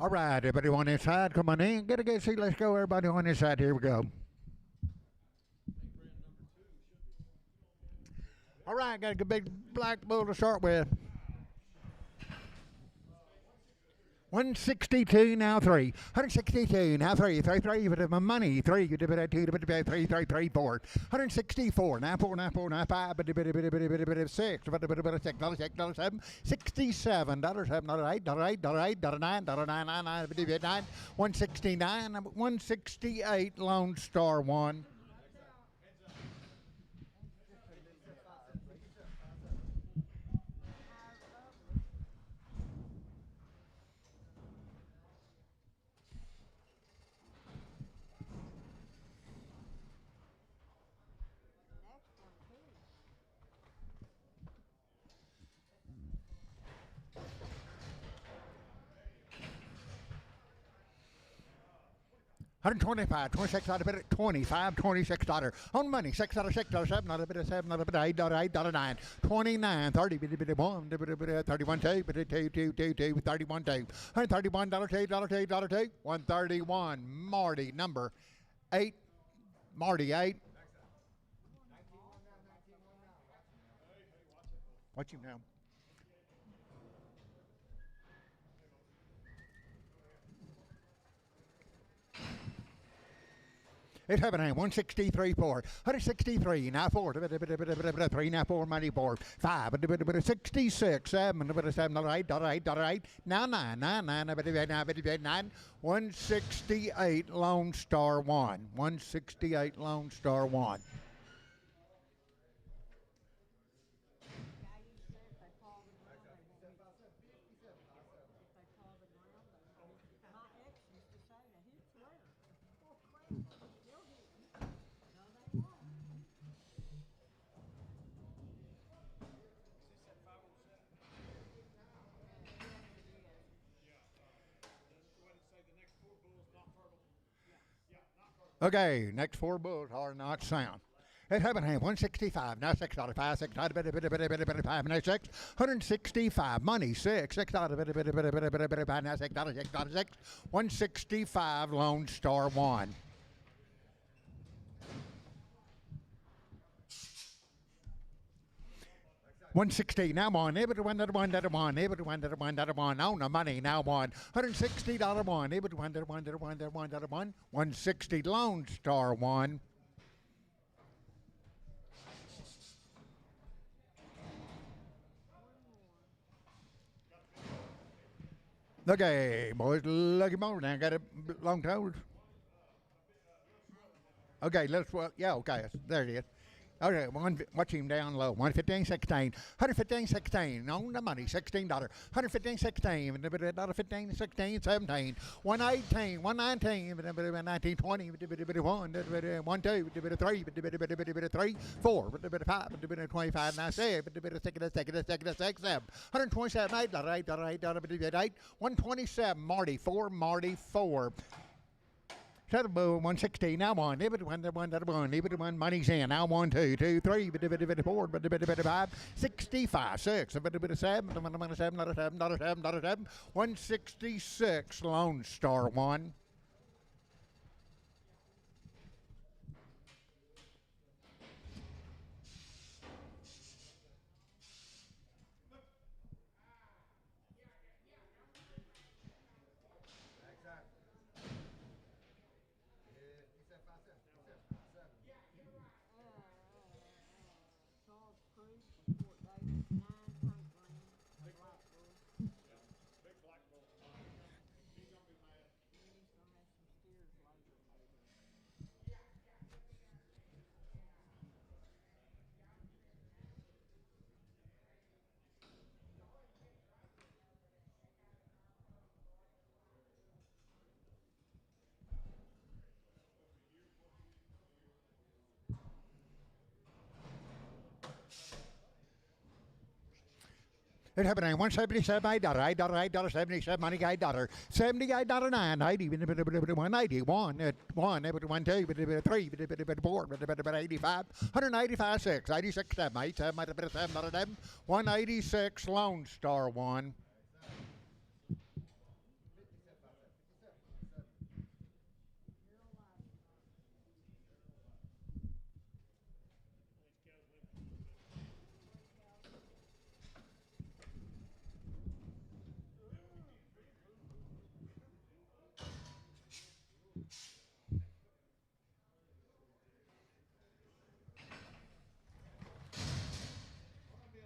All right, everybody on this side, come on in. Get a good seat. Let's go, everybody on this side. Here we go. All right, got a big black bull to start with. 162 now 3. 162 now 3. 3 3 with my money. 3 2 3 3 3 3 4. 164 now 4 now 4 now 5 6 $6 $7 $67 $7 $8 $8 $8 $9 $9 9 169 168 Lone Star 1. $125, $26 bid at $25, $26 on money, $6, $6, $7 bid at $7 bid at $8, $8, $9, $29, $30 bid at $1, $31, $2 bid at $2, $31, $2, $131, $2, $131, Marty number 8, Marty 8. Watch him now. It's happening. 163 4. 163 now 4. 3 now 4 money 4. 5 66 7 7 8 8 8 now 9 9 9 9 168 Lone Star 1. 168 Lone Star 1. Okay, next 4 bulls are not sound. It happened here. 165 now $6 5 6 5 now 6 165 money 6 $6 now $6 6 165 Lone Star 1. $160 now one, able to win that one, that one, able to win that one, that one, on the money now one, $160 one, able to win that one, that one, that one, that one, 160 Lone Star 1. Okay, boys, lucky more now, got it long toes. Okay, let's, yeah, okay, there it is. Okay, watch him down low. 115, 16. 115, 16. On the money, $16. 115, 16. $15, 16, 17. 118, 119. 19, 20. 1, 2, 3, 3, 4, 5, 25, 9, 6, 6, 7. 127, $8, $8, 8. 127, Marty 4, Marty 4. 160 now 1, able to 1, able to 1, money's in now 1, 2, 2, 3, 4, 5, 65, 6, 7, 7, 166 Lone Star 1. It happened in 177, $8, 77, money guy $1, $78, $9, 80, 181, 1, 1, 2, 3, 4, 85, 185, 6, 86, 7, 8, 7, 7, 186 Lone Star 1.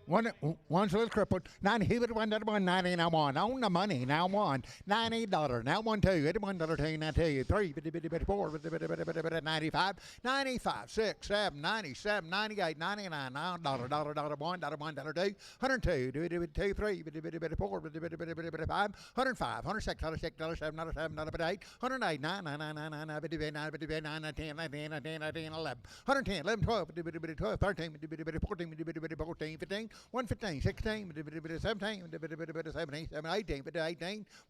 One's a little crippled. 90, he would have won that one, 90 now one. On the money, now one. $90, now one, two. $1, two, now two. Three, bitty, bitty, bitty, four, bitty, bitty, bitty, bitty, bitty, 95, 95, 6, 7, 97, 98, 99, now $1, $1, $1, $1, two. 102, $2, 3, bitty, bitty, bitty, four, bitty, bitty, bitty, bitty, bitty, 5, 105, $106, $6, $7, $7, $8, 108, 9, 9, 9, 9, 9, bitty, bitty, 9, bitty, bitty, 9, 10, 10, 10, 11, 110, 11, 12, bitty, bitty, bitty, 12, 13, bitty, bitty, bitty, 14, bitty, bitty, bitty, 14, 15, 115, 16, 17, 17, 18,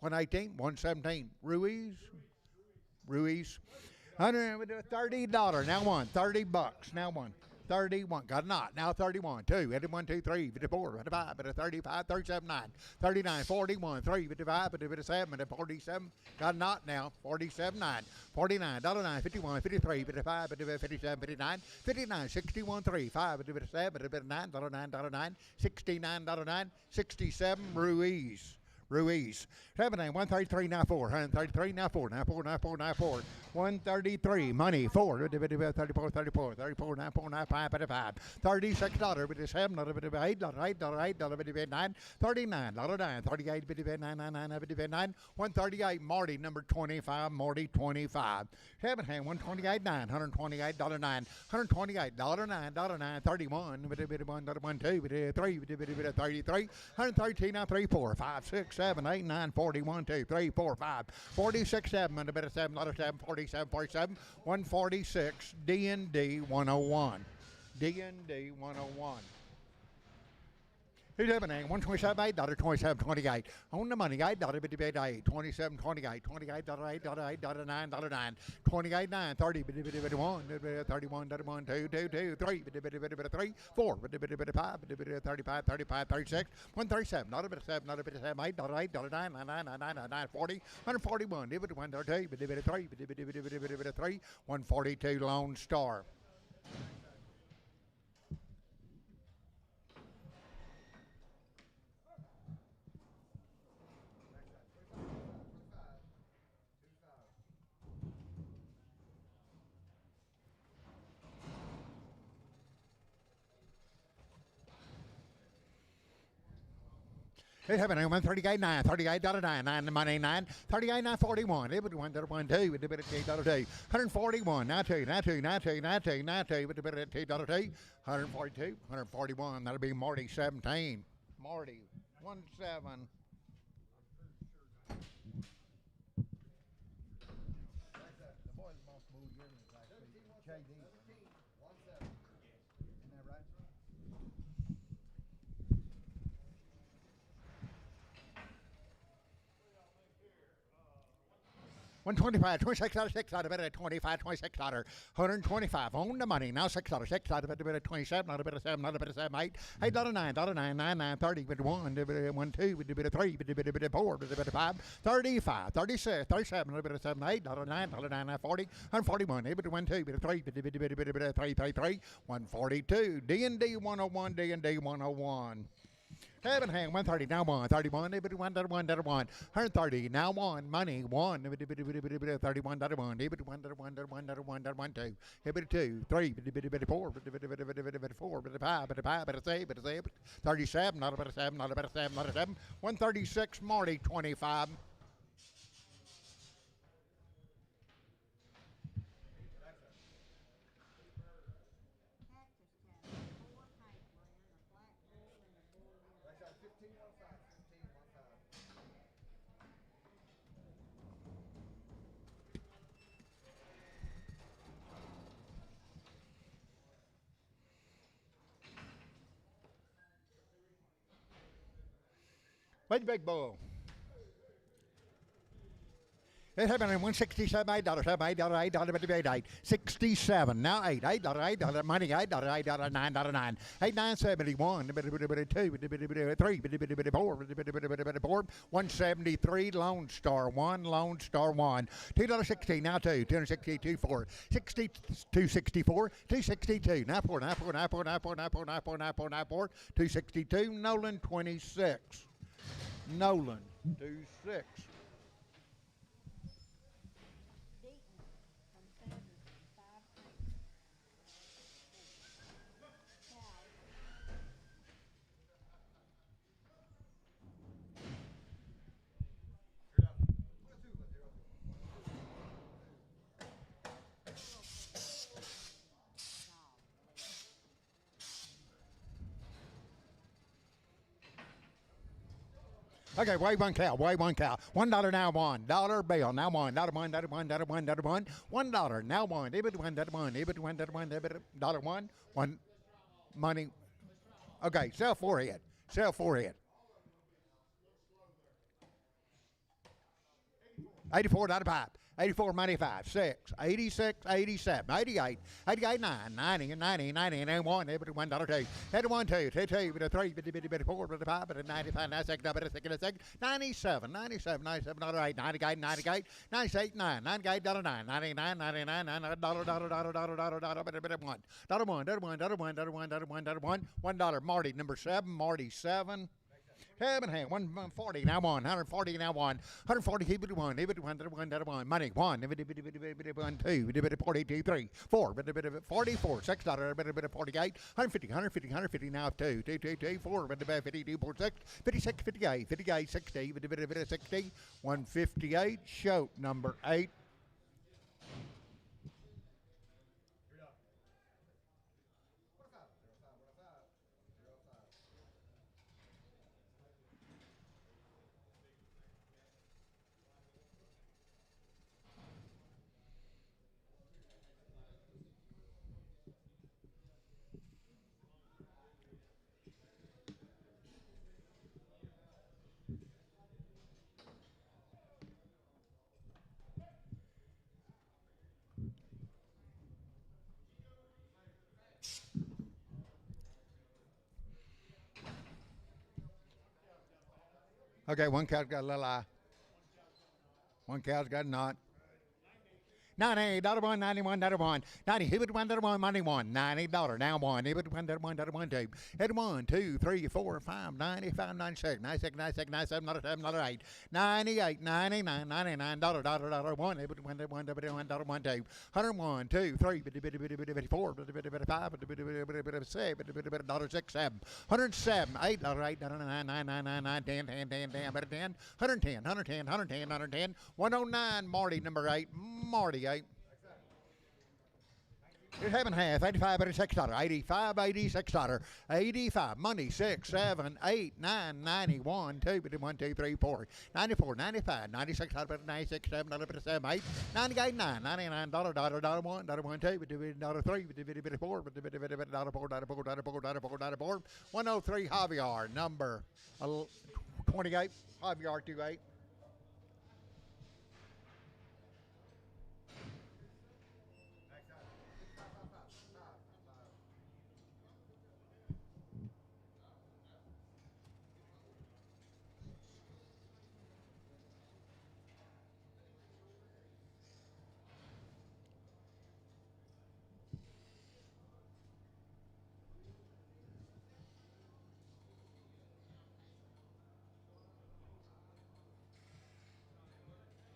118, 117, Ruiz. $30, now one, $30, now one. 31, got a knot, now 31, 2, 1, 2, 3, 54, 55, 35, 37, 9, 39, 41, 3, 55, 57, 47, got a knot now, 47, 9, 49, $9, 51, 53, 55, 57, 59, 59, 61, 3, 5, 57, $9, $9, 69, $9, 67, Ruiz. 17, 133, now 4, 133, now 4, now 4, now 4, now 4, 133, money, 4, 34, 34, 34, now 4, now 5, $36, $7, $8, $8, 9, 39, $9, 38, 9, 9, 9, 9, 138, Marty, number 25, Marty, 25. 17, 128, 9, $128, 9, $128, $9, 31, 1, 2, 3, 33, 113, now 3, 4, 5, 6, 7, 8, 9, 40, 1, 2, 3, 4, 5, 46, 7, and a bit of 7, lot of 7, 47, 47, 146, D&D 101. D&D 101. 127, $8, 27, 28. On the money, $8, $8, 27, 28, $28, $8, 9, $9, 28, 9, 30, 1, 31, 2, 2, 3, 3, 4, 5, 35, 35, 36, 137, not a bit of 7, not a bit of 7, $8, 9, 9, 40, 141, $1, 2, 3, 142, Lone Star. It happened on 138, 9, $38, 9, the money, 9, 38, 9, 41, it would 1, 1, 2, with the bit of $2, 141, now 2, now 2, now 2, now 2, now 2, with the bit of $2, 142, 141, that'll be Marty, 17. Marty, 1, 7. The boys must move your JD. 1, 7. Isn't that right? 125, $26, $6 out of it at 25, $26, $125 on the money. Now $6, $6 out of it at 27, not a bit of 7, not a bit of 7, 8, $8, 9, 9, 30, bit 1, bit 1, 2, bit 3, bit 4, bit 5, 35, 36, 37, a bit of 7, $8, 9, 40, 141, bit 1, 2, bit 3, bit 3, 3, 142, D&D 101, D&D 101. Heaven hang 130 now 1 31 1 130 now 1 money 1 31 1 1 2 2 3 4 4 5 37 not about 7 not about 7 not 7 136 Marty 25. Wait, big bull. It happened in 167, $8, $8, 67. Now $8, money, $8, $9, 8, 9, 71, 2, 3, 4, 173, Lone Star 1, Lone Star 1, $2.16, now 2, 262, 4, 264, 262, now 4, 262, Nolan 26. Nolan 26. Okay, weigh one cow, weigh one cow. $1 now one. Dollar bill now one. Dollar one, dollar one, dollar one, dollar one. $1 now one. Debit one, dollar one, debit one, dollar one, debit dollar one. One money. Okay, sell forehead. Sell forehead. $84.95. 84 95 6 86 87 88 88 9 90 90 90 91 $1 $2 $1 2 2 2 3 4 5 95 96 97 97 97 $8 98 98 96 9 98 $9 99 99 dollar $1 Marty number 7 Marty 7 Heaven hand, 140 now one, 140 now one, 140 keep it one, money one, 1, 2, 42, 3, 4, 44, $6, 48, 150 now 2, 2, 2, 2, 4, 52, 46, 56, 58, 58, 60, 60, 158, show number 8. Okay, one cow's got a little eye. One cow's got a knot. 90 dollar one, 91 dollar one, 90 hit one dollar one, money one, $90 now one, hit one dollar two, hit 1, 2, 3, 4, 5, 95, 96, 96, 97, 7, 8, 98, 99, $99 one, hit one dollar one, $1 2, 101, 2, 3, 4, 5, 6, 7, 107, $8, $8, 9, 9, 9, 9, 9, 10, 10, 10, 10, 10, 110, 110, 110, 110, 109, Marty number 8, Marty. You're having half, $85, $86, $85, $86, 85, money, 6, 7, 8, 9, 91, 2, 1, 2, 3, 4, 94, 95, $96, $96, $7, 7, 8, 98, 9, $99, $1, $1, 2, $3, $4, $4, 103, Javier, number 28, Javier 28.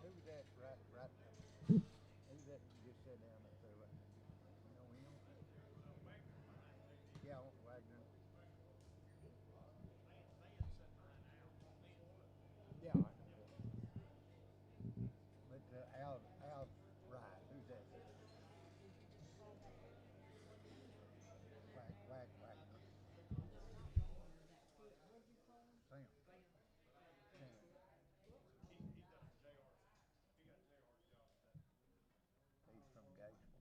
Who's that right there? Who's that just sit down there through it? You know him? Yeah, Wagner. Yeah, I know that. But Al's right. Who's that? Wagner. Sam. Sam. He's from Gainesville.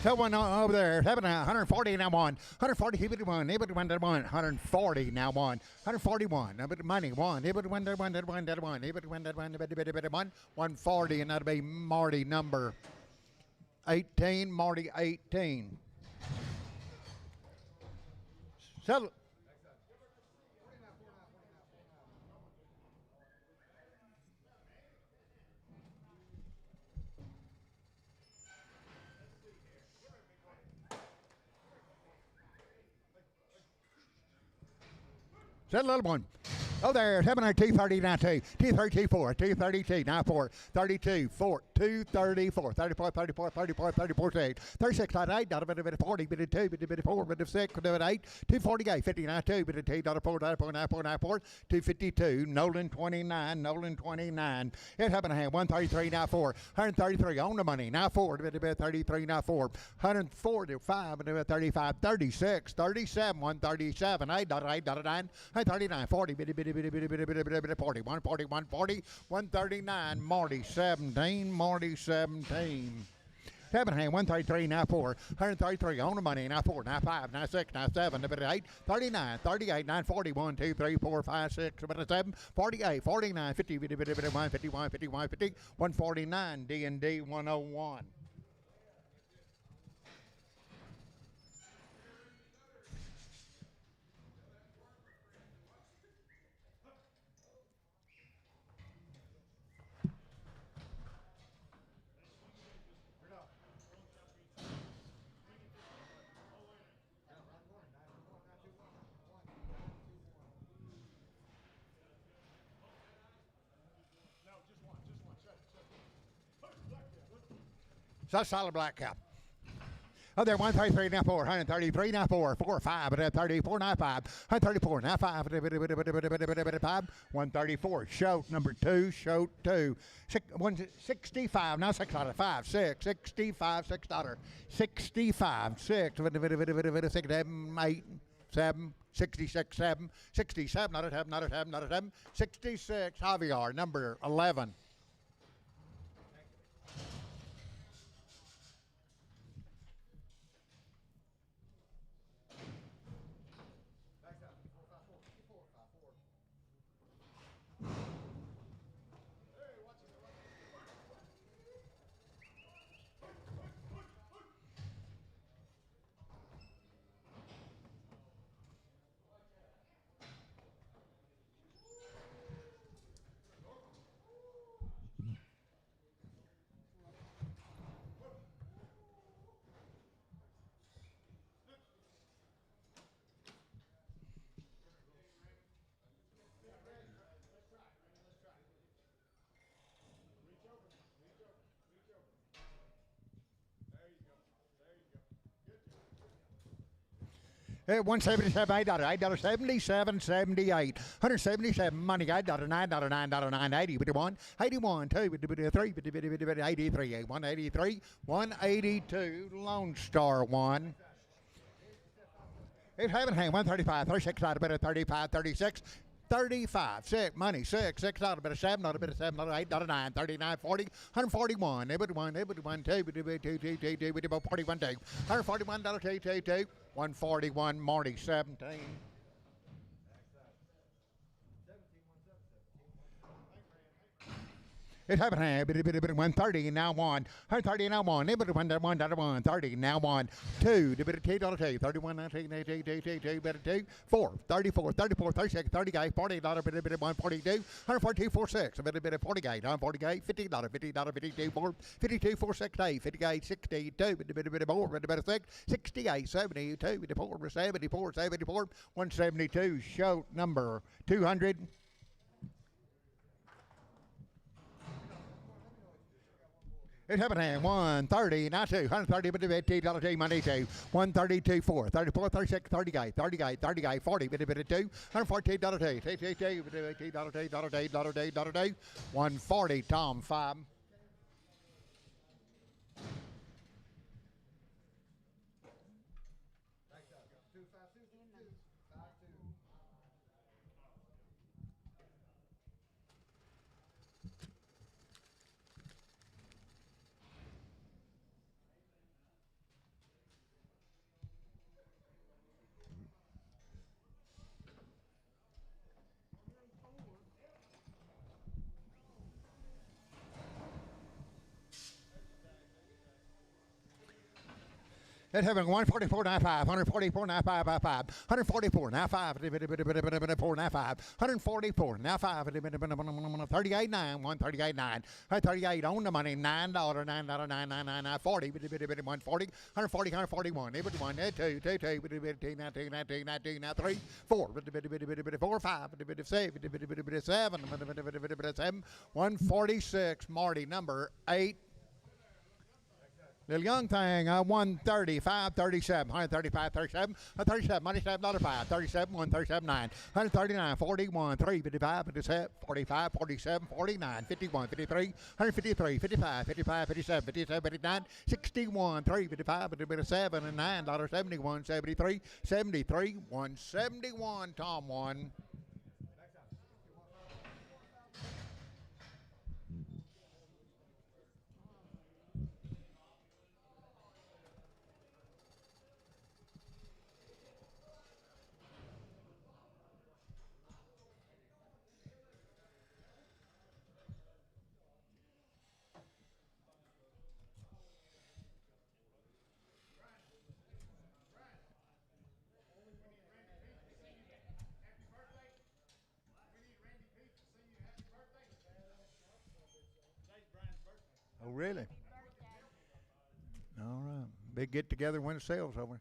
Tell one over there, having 140 now one, 140 keep it one, able to one, 140 now one, 141, able to money one, able to one, able to one, able to one, 140, and that'll be Marty number 18, Marty 18. Settle. That little one. Oh, there, 230, now 2, 232, 4, 232, now 4, 32, 4, 234, 34, 34, 34, 34, 8, 36, not 8, not a bit of 40, bit of 2, bit of 4, bit of 6, bit of 8, 248, 59, 2, bit of 2, not a 4, not a 4, not a 4, not a 4, 252, Nolan 29, Nolan 29. It happened to have 133, now 4, 133, on the money, now 4, bit of 33, now 4, 145, bit of 35, 36, 37, 137, 8, not 8, not a 9, 39, 40, bit of 40, 140, 139, Marty 17, Marty 17. Seventeen, 133, now 4, 133, on the money, now 4, now 5, now 6, now 7, now 8, 39, 38, 940, 1, 2, 3, 4, 5, 6, 7, 48, 49, 50, 51, 51, 51, 50, 149, D&D 101. So that's solid black cap. Oh, there, 133, now 4, 133, now 4, 4, 5, 34, now 5, 134, now 5, 134, shoat number 2, shoat 2, 165, now 6 out of 5, 6, 65, $6, 65, 6, 6, 7, 8, 7, 66, 7, 67, not a 7, not a 7, not a 7, 66, Javier, number 11. $177, $8, 77, 78, 177 money, $8, $9, $9, $980, 81, 81, 2, 3, 83, 183, 182, Lone Star 1. It's Heaven Hand, 135, 36, out a bit of 35, 36. 35, 6, money, 6, 6, not a bit of 7, not a bit of 7, not a 8, not a 9, 39, 40, 141, 1, 2, 41, 2, $141, 2, 141, Marty 17. It's happened, 130, now 130, now 130, now 2, 31, 2, 4, 34, 34, 36, 38, $40, 142, 142, 46, 48, 148, $50, $52, 4, 52, 468, 58, 62, 6, 68, 72, 74, 172, show number 200. It's happening. 130, not 2, 130, but $80, money 2, 132, 4, 34, 36, 38, 38, 38, 40, $2, $114, 140, Tom 5. Let's have a 144.95, 144.95, 144, now 5, 4, now 5, 144, now 5, 38.9, 138.9, 38 on the money, $9, $9.999, 40, 140, 140, 141, 2, 2, 2, now 2, now 2, now 2, now 3, 4, 4, 5, 7, 146, Marty, number 8. Little young thing, 130, 537, 135, 37, 37, money $7.5, 37, 137, 9, 139, 41, 3, 55, 57, 45, 47, 49, 51, 53, 153, 55, 55, 57, 57, 59, 61, 3, 55, 57, and $9, 71, 73, 73, 171, Tom 1. Oh, really? All right. Big get together when the sale's over.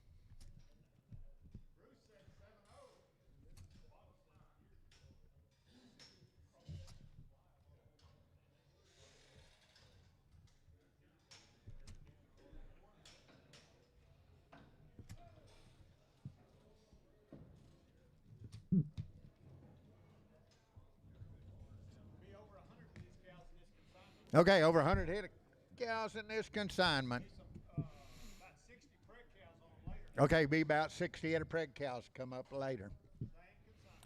Okay, over 100 head of cows in this consignment. Okay, be about 60 head of preg cows come up later.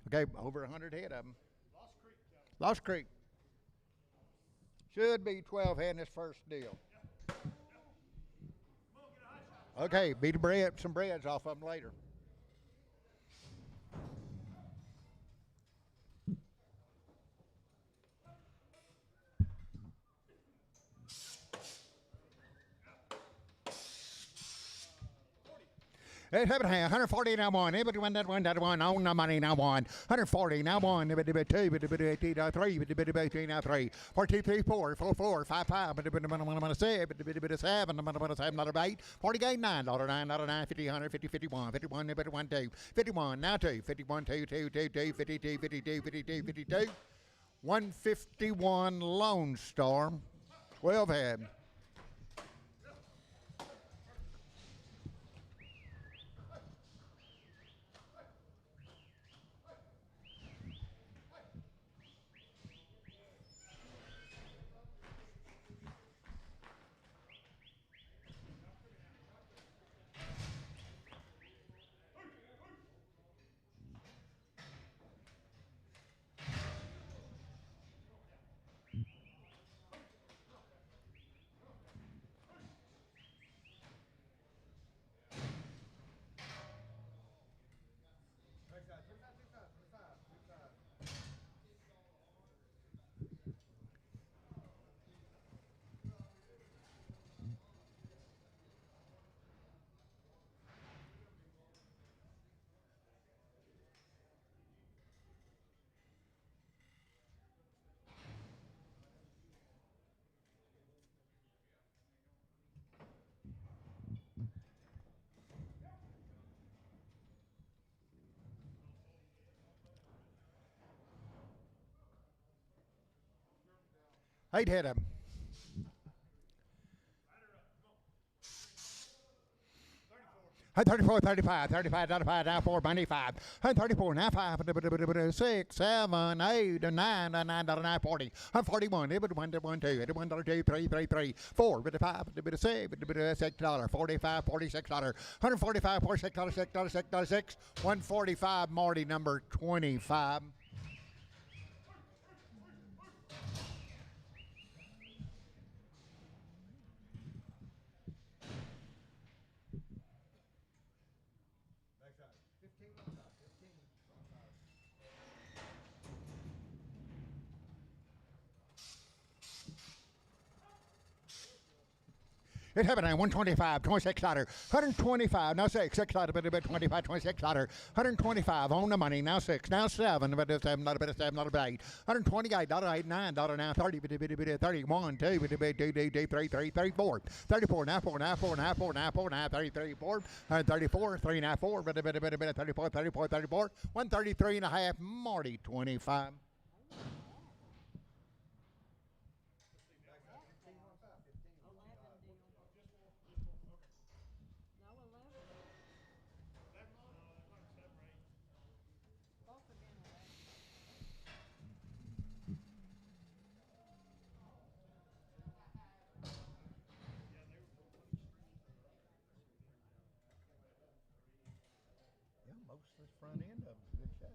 Okay, over 100 head of them. Lost Creek. Should be 12 head in this first deal. Okay, beat the bread, some breads off of them later. Let's have it here. 140 now one. Everybody won that one, that one. On the money now one. 140 now one. 2, 3, now 3. 4, 2, 3, 4, 4, 4, 5, 5. 7, 8. 48, $9, $9, 50, 100, 50, 51, 51, 1, 2. 51 now 2. 51, 2, 2, 2, 2, 52, 52, 52, 52. 151 Lone Star. 12 head. Eight head of them. 34, 35, 35, 35, now 4, 95. 34, now 5, 6, 7, 8, 9, 9, 40. 41, 1, 2, 1, 2, 3, 3, 3, 4, 5, 6, $6, 45, $46, 145, $46, $6, 6, 145, Marty, number 25. It happened at 125, $26, 125, now six, $6, but a bit 25, $26, 125 on the money, now six, now seven, but a seven, not a bit of seven, not a bit eight, $128, $8, $9, now 30, but a bit 31, 2, but a bit 2, 3, 34, 34, now 4, now 4, now 4, now 4, now 33, 4, 34, 3, now 4, but a bit 34, 34, 34, 133 and a half, Marty, 25. Yeah, most of this front end of it's in good shape.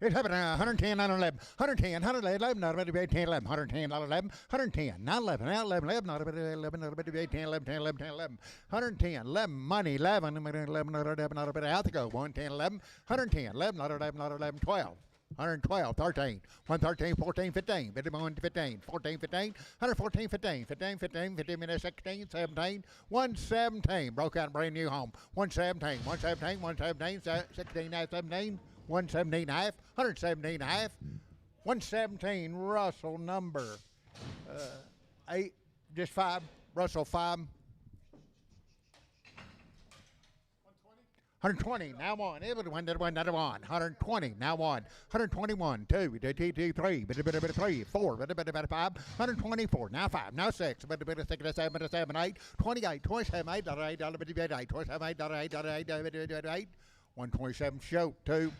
It happened 110, 911, 110, 111, not about 10, 11, 110, 11, 110, 911, 11, not about 11, not about 10, 11, 10, 11, 10, 11, 110, 11, money, 11, 11, not about out to go, 110, 11, 110, 11, not 11, 12. 112, 13, 113, 14, 15, 51, 15, 14, 15, 114, 15, 15, 15, 15 minutes, 16, 17, 117, broke out a brand new home, 117, 117, 117, 16, 17, 117 and a half, 117 and a half, 117, Russell number 8, just 5, Russell 5. 120, now one. It was one, that one, that one. 120, now one. 121, 2, 3, bit of 3, 4, bit of 5. 124, now 5, now 6, bit of 6, 7, 8. 28, 27, 8, 8, 8, 27, 8, 8, 8, 8. 127, show, 2.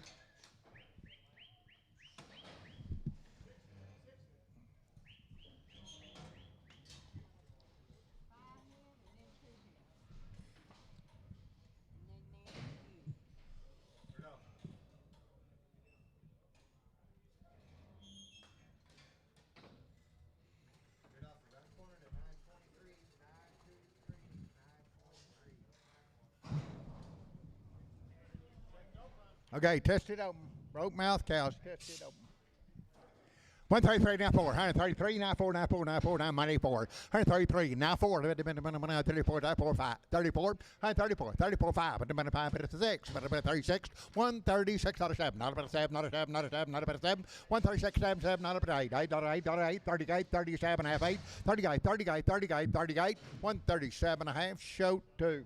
Okay, test it open. Broke mouth cows, test it open. 133, now 4, 133, now 4, now 4, now 4, now money 4, 133, now 4, 34, now 4, 5, 34, 134, 34, 5, but the 5, but it's 6, but it's 36, 136, not a 7, not a 7, not a 7, not a 7, not a 7, 136, 7, 7, not a 8, 8, 8, 8, 38, 37, half 8, 38, 38, 38, 38, 137 and a half, show 2.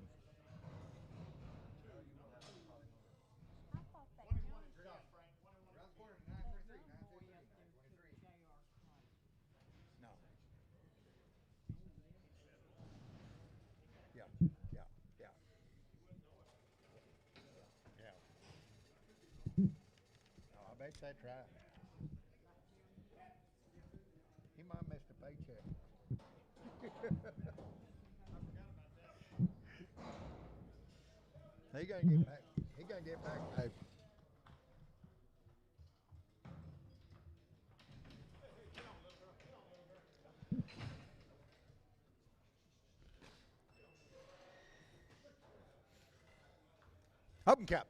I bet that's right. He might have missed a paycheck. He gonna get back. He gonna get back. Hey. Open cap.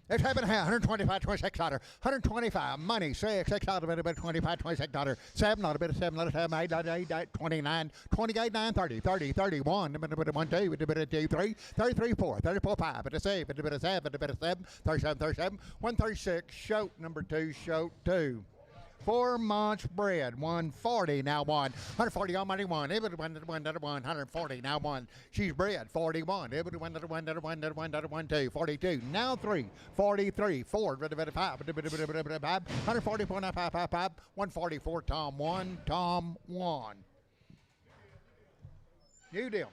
It's happened here. 125, $26, 125, money, 6, $6, a bit, $25, $26, 7, not a bit of 7, not a 7, 8, 29, 28, 9, 30, 30, 31, a bit of 1, 2, a bit of 2, 3, 33, 4, 34, 5, a bit of 7, a bit of 7, a bit of 7, 37, 37, 136, shoat number 2, shoat 2. 4 months bread, 140, now 140 on money 1, it would 140, now 1. She's bread, 41, it would 1, 2, 42, now 3, 43, 4, 5, 144, now 5, 144, Tom 1, Tom 1. New deal.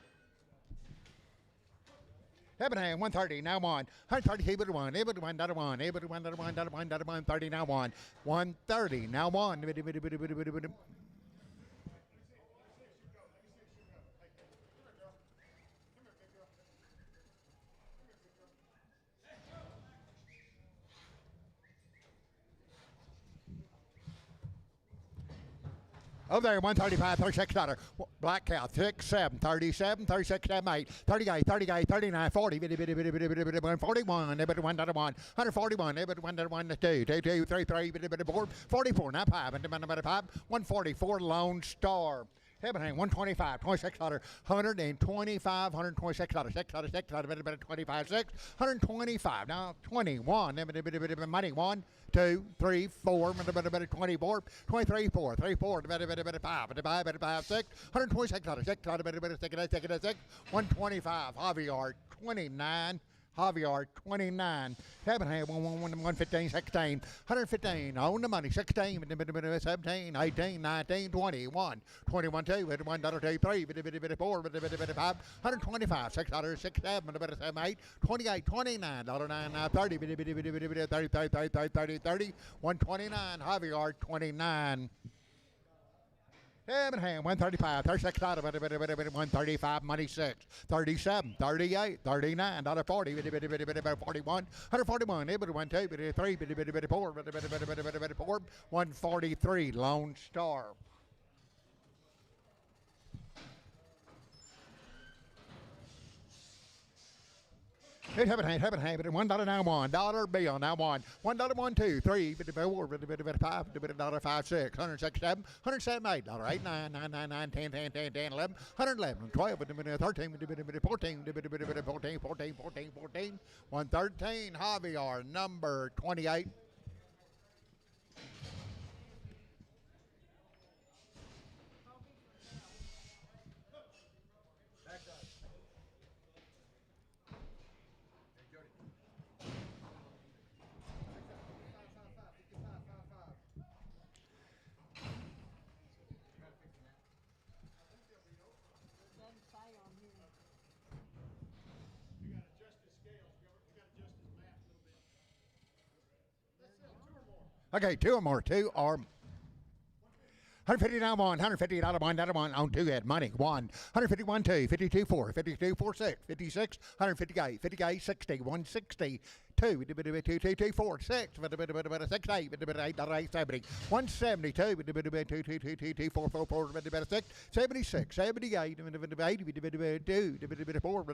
Heaven hand, 130, now one. 130, able to one, able to one, dollar one, able to one, dollar one, dollar one, dollar 130, now one. 130, now one. Over there, 135, $36. Black cow, 6, 7, 37, 36, 7, 8, 38, 38, 39, 40, 141, $1, 141, $1, 2, 2, 2, 3, 3, 4, 44, now 5, 144, Lone Star. Heaven hang, 125, $26, $125, $126, $6, 25, 6, 125, now 21, money, 1, 2, 3, 4, 24, 23, 4, 3, 4, 5, 6, $126, 6, 125, Javier, 29, Javier, 29. Heaven hand, 115, 16, 115, on the money, 16, 17, 18, 19, 21, 21, 2, $1, 2, 3, 4, 5, 125, $6, 6, 7, 8, 28, 29, $9, 30, 30, 129, Javier, 29. Heaven hand, 135, $36, 135, money 6, 37, 38, 39, $40, 41, 141, 1, 2, 3, 4, 143, Lone Star. Heaven hand, $1 now one, dollar bill now one, $1, 1, 2, 3, 4, 5, 5, 6, 167, 178, $8, 9, 9, 9, 9, 10, 10, 10, 10, 11, 111, 12, 13, 14, 14, 14, 14, 113, Javier, number 28. Okay, two or more, 150 down one, $150 one, on two head, money, one, 151, 2, 52, 4, 52, 4, 6, 56, 158, 58, 60, 160, 2, 2, 2, 2, 4, 6, 6, 8, 8, 70, 172, 2, 2, 2, 2, 2, 4, 4, 4, 6, 76, 78, 82, 4,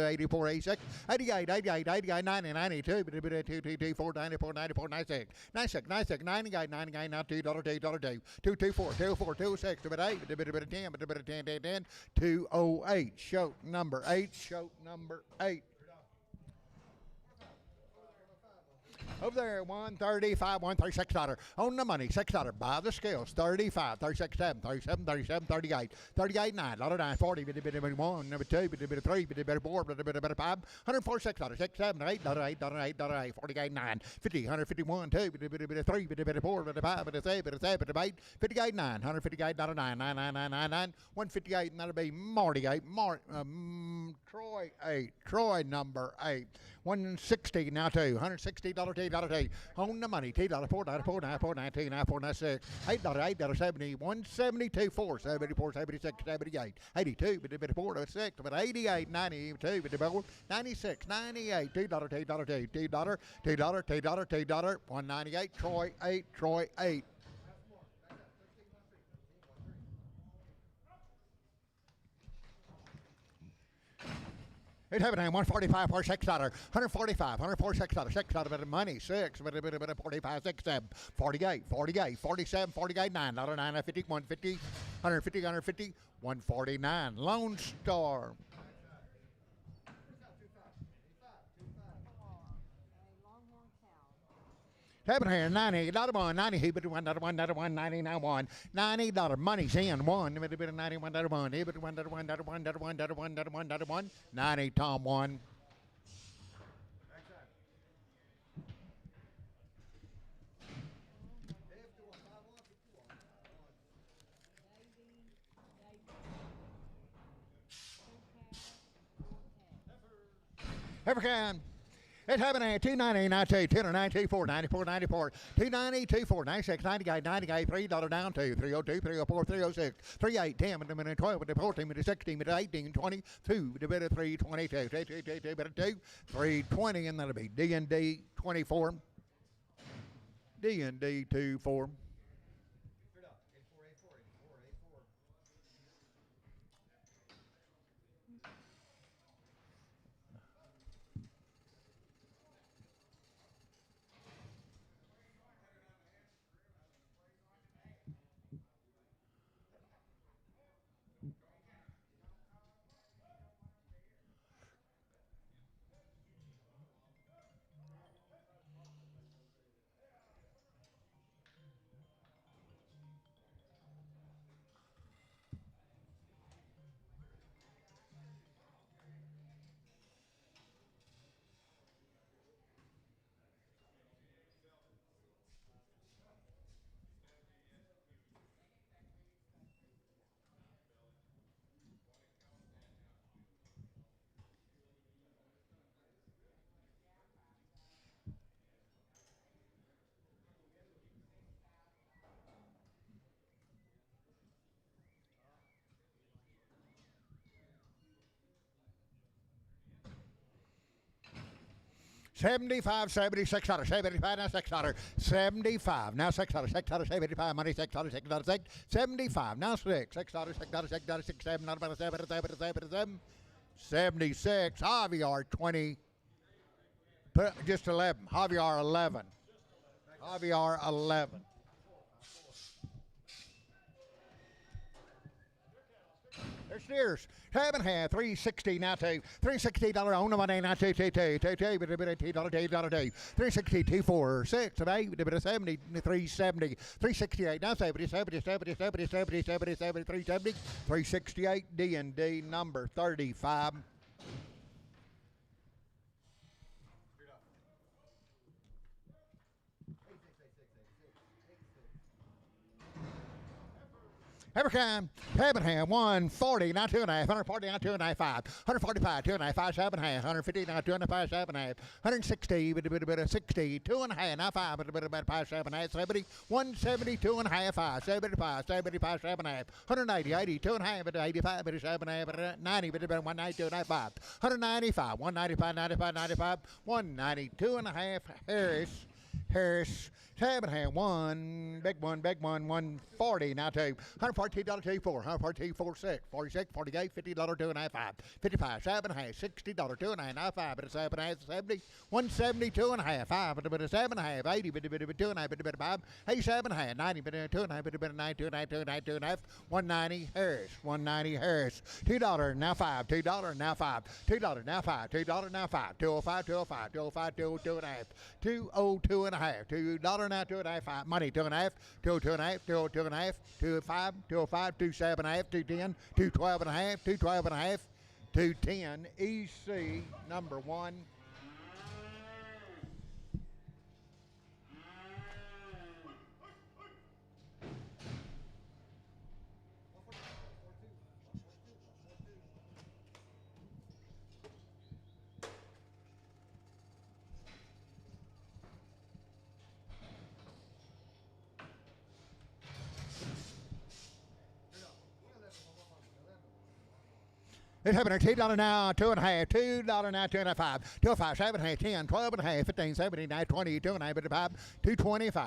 84, 86, 88, 88, 88, 90, 92, 2, 2, 2, 4, 94, 94, 96, 96, 96, 98, 98, now $2, $2, 2, 2, 4, 2, 4, 2, 6, 8, 10, 10, 10, 208, show number 8, show number 8. Over there, 135, $136. On the money, $6. By the scales, 35, 36, 7, 37, 37, 38, 38, 9, $9, 40, 1, number 2, 3, 4, 5, 146, 6, 7, 8, 8, 8, 8, 48, 9, 50, 151, 2, 3, 4, 5, 7, 8, 58, 9, 158, 9, 9, 9, 9, 9, 9, 158, and that'll be Marty 8, Troy 8, Troy number 8. 160 now two, $160 $2 on the money, $2 $4 $4 $4 19 $4 96 $8 $8 70 172 4 74 76 78 82 4 6 88 92 96 98 $2 $2 $2 $2 $2 198 Troy 8 Troy 8. It's happening. 145 for $6. 145. 146 $6 bit of money. 6 bit of 45 6 7 48 48 47 48 9 $9 50 150 150 150 149 Lone Star. Happening here, $90 1, $90 but $1 99 1, $90 money's in one, $91 1, $1 90 Tom 1. Every can. It's happening at 290, 92, 290, 4, 94, 94, 290, 24, 96, 98, 98, $3 down to 302, 304, 306, 38, 10, with a minute 12, with a 14, with a 16, with a 18, 22, with a bit of 322, 320, and that'll be D&D 24, D&D 24. $75, $76, $75, now $6, $75, now $6, $75, money $6, $6, 75, now $6, $6, $6, 6, 7, not about a 7, 7, 7, 7, 76, Javier 20, just 11, Javier 11, Javier 11. There's steers. 7.5, 360 now two. $360 on the money now two. Bit of $2, 360, 2, 4, 6, and 8, bit of 70, 370, 368 now 70, 368 D&D number 35. Every time, 7.5, 140, now 2.5, 140, now 2.5, 145, 2.5, 5.5, 150, now 2.5, 5.5, 160, bit of 60, 2.5, now 5, bit of 5.7, 70, 170, 2.5, 5, 75, 75, 7.5, 180, 80, 2.5, bit of 85, bit of 7.5, 90, bit of 190, 2.5, 195, 195, 95, 95, 190, 2.5, Harris, 7.5, 1, big one, 140, now two, $142, 2, 4, $142, 4, 6, 46, 48, $50, 2.5, 5, 55, 7.5, $60, 2.5, 5, but a 7.5, 70, 170, 2.5, 5, but a 7.5, 80, but a 2.5, but a 5, 87.5, 90, but a 2.5, but a 9, 2.5, 2.5, 2.5, 190, Harris, $2, now 5, $2, now 5, $2, now 5, $2, now 5, 205, 205, 205, 202.5, 202.5, $2 now 2.5, money 2.5, 202.5, 202.5, 205, 205, 207.5, 210, 212.5, 212.5, 210, EC number 1. It's happening $2 now, 2.5, $2 now, 2.5, 2.5, 7.5, 10, 12.5, 15, 17, 20, 2.5, 225,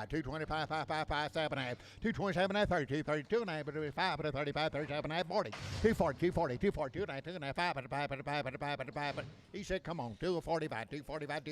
225, 5, 5, 5, 7.5, 227, 30, 32.5, 5, 35, 37.5, 40, 240, 2.5, 5, he said, come on, 245, 245,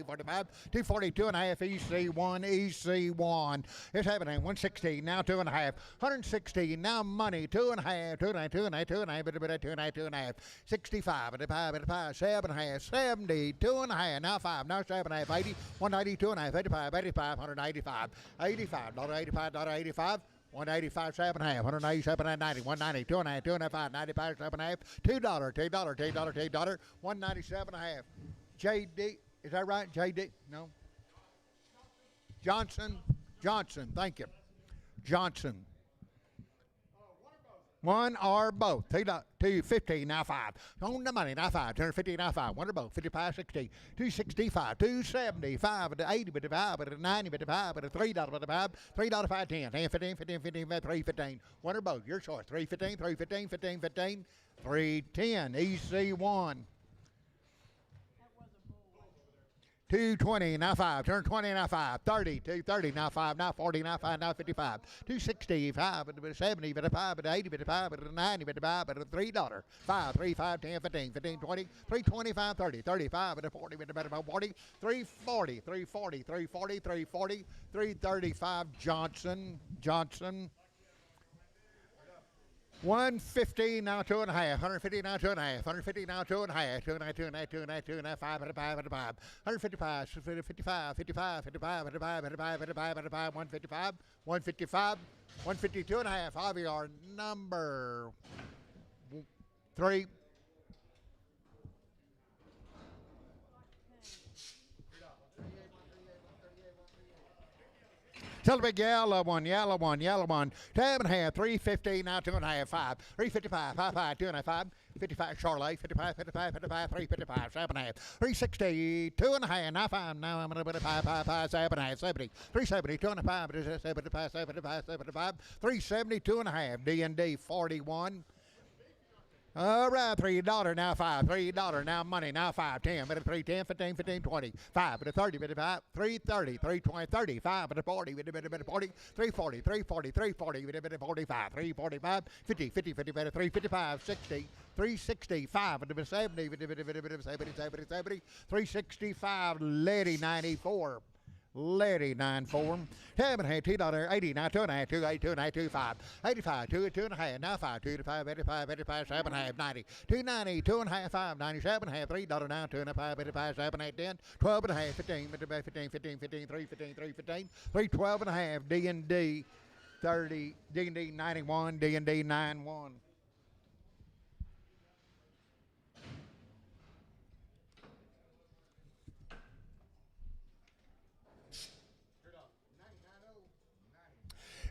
242.5, EC1. It's happening 160, now 2.5, 160, now money, 2.5, 2.5, 65, 7.5, 70, 2.5, now 5, now 7.5, 80, 190, 2.5, 85, 85, 185, $85, 185, 7.5, 187, 90, 190, 2.5, 2.5, 95, 7.5, $2, 197.5. JD, is that right? JD? No. Johnson, thank you. Johnson. One or both. 250 now 5. On the money now 5. 250 now 5. One or both. 55, 60. 265. 275. 80 with the 5. With the 90 with the 5. With the $3 with the 5. $3 5 10. 10 15 15 15 315. One or both. Your choice. 315 315 15 15 310. EC1. 220 now 5, turn 20 now 5, 30, 230 now 5, now 40 now 5, now 55, 265, 70, 5, 80, 5, 90, 5, $3, 5, 3, 5, 10, 15, 15, 20, 325, 30, 35, 40, 40, 340, 340, 340, 340, 335, Johnson. 150 now 2.5, 150 now 2.5, 150 now 2.5, 2.5, 5, 155, 55, 55, 55, 155, 155, 152.5, IVR number 3. Tell the big yellow one. 7.5, 350, now 2.5, 5, 355, 55, 2.5, 55, Charlotte, 55, 355, 7.5, 360, 2.5, now 5, now I'm going to put a 5, 7.5, 70, 370, 2.5, 75, 370, 2.5, D&D 41. All right, $3 now 5, $3 now money now 5, 10, but 3, 10, 15, 15, 20, 5, but 30, but 5, 330, 320, 35, but 40, but 40, 340, 340, 340, but 45, 345, 50, 50, 50, but 355, 60, 365, but 70, but 70, 365, Lady 94. Lady 94, 7.5, $2, 80, now 2.5, 2.8, 2.5, 2.5, 85, 2.5, now 5, 2.5, 85, 7.5, 90, 2.90, 2.5, 5, 97.5, $3 now 2.5, 85, 7.8, 10, 12.5, 15, 15, 15, 15, 3, 15, 3, 15, 3, 12.5, D&D 30, D&D 91, D&D 91.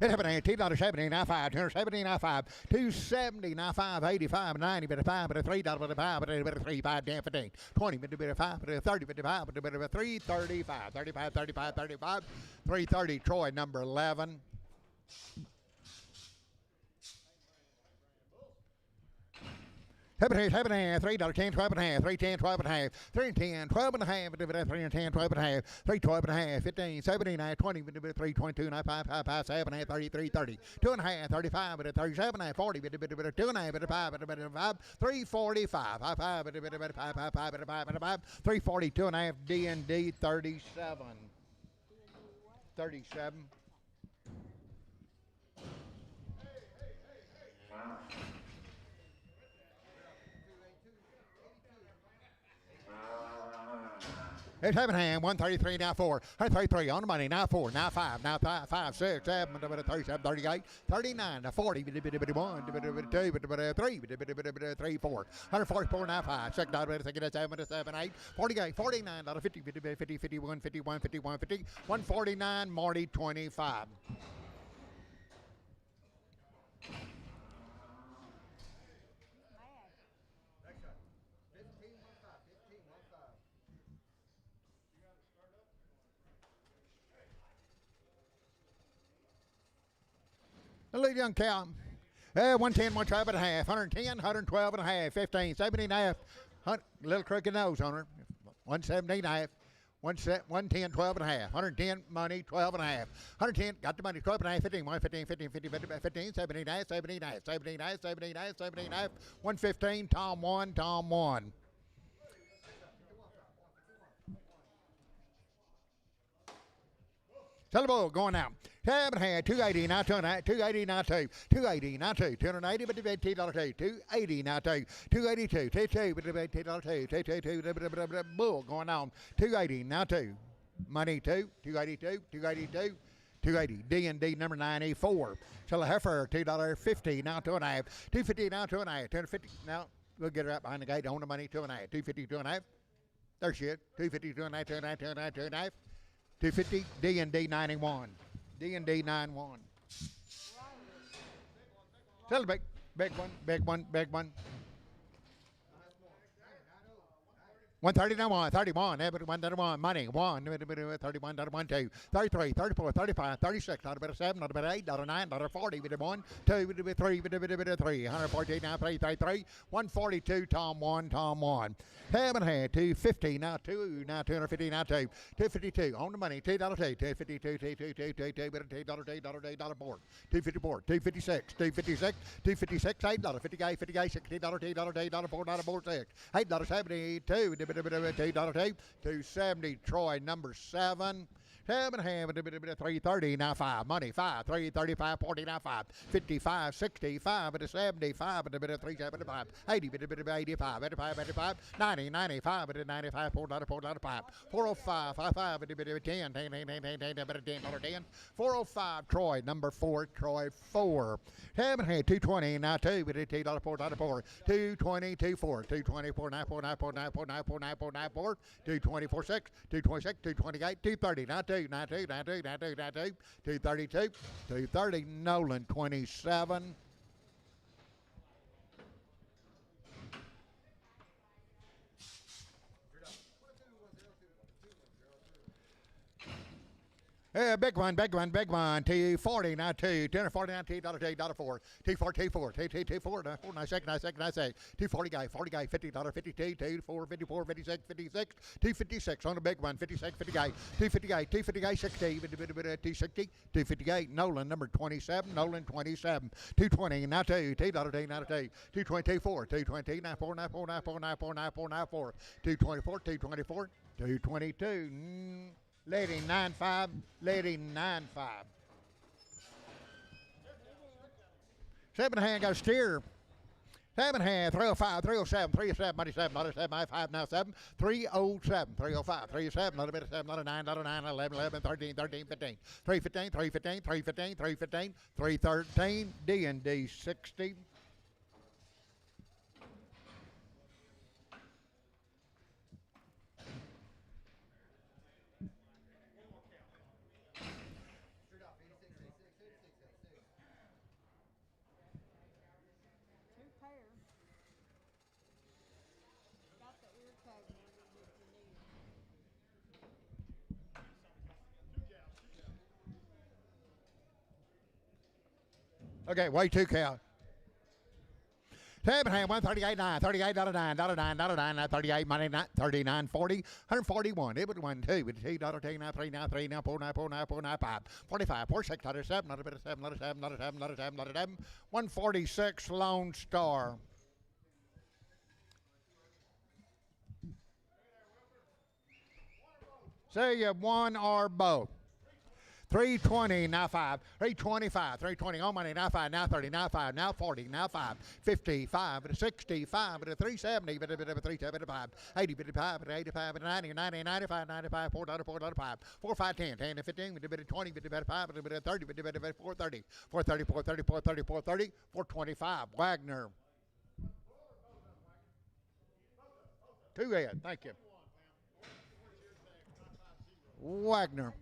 It's happening. $2, 70, now 5, 270, now 5, 270, now 5, 85, 90, but 5, but $3, but 5, but 3, 5, 10, 15, 20, but 5, but 30, but 5, but 335, 35, 35, 35, 330, Troy, number 11. $7.5, $3, 10, 12.5, 3, 10, 12.5, 3, 10, 12.5, 3, 10, 12.5, 3, 12.5, 15, 17, 20, 3, 22, 5, 5, 5, 7, 33, 30, 2.5, 35, 37, 40, 2.5, 5, 345, 5, 5, 340, 2.5, D&D 37. 37. It's 7.5, 133, now 4, 133, on the money, now 4, now 5, now 5, 6, 7, 37, 38, 39, 40, 1, 2, 3, 3, 4, 144, now 5, 6, 7, 7, 8, 48, 49, 50, 50, 51, 51, 51, 50, 149, Marty 25. The little young cow. 110, 112.5, 110, 112.5, 15, 17.5, little crooked nose on her. 117.5, 110, 12.5, 110 money, 12.5, 110, got the money, 12.5, 15, 115, 15, 15, 17.5, 17.5, 17.5, 17.5, 17.5, 115, Tom 1, Tom 1. Tell the bull going out. 7.5, 280, now 2.5, 280, now 2, 280, now 2, 280, but $2, 280, now 2, 282, 2, but $2, bull going on. 280, now 2, money 2, 282, 282, 280, D&D number 94. Tell the heifer $2.50, now 2.5, 250, now 2.5, 250, now we'll get her out behind the gate on the money, 2.5, 250, 2.5. There she is, 250, 2.5, 2.5, 2.5, 2.5. 250, D&D 91. D&D 91. Tell the Big one, big one, big one. 131, 31, everyone, 31, money, 1, 31, 2, 33, 34, 35, 36, not a bit of 7, not a bit of 8, not a 9, not a 40, bit of 1, 2, bit of 3, bit of 3, 114, now 3, 33, 142, Tom 1, Tom 1. Haven't had 250, now 2, now 250, now 2, 252, on the money, $2, 252, 2, bit of $2, board, 254, 256, 256, 256, $8, 50 guy, $60, $4, board 6, $8, 72, $2, 270, Troy, number 7. 330, now 5, money, 5, 3, 35, 40, now 5, 55, 65, bit of 75, bit of 375, 80, bit of 85, 85, 90, 95, bit of 95, $4, 5, 405, 55, bit of 10, 10, $10, 405, Troy, number 4, Troy 4. 220, now 2, bit of $2, $4, 220, 24, 224, 94, 94, 94, 94, 94, 94, 224, 6, 226, 228, 230, now 2, 232, 230, Nolan 27. Big one, 240, now 2, 240, now $2, 4, 244, 244, 240 guy, $50, 52, 2, 54, 56, 256 on the big one, 56, 50 guy, 250 guy, 60, 260, 258, Nolan, number 27, Nolan 27, 220, now 2, $2, now 2, 224, 220, now 4, 224, 222, Lady 9-5, Lady 9-5. 7 hand got a steer. 7 hand, 305, 307, 307, money 7, not a 7, 5 now 7, 307, 305, 307, not a bit of 7, not a 9, not a 9, 11, 11, 13, 13, 15, 315, 315, 315, 315, 313, D&D 60. Okay, way too count. 7 hand, 138, 9, $9, 38, money, 39, 40, 141, it would 1, 2, with $2, 2, now 3, now 3, now 4, now 4, now 4, now 5, 45, 46, not a 7, not a bit of 7, not a 7, not a 7, not a 7, not a 7, 146, Lone Star. Say you one or both. 320, now 5, 325, 320, on money, now 5, now 30, now 5, now 40, now 5, 55, 65, 370, 375, 80, 55, 85, 90, 90, 95, 95, $4, $5, 4, 5, 10, 10 to 15, 20, 5, 30, 430, 430, 430, 430, 430, 425, Wagner. 2 head, thank you. Wagner.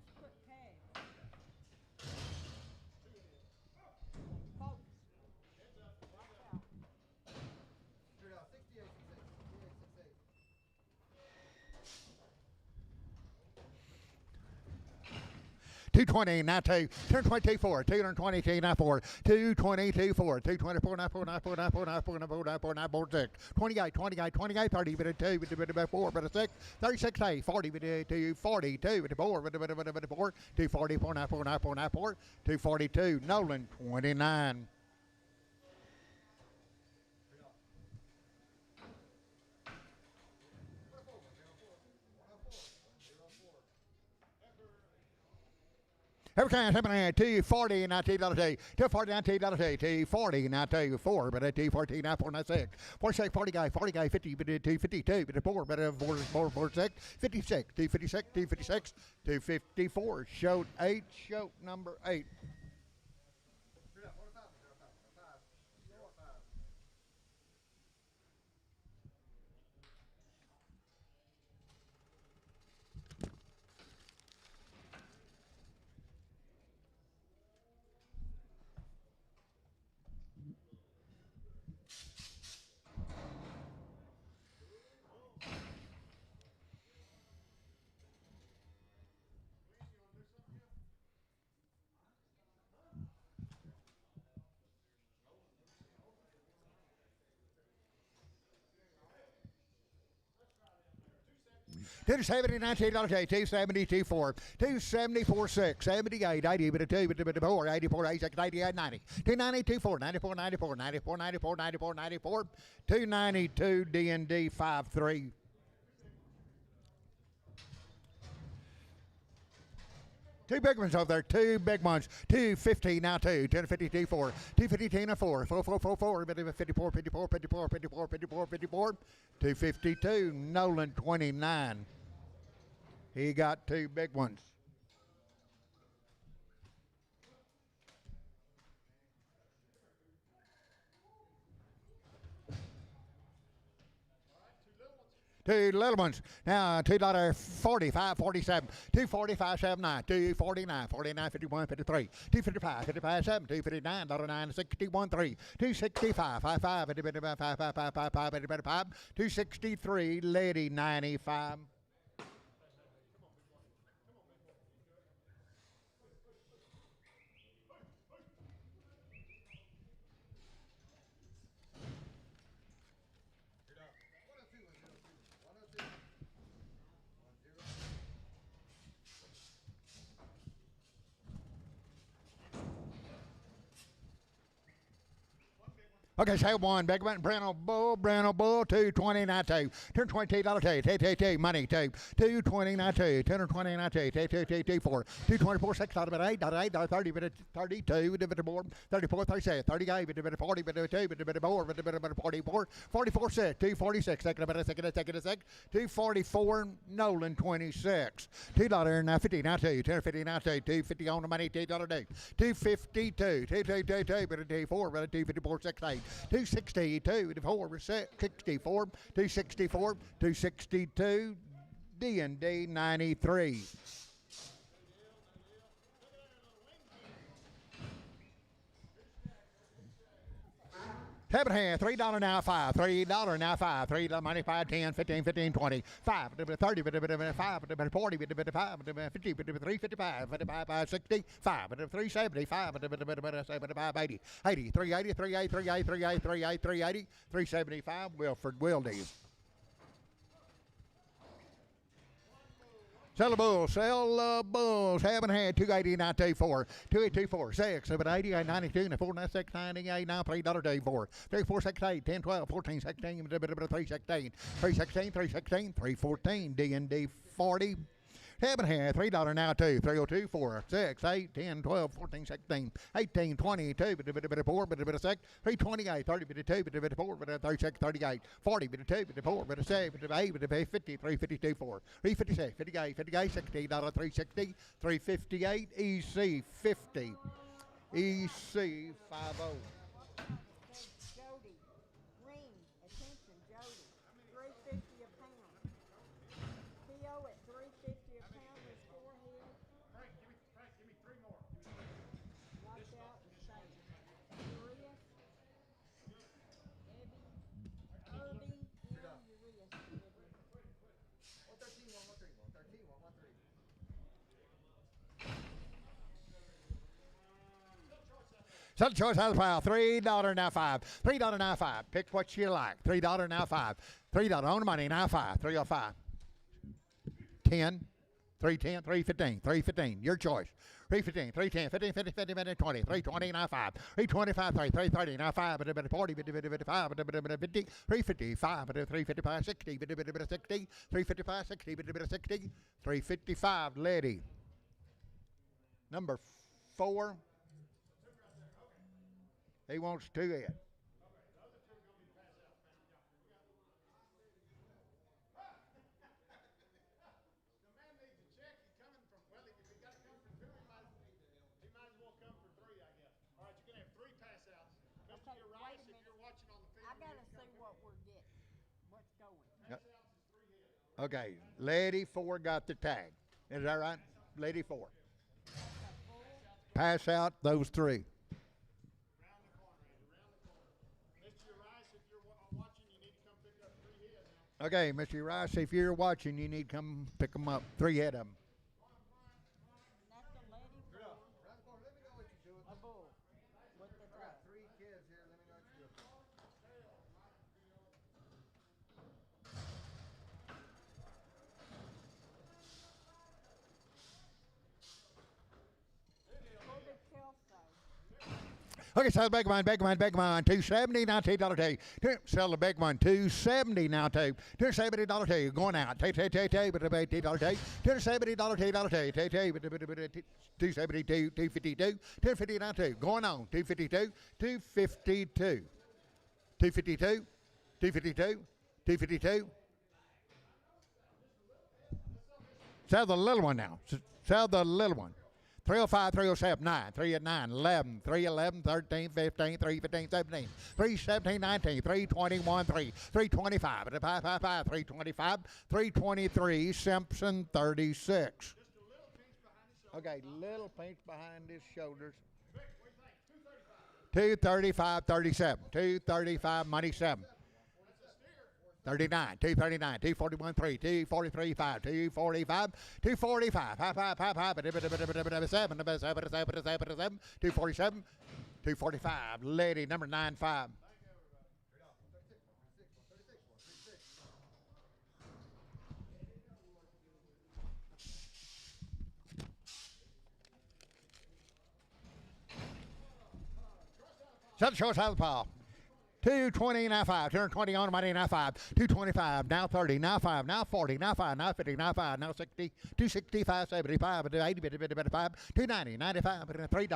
$220, now 2, 224, 220, now 4, 222, 4, 224, now 4, now 4, now 4, now 4, now 4, now 4, now 4, 6, 20 guy, 30, bit of 2, bit of 4, bit of 6, 36, 8, 40, bit of 2, 42, bit of 4, bit of 4, 244, now 4, now 4, now 4, 242, Nolan 29. Every time, 240, now $2, 240, now $2, 240, now 2, but 214, now 4, now 6, 46, 40 guy, 50, but 252, but 4, but 4, 6, 56, 256, 256, 254, show 8, show number 8. 270, $19, 270, 24, 274, 6, 78, 80, but a 2, but a 4, 84, 86, 88, 90, 290, 24, 94, 94, 94, 94, 94, 94, 292, D&D 53. Two big ones over there, two big ones. 250 now, 250, 24, 250, 4, 4, 4, 4, 4, 54, 54, 54, 54, 54, 54, 252, Nolan 29. He got two big ones. Two little ones. Now, $2.45, 47, 245, 79, 249, 49, 51, 53, 255, 55, 7, 259, $9, 61, 3, 265, 55, 55, 55, 55, 55, 263, lady 95. Okay, say one. Big one. Brano Bull, 229 two. $222 two. Money two. 229 two. 229 two. 4. 224 6 out of it 8. 8 30 bit 32 bit more. 34 37 38 bit 40 bit 2 bit more. Bit 44 44 6. 246 second bit second 244 Nolan 26. $2 now 50 now 2. 250 now 2. 250 on the money. $2 due. 252 222 bit 4 bit 254 6 8. 262, 4, 64, 264, 262, D&D 93. Seven hand, $3 now 5, $3 now 5, $3 money 5, 10, 15, 15, 20, 5, 30, 5, 40, 5, 50, 355, 55, 60, 5, 370, 5, 75, 80, 80, 380, 380, 380, 380, 380, 380, 375, Wilford Wildy. Sell the bulls, haven't had 289 24, 2824, 6, 7, 88, 92, 4, 96, 98, now $3 day 4, 3, 4, 6, 8, 10, 12, 14, 16, 3, 16, 3, 16, 3, 16, 3, 14, D&D 40. Haven't had $3 now 2, 302, 4, 6, 8, 10, 12, 14, 16, 18, 22, 4, 6, 328, 30, 2, 4, 36, 38, 40, 2, 4, 7, 8, 50, 352, 4, 356, 58, 58, $60, 360, 358, EC 50, EC 50. Jody, ring, attention, Jody, 350 a pound. PO at 350 a pound is forehead. Frank, give me 3 more. Knocked out and safe. Urias, Ebby, Irby, and Urias delivered. 113, 113, 113, 113. Sell the choice out of the pile. $3 now 5. $3 now 5. Pick what you like. $3 now 5. $3 on the money now 5. 305. 10. 310. 315. 315. Your choice. 315. 310. 15. 50. 50. 50. 20. 320 now 5. 325. 330 now 5. 40. 55. 50. 355. 355. 60. 60. 355. 60. 60. 355. Lady. Number 4. He wants 2 in. Okay, wait a minute. I gotta see what we're getting. What's going? Yep. Okay, Lady 4 got the tag. Is that right? Lady 4. Pass out those 3. Okay, Mr. Rice, if you're watching, you need to come pick them up. 3 head of them. That's a lady for Let me know what you're doing. a bull with the I got tag. 3 kids here. Let me know what you're doing. Okay, sell the big one, 270 now, $2 two. Sell the big one, 270 now, $270 two. Going out, $270 $270 $252, $250 now, two. Going on, $252, $252, $252, $252, $252. Sell the little one now. Sell the little one. 305, 307, 9, 3 at 9, 11, 311, 13, 15, 315, 17, 317, 19, 321, 3, 325, 555, 325, 323, Simpson 36. Okay, little pinch behind his shoulders. 235, 37, 235, money 7. 39, 239, 241, 3, 243, 5, 245, 245, 5, 5, 5, 5, 7, 247, 245, lady number 95. Shut the show, southpaw. 220, now 5, 220 on the money, now 5, 225, now 30, now 5, now 40, now 5, now 50, now 5, now 60, 265, 75, 80, 5, 290, 95, $3,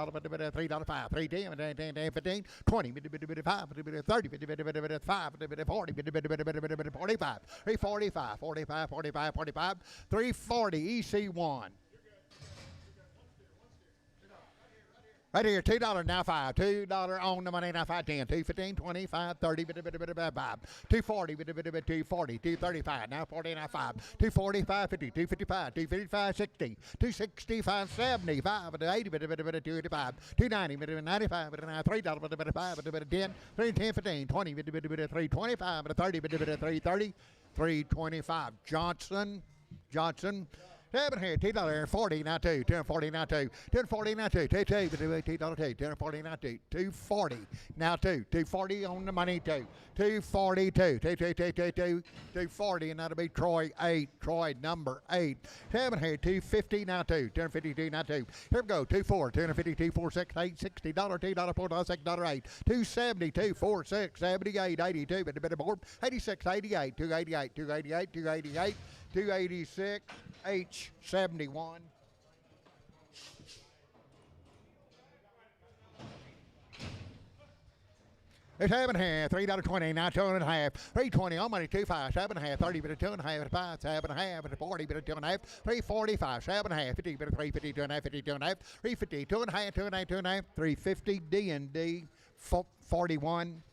$3, 5, 310, 10, 15, 20, 5, 30, 5, 40, 45, 345, 45, 45, 45, 340, EC1. Right here, $2 now 5, $2 on the money now 5, 10, 215, 25, 30, 5, 240, 240, 235, now 40, now 5, 245, 50, 255, 255, 60, 265, 75, 80, 285, 290, 95, $3, 5, 10, 310, 15, 20, 325, 30, 330, 325. Johnson. Seven here, $2, 40 now 2, 1040 now 2, 1040 now 2, $2, $2, 1040 now 2, 240 now 2, 240 on the money 2, 242, 240, and that'll be Troy 8, Troy number 8. Seven here, 250 now 2, 1052 now 2. Here we go, 24, 252, 46, 8, $60, $2, $4, $6, 8, 272, 46, 78, 82, but a bit more, 86, 88, 288, 288, 288. 286, H71. It's 7.5, $3.20, now 2.5, 320 on money, 25, 7.5, 30, bit of 2.5, 5, 7.5, 40, bit of 2.5, 345, 7.5, 50, bit of 350, 2.5, 50, 2.5, 350, 2.5, 2.5, 2.5, 350, D&D, 41.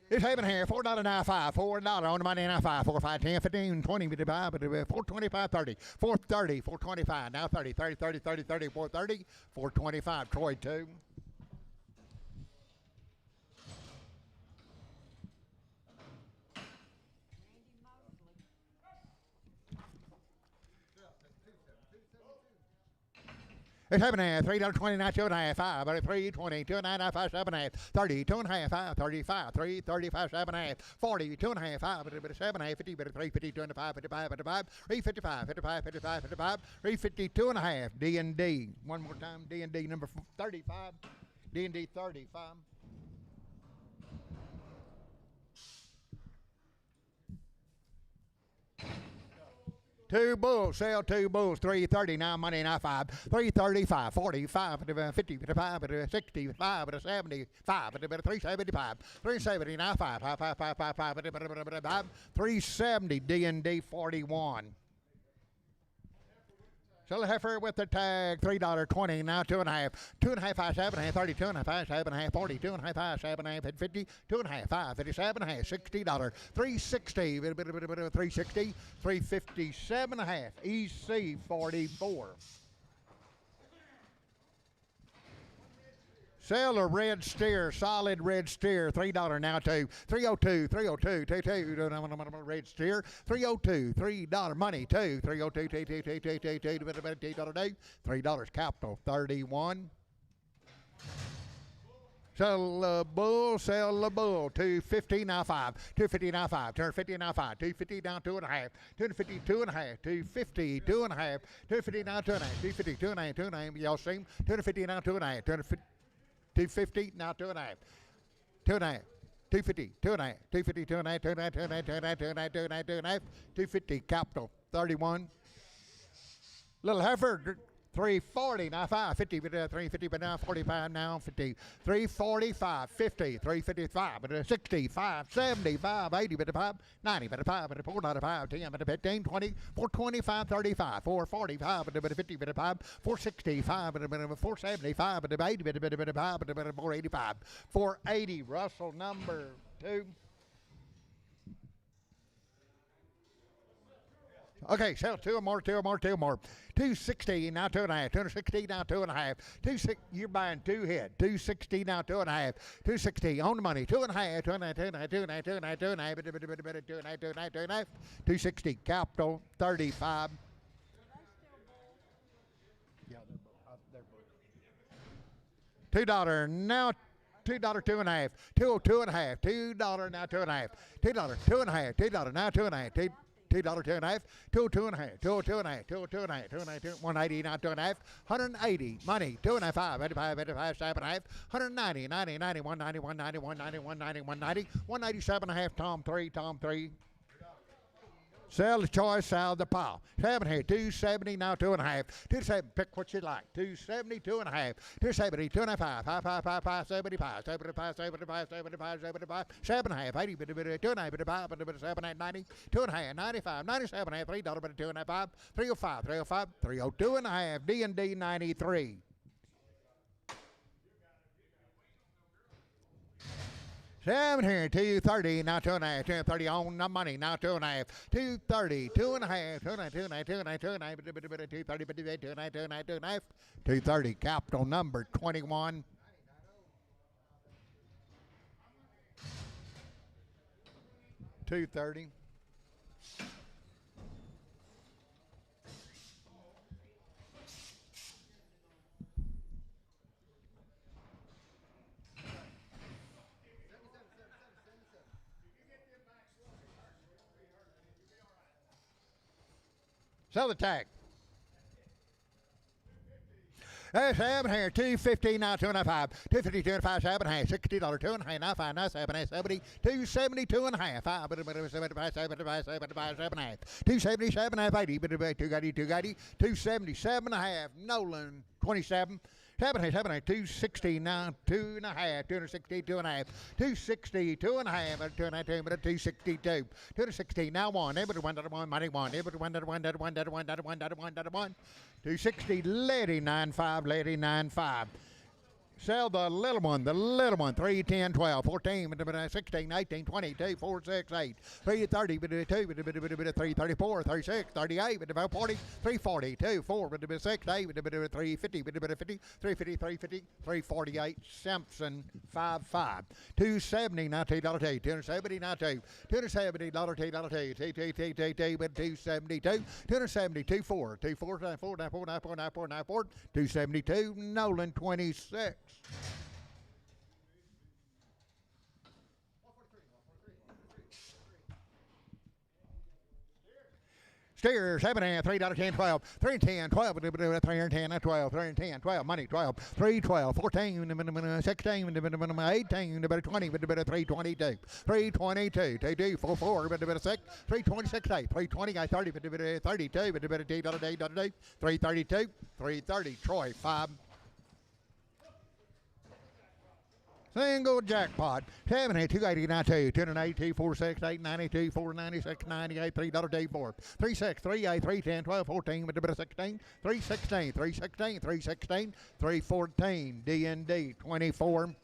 It's having here, $4.95, $4 on the money, now 5, 4, 5, 10, 15, 20, 25, 425, 30, 430, 425, now 30, 30, 30, 30, 30, 430, 425, Troy 2. It's 7.5, $3.20, now 2.5, 5, 320, 2.5, 5, 7.5, 30, 2.5, 5, 35, 3, 35, 7.5, 40, 2.5, 5, 7.5, 50, 350, 2.5, 55, 55, 355, 55, 55, 55, 350, 2.5, D&D. One more time, D&D number 35, D&D 35. Two bulls, sell two bulls, 330, now money, now 5, 335, 45, 50, 55, 65, 75, 375, 370, now 5, 5, 5, 5, 5, 5, 370, D&D 41. Sell a heifer with the tag, $3.20, now 2.5, 2.5, 5, 7.5, 30, 2.5, 5, 7.5, 40, 2.5, 5, 7.5, 50, 2.5, 5, 57.5, $60, 360, 360, 357.5, EC 44. Sell a red steer, solid red steer, $3 now 2, 302, 302, 22, red steer, 302, $3 money 2, 302, $3 capital 31. Sell the bull, sell the bull. 250 now 5. 250 now 5. 250 now 5. 250 down 2.5. 250 2.5. 250 2.5. 250 now 2.5. 250 2.5. 2.5. Y'all see? 250 now 2.5. 250 now 2.5. 2.5. 250 2.5. 250 2.5. 2.5. 2.5. 2.5. 2.5. 2.5. 2.5. 250 capital 31. Little heifer. 340 now 550 but 350 but now 45 now 50 345 50 355 but 65 75 80 but 5 90 but 5 but 4 not 5 10 but 15 20 425 35 445 but 50 but 5 465 but 475 but 80 but 5 but 485 480 Russell number 2. Okay, sell two more. 260 now 2.5. 260 now 2.5. 26. You're buying 2 head. 260 now 2.5. 260 on the money. 2.5. 2.5. 2.5. 2.5. 2.5. 2.5. 2.5. 2.5. 2.5. 260 capital 35. Yeah, they're $2 now. $2 2.5. $2.5. $2 now 2.5. $2 2.5. $2 now 2.5. $2 2.5. 2.5. 2.5. 2.5. 180 now 2.5. 180 money 2.5. 85 7.5. 190 90 90 190 190 190 190 190 187.5 Tom 3. Sell the choice, sell the pile. 7 here, 270 now 2.5. 270, pick what you like. 270, 2.5. 270, 2.5. 5, 75, 75, 75, 75, 75, 7.5, 80, 2.5, 7, 90, 2.5, 95, 97, $3, but 2.5, 305, 305, 302.5, D&D 93. Seven here, 230, now 2.5, 230 on the money, now 2.5, 230, 2.5, 2.5, 230, 230, capital number 21. $230. Sell the tag. That's 7 here, 250 now 2.5, 250 2.5, 7.5, $60, 2.5 now 5 now 7 70, 270 2.5, 5 75 75 75 7.5, 270 7.5 80, 270 7.5 Nolan 27. 7 260 now 2.5, 260 2.5, 260 2.5, 262, 260 now 1, every 1 money 1, every 1 260 lady 9.5, lady 9.5. Sell the little one, 3, 10, 12, 14, 16, 18, 22, 4, 6, 8, 330, 2, 334, 36, 38, 40, 340, 2, 4, 6, 8, 350, 50, 350, 348, Simpson 5.5, 270, now $2, 270, now 2, $270, $272, 272, 4, 272, Nolan 26. Steer, 7.5, $3, 10, 12, 3 10, 12, 310, 12, 310, 12, money 12, 312, 14, 16, 18, 20, 322, 322, 2, 4, 4, 6, 326, 8, 320, 30, 32, 332, 330, Troy 5. Single jackpot. 70, 280, 92, 280, 46, 892, 496, 98, $3, 4, 36, 38, 310, 12, 14, 16, 316, 316, 316, 314, D&D 24.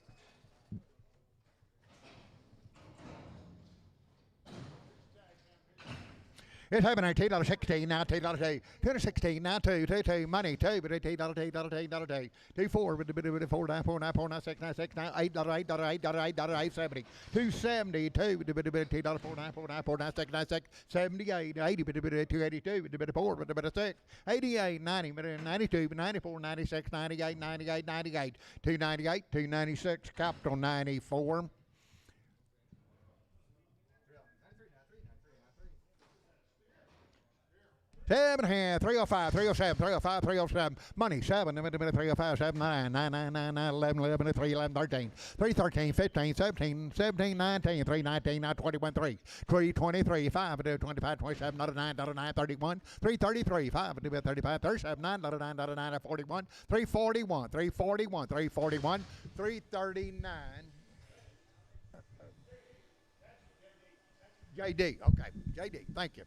It's happening at $2.16 now, $2 $2.16 now, two, money, $2, but $2, 2, 4, but $4, 4, 9, 4, 9, 6, 9, 6, 9, $8, $8.70, $2.70, $2, $4, 9, 4, 9, 4, 9, 6, 9, 6, 78, 80, but $2.82, but $4, but $6, 88, 90, but 92, but 94, 96, 98, 98, 98, 298, 296, capital 94. 7 hand, 305, 307, 305, 307, money 7, 305, 7, 9, 9, 9, 9, 9, 11, 11, 3, 11, 13, 3, 13, 15, 17, 17, 19, 3, 19, 9, 21, 3, 3, 23, 5, 25, 27, 9, 9, 31, 3, 33, 5, 35, 37, 9, 9, 9, 41, 3, 41, 3, 41, 3, 41, 3, 39. JD, okay, JD, thank you.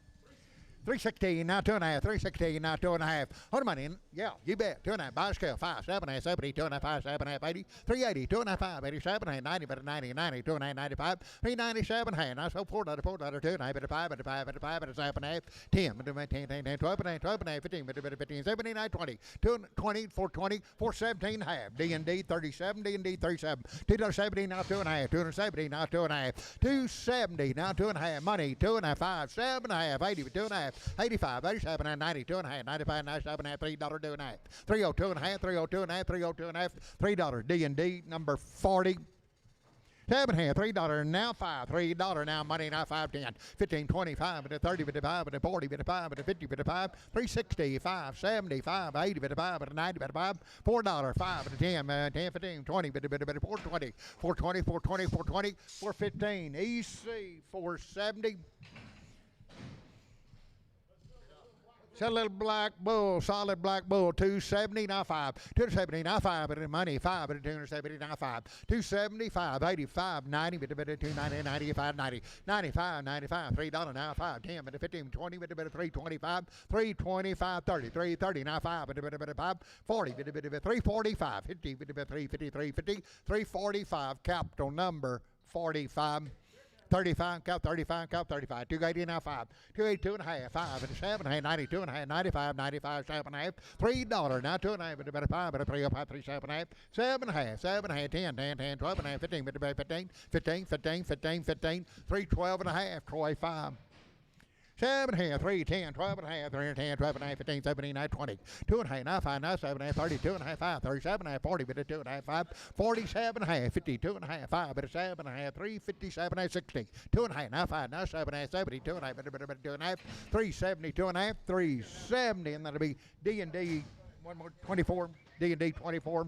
316 now 2.5, 316 now 2.5. Hold on money, yeah, you bet. 2.5, buy scale 5, 7.5, 70, 2.5, 5, 7.5, 80, 380, 2.5, 5, 87, 90, but 90, 90, 2.5, 95, 397, hand. I sold $4, 2.5, but 5, but 5, but 5, but 7.5, 10, 10, 10, 12, 12, 15, but 15, 17, 20, 20, 420, 417, half. D&D 37, D&D 37, $2.70 now 2.5, 270 now 2.5, 270 now 2.5, money 2.5, 5, 7.5, 80, 2.5. 85, 87, 92 and a half, 95, 97 and a half, $3 2 and a half, 302 and a half, 302 and a half, 302 and a half, $3 D&D number 40. 7 hand, $3 now 5, $3 now money now 5, 10, 15, 25, but 30, but 5, but 40, but 5, but 50, but 5, 360, 5, 75, 80, but 5, but 90, but 5, $4, 5, but 10, 10, 15, 20, but 420, 420, 420, 420, 415, EC 470. Solid black bull, 270, now 5, 270, now 5, but money 5, but 270, now 5, 275, 85, 90, but 290, 95, 90, 95, 95, $3 now 5, 10, but 15, 20, but 325, 325, 30, 330, now 5, but 5, 40, but 345, 50, but 353, 50, 345, capital number 45. 35, count 35, count 35, 280 now 5, 282 and a half, 5 and 7, 92 and a half, 95, 95, 7 and a half, $3 now 2 and a half, but about 5, but 305, 37 and a half, 7 and a half, 7 and a half, 10, 10, 10, 12 and a half, 15, but 15, 15, 15, 15, 15, 312 and a half, Troy 5. 7 and a half, 3, 10, 12 and a half, 3, 10, 12 and a half, 15, 17, 9, 20, 2 and a half, now 5, now 7 and a half, 32 and a half, 5, 37 and a half, 40, but 2 and a half, 5, 47 and a half, 52 and a half, 5, but 7 and a half, 3, 57 and a half, 60, 2 and a half, now 5, now 7 and a half, 72 and a half, but 2 and a half, 372 and a half, 370, and that'll be D&D, one more, 24, D&D 24.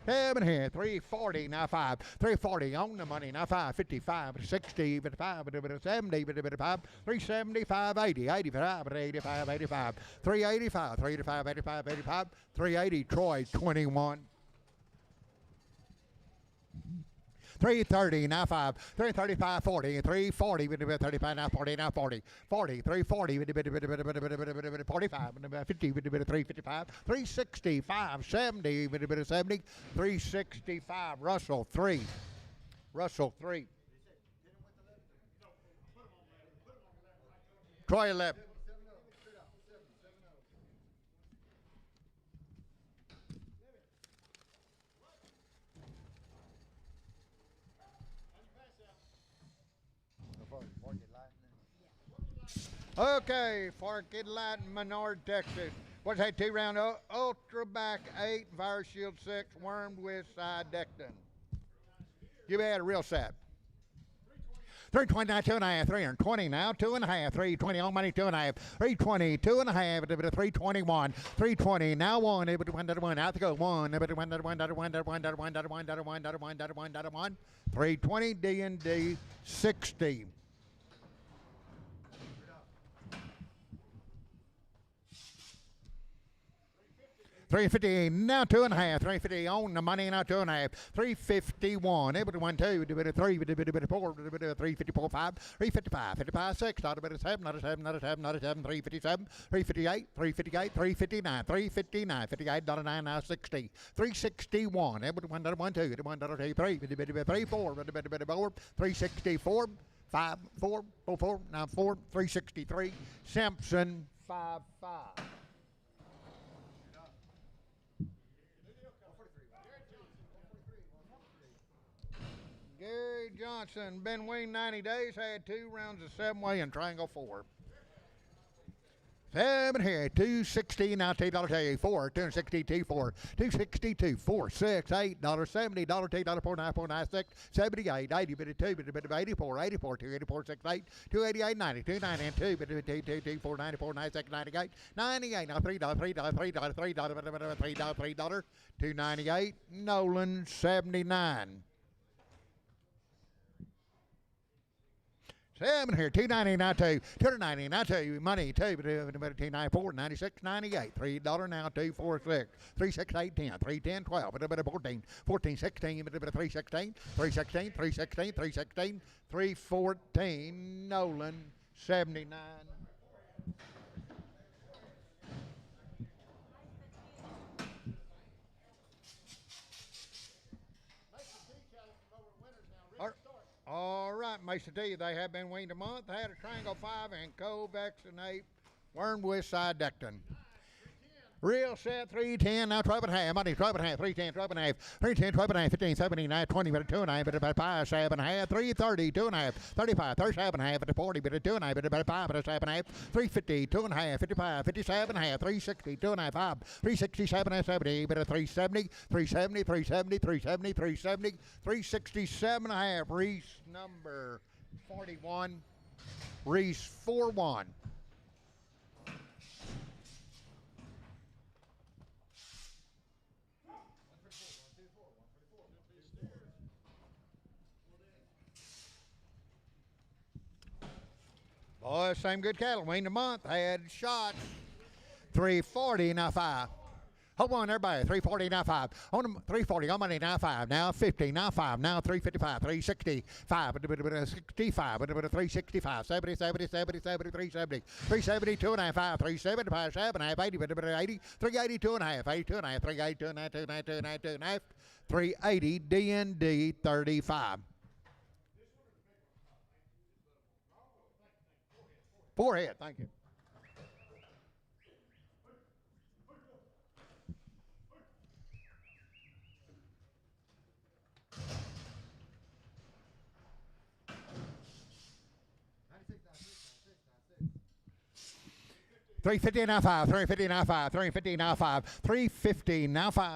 7 here, 340, now 5, 340 on the money, now 5, 55, 60, 55, 70, 55, 375, 80, 85, 85, 85, 385, 385, 85, 85, 380, Troy 21. 330, now 5, 335, 40, 340, 35, now 40, now 40, 40, 340, 45, 50, 355, 365, 70, 70, 365, Russell 3, Russell 3, Troy 11. Okay, Forked Lighting, Menard, Texas. What's that 2-round Ultra Back 8, Fire Shield 6, wormed with side Decton. You had a real set. 329, 2 and a half, 320 now, 2 and a half, 320 on money, 2 and a half, 320, 2 and a half, 321, 320 now 1, able to 1, out to go 1, able to 1, 320 D&D 60. 350 now 2 and a half, 350 on the money now 2 and a half, 351 able to 1 2 bit of 3 bit of 4 bit of 354 5 355 55 6 not a bit of 7 not a 7 not a 7 not a 7 357 358 358 359 359 58 $9 now 60 361 able to 1 2 1 2 1 2 3 bit of 3 4 bit of 4 364 544494 363. Simpson 55. Gary Johnson, been weaned 90 days, had 2 rounds of 7-way and triangle 4. 7 here, 260 now, $2 4, 262 4, 262 4, 6, $8, $70, $2 4, 9 4, 9 6, 78, 80, bit of 2, bit of 84, 84, 284, 6 8, 288, 90, 290 and 2, bit of 2, 2, 2, 4, 94, 96, 98, 98, now $3, $3, $3, $3, $3, $3, 298, Nolan 79. 7 here, 299 2, 299 2, money 2, but 294, 96, 98, $3 now, 246, 368, 10, 310, 12, but 14, 14, 16, but 316, 316, 316, 316, 314, Nolan 79. All right, Mason D, they have been weaned a month. They had a triangle 5 and co-vaccinate Wormwood side Decton. Real set 310, now 12 and a half, money 12 and a half, 310, 12 and a half, 310, 12 and a half, 15, 17, 9, 20, but a 2 and a half, but about 5, 7 and a half, 330, 2 and a half, 35, 37 and a half, but a 40, but a 2 and a half, but about 5, but a 7 and a half, 350, 2 and a half, 55, 57 and a half, 360, 2 and a half, 5, 367 and 70, but a 370, 370, 370, 370, 370, 367 and a half, Reese number 41, Reese 41. Boy, same good cattle. Weaned a month. Had shots. 340 now 5. Hold on, everybody. 340 now 5. On 340. On money now 5. Now 50. Now 5. Now 355. 365. 65. 365. 70. 70. 70. 70. 370. 370. 2 and a half. 5. 375. 7 and a half. 80. 80. 380. 2 and a half. 82 and a half. 382 and a half. 2 and a half. 2 and a half. 2 and a half. 380. D&D 35. Forehead, thank you. $350 now 5, $350 now 5, $350 now 5,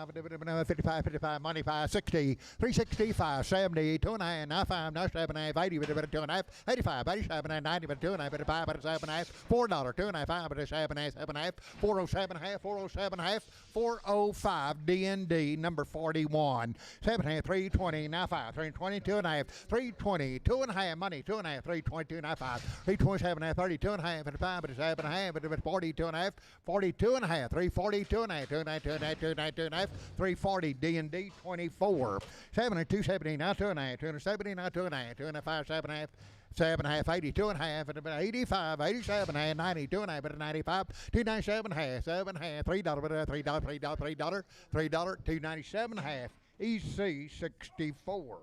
$350 now 5, 55, 55, money 5, 60, 365, 70, 2 and a half, now 5, now 7 and a half, 80, but 2 and a half, 85, 87 and 90, but 2 and a half, but 5, but 7 and a half, $4, 2 and a half, 5, but 7 and a half, 7 and a half, 407 and a half, 407 and a half, 405, D&D number 41, 7 and a half, 320, now 5, 320, 2 and a half, 320, 2 and a half, money 2 and a half, 322, now 5, 327 and a half, 32 and a half, but 5, but 7 and a half, but 42 and a half, 42 and a half, 342 and a half, 2 and a half, 2 and a half, 2 and a half, 2 and a half, 340, D&D 24, 7 and 270, now 2 and a half, 270, now 2 and a half, 2 and a half, 7 and a half, 7 and a half, 82 and a half, 85, 87 and a half, 92 and a half, 95, 297 and a half, 7 and a half, $3, $3, $3, $3, $3, 297 and a half, EC 64.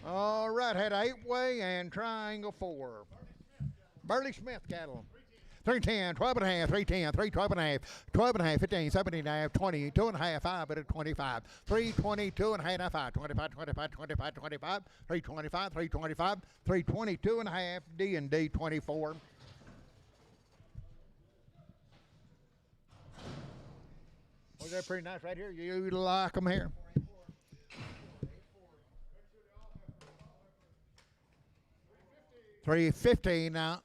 All right, had 8-way and triangle 4. Burley Smith cattle. 310, 12 and a half, 310, 312 and a half, 12 and a half, 15, 17 and a half, 20, 2 and a half, 5, but a 25, 322 and a half, 5, 25, 25, 25, 25, 325, 325, 322 and a half, D&D 24. Was that pretty nice right here? You like them here? 350 now.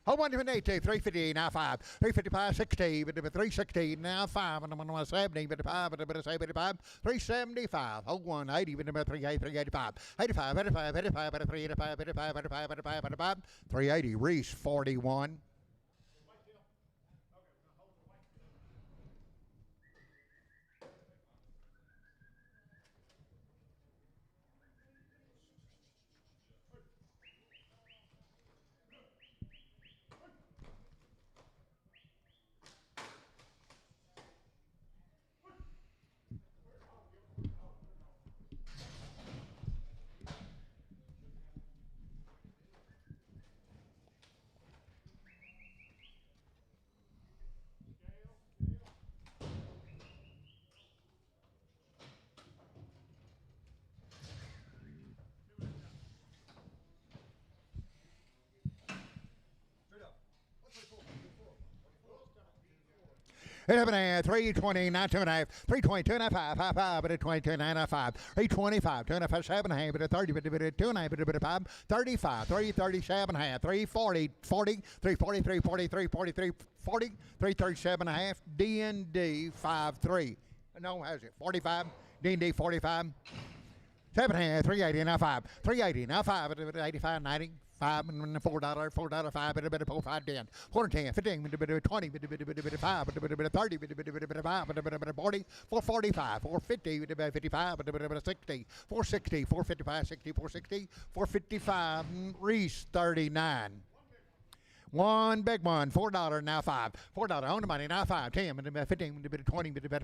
Hold on, different day, 350 now 5, 355, 60, but 360 now 5, and I'm on 70, but 5, but 75, 375, hold on, 80, but 385, 85, 85, 85, but 385, 85, 85, 85, 85, 380, Reese 41. 11.5, 329, 2.5, 322 and a half, 5, but a 22 and a half, 325, 2.5, 7.5, but a 30, but a 2.5, but a 5, 35, 337 and a half, 340, 40, 340, 340, 343, 40, 337 and a half, D&D 5.3. No, how's it? 45, D&D 45. 7.5, 380 now 5, 380 now 5, 85, 90, 5 and $4, $4, 5, bit a bit of 4, 5, 10, 410, 15, bit of 20, bit of 5, bit of 30, bit of 5, bit of 40, 445, 450, bit of 55, bit of 60, 460, 455, 60, 460, 455, Reese 39. One big one, $4 now 5, $4 on the money now 5, 10, 15, 20, 5,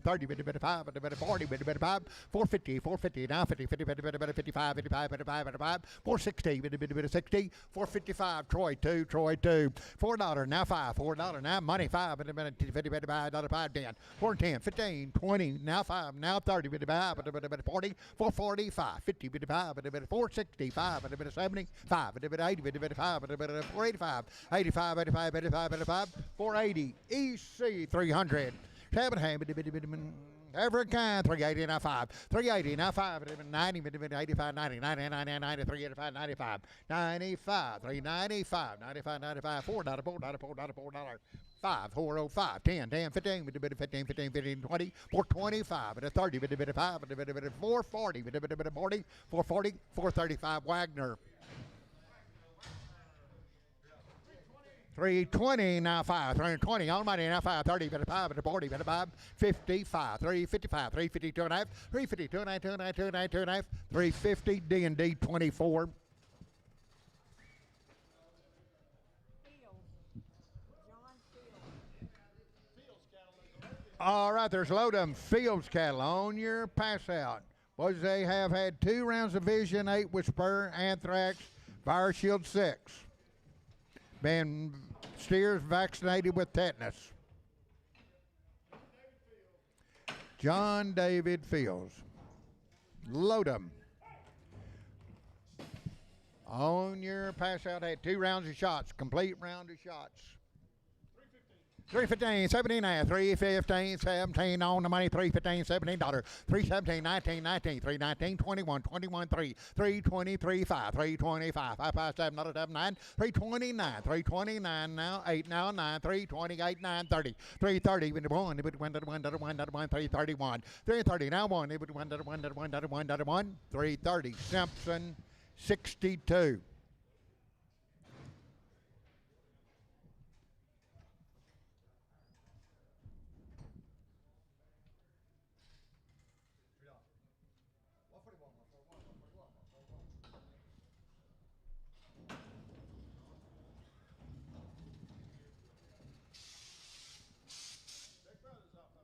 30, 5, 40, 5, 450, 450 now 50, 55, 5, 460, 60, 455, Troy 2, $4 now 5, $4 now money 5, 55, 5, 10, 410, 15, 20 now 5, now 30, 5, 40, 445, 50, 5, 465, 75, 80, 5, 485. 85, 85, 85, 85, 480, EC 300, 7 every kind, 380 now 5, 380 now 5, 90, 85, 90, 90, 90, 90, 385, 95, 95, 395, 95, 95, $4, $4, 5, 405, 10, 10, 15, 15, 15, 15, 20, 425, 30, 5, 440, 40, 440, 435, Wagner. 320 now 5, 320 on money now 5, 30, 5, 40, 5, 55, 355, 352 and a half, 352 and a half, 2 and a half, 2 and a half, 2 and a half, 350, D&D 24. All right, there's Lodum Fields cattle on your pass out. Boys, they have had 2 rounds of vision, 8 with spur, anthrax, Fire Shield 6. Been steers vaccinated with tetanus. John David Fields. Load 'em. On your pass out, had 2 rounds of shots, complete round of shots. 315, 17, 315, 17 on the money, 315, $17, 317, 19, 19, 319, 21, 21, 3, 323, 5, 325, 557, 79, 329, 329 now, 8 now, 9, 328, 9, 30, 330, 1, 331, 330 now 1, 330, Simpson, 62.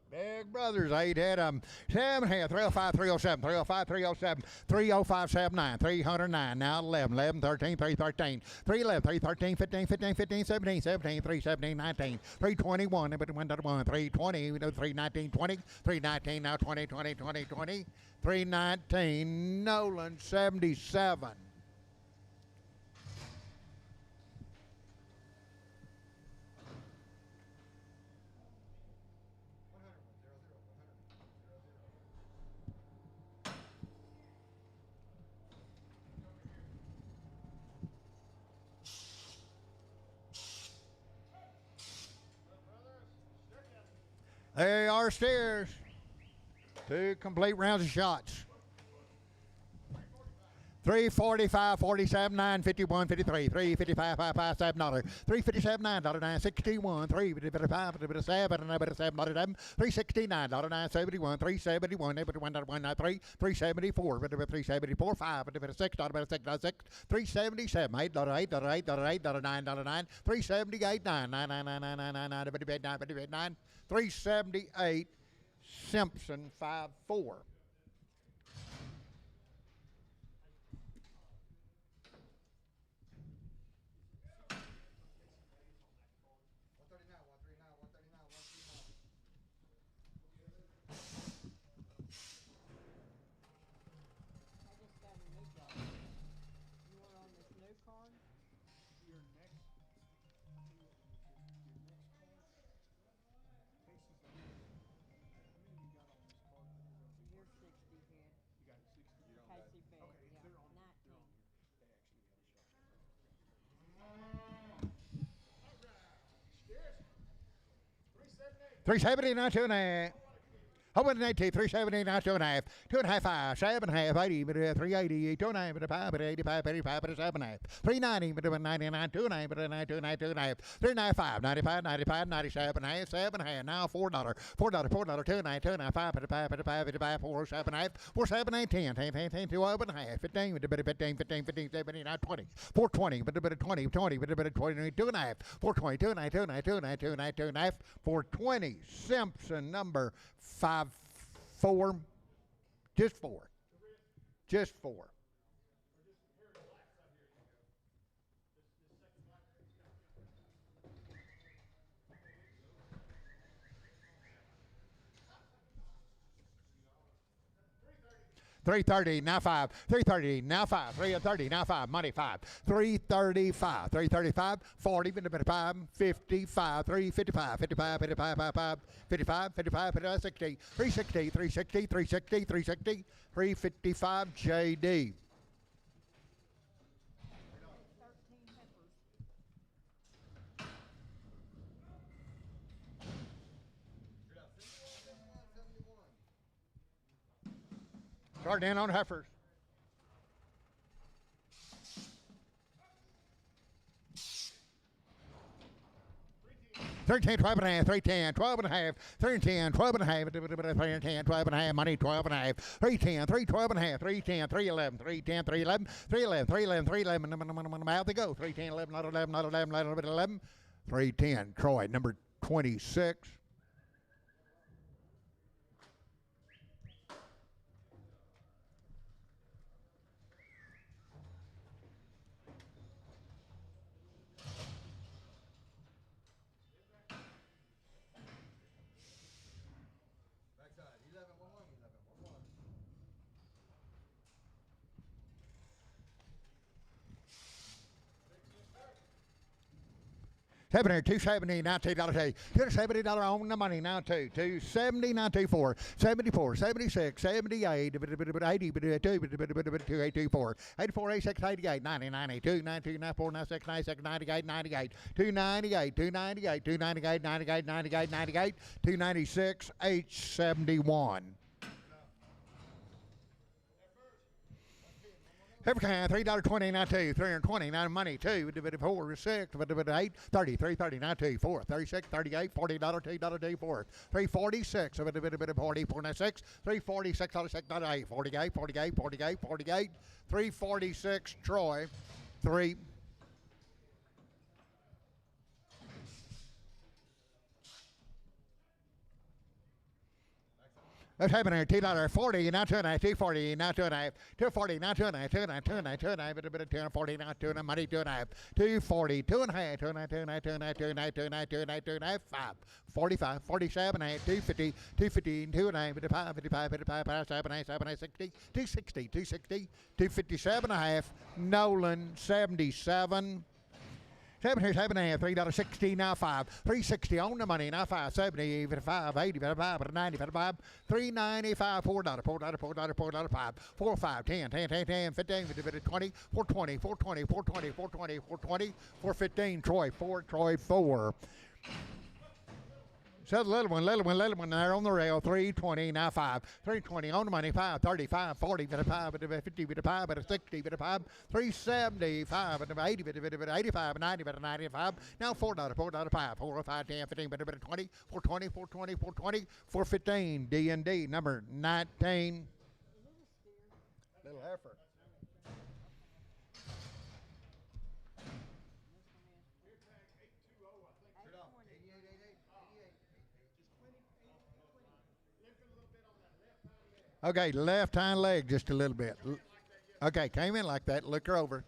Big Brothers, 8 had 7 had 305, 307, 305, 307, 305, 79, 309, now 11, 11, 13, 313, 311, 313, 15, 15, 15, 17, 17, 317, 19, 321, 320, 319, 20, 319, now 20, 20, 20, 20, 319, Nolan, 77. They are steers. 2 complete rounds of shots. 345, 47, 9, 51, 53, 355, 557, $357, $9, 61, 355, 7, 369, 971, 371, 193, 374, 374, 5, 6, 377, $8, $8, $8, $8, $9, $9, 378, 9, 9, 9, 9, 9, 9, 9, 9, 378, Simpson, 5-4. 370, now 2.5. Open 80, 370, now 2.5. 2.5, 5, 7.5, 80, but 380, 2.9, but 5, but 85, 85, but 7.5. 390, but 99, 2.9, but 929, 2.5. 395, 95, 95, 97, 7.5. Now $4, $4, $4, 2.9, 2.9, 5, but 5, but 5, 55, 4, 7.5, 4, 7, 8, 10, 10, 10, 10, 2, 1.5, 15, but 15, 15, 15, 17, now 20, 420, but 20, 20, but 20, 2.5, 420, 2.9, 2.9, 2.9, 2.9, 2.5, 420. Simpson number 5, 4, just 4, just 4. $330, now 5. $330, now 5. $330, now 5. Money 5. $335. $335. 40, 55, 55, 355, 55, 55, 55, 55, 55, 55, 60, 360, 360, 360, 360, 355, JD. Start in on heifers. $13, 12 and a half, $310, 12 and a half, $310, 12 and a half, $310, 12 and a half, money 12 and a half, $310, $312 and a half, $310, $311, $310, $311, $311, $311, $311, out they go, $310, $11, not $11, not $11, not $11, $310, Troy, number 26. $270, now $2 $270 on the money, now $270, now $2.4, $74, $76, $78, $80, $284, $84, $86, $88, $90, $92, $92, $94, $96, $97, $98, $98, $298, $298, $298, $98, $98, $98, $296, $871. Every time, $3.20, now $2, $320, now money, $2, $4, $6, $8, $30, $330, now $2, $4, $36, $38, $40, $2, $4, $346, $46, $346, $6, $8, $48, $48, $48, $48, $346, Troy, 3. Let's have it here. $2.40, now $2.5, $2.40, now $2.5, $2.40, now $2.5, $2.5, $2.5, $2.5, $2.40, now $2.5, money $2.5, $2.40, $2.5, $2.5, $2.5, $2.5, $2.5, $2.5, $2.5, $2.5, $5, $45, $47, $2.50, $2.50, $2.5, $55, $55, $55, $7, $7, $60, $2.60, $2.60, $2.57.5, Nolan, $77. $7 $7.5, $3.60, now $5, $3.60 on the money, now $5, $70, $55, $80, $55, $90, $55, $3.95, $4, $4, $4, $4, $5, $4, $5, $10, $10, $10, $10, $15, $20, $4.20, $4.20, $4.20, $4.20, $4.20, $4.15, Troy, 4, Troy, 4. So the little one there on the rail, $3.20, now $5, $3.20 on the money, $5, $35, $40, $55, $50, $55, $60, $55, $3.70, $5, $80, $85, $90, $95, now $4, $4, $5, $4, $5, $10, $15, $20, $4.20, $4.20, $4.20, $4.15, D&D, number 19. Little heifer. Okay, left hind leg just a little bit. Okay, came in like that. Look her over.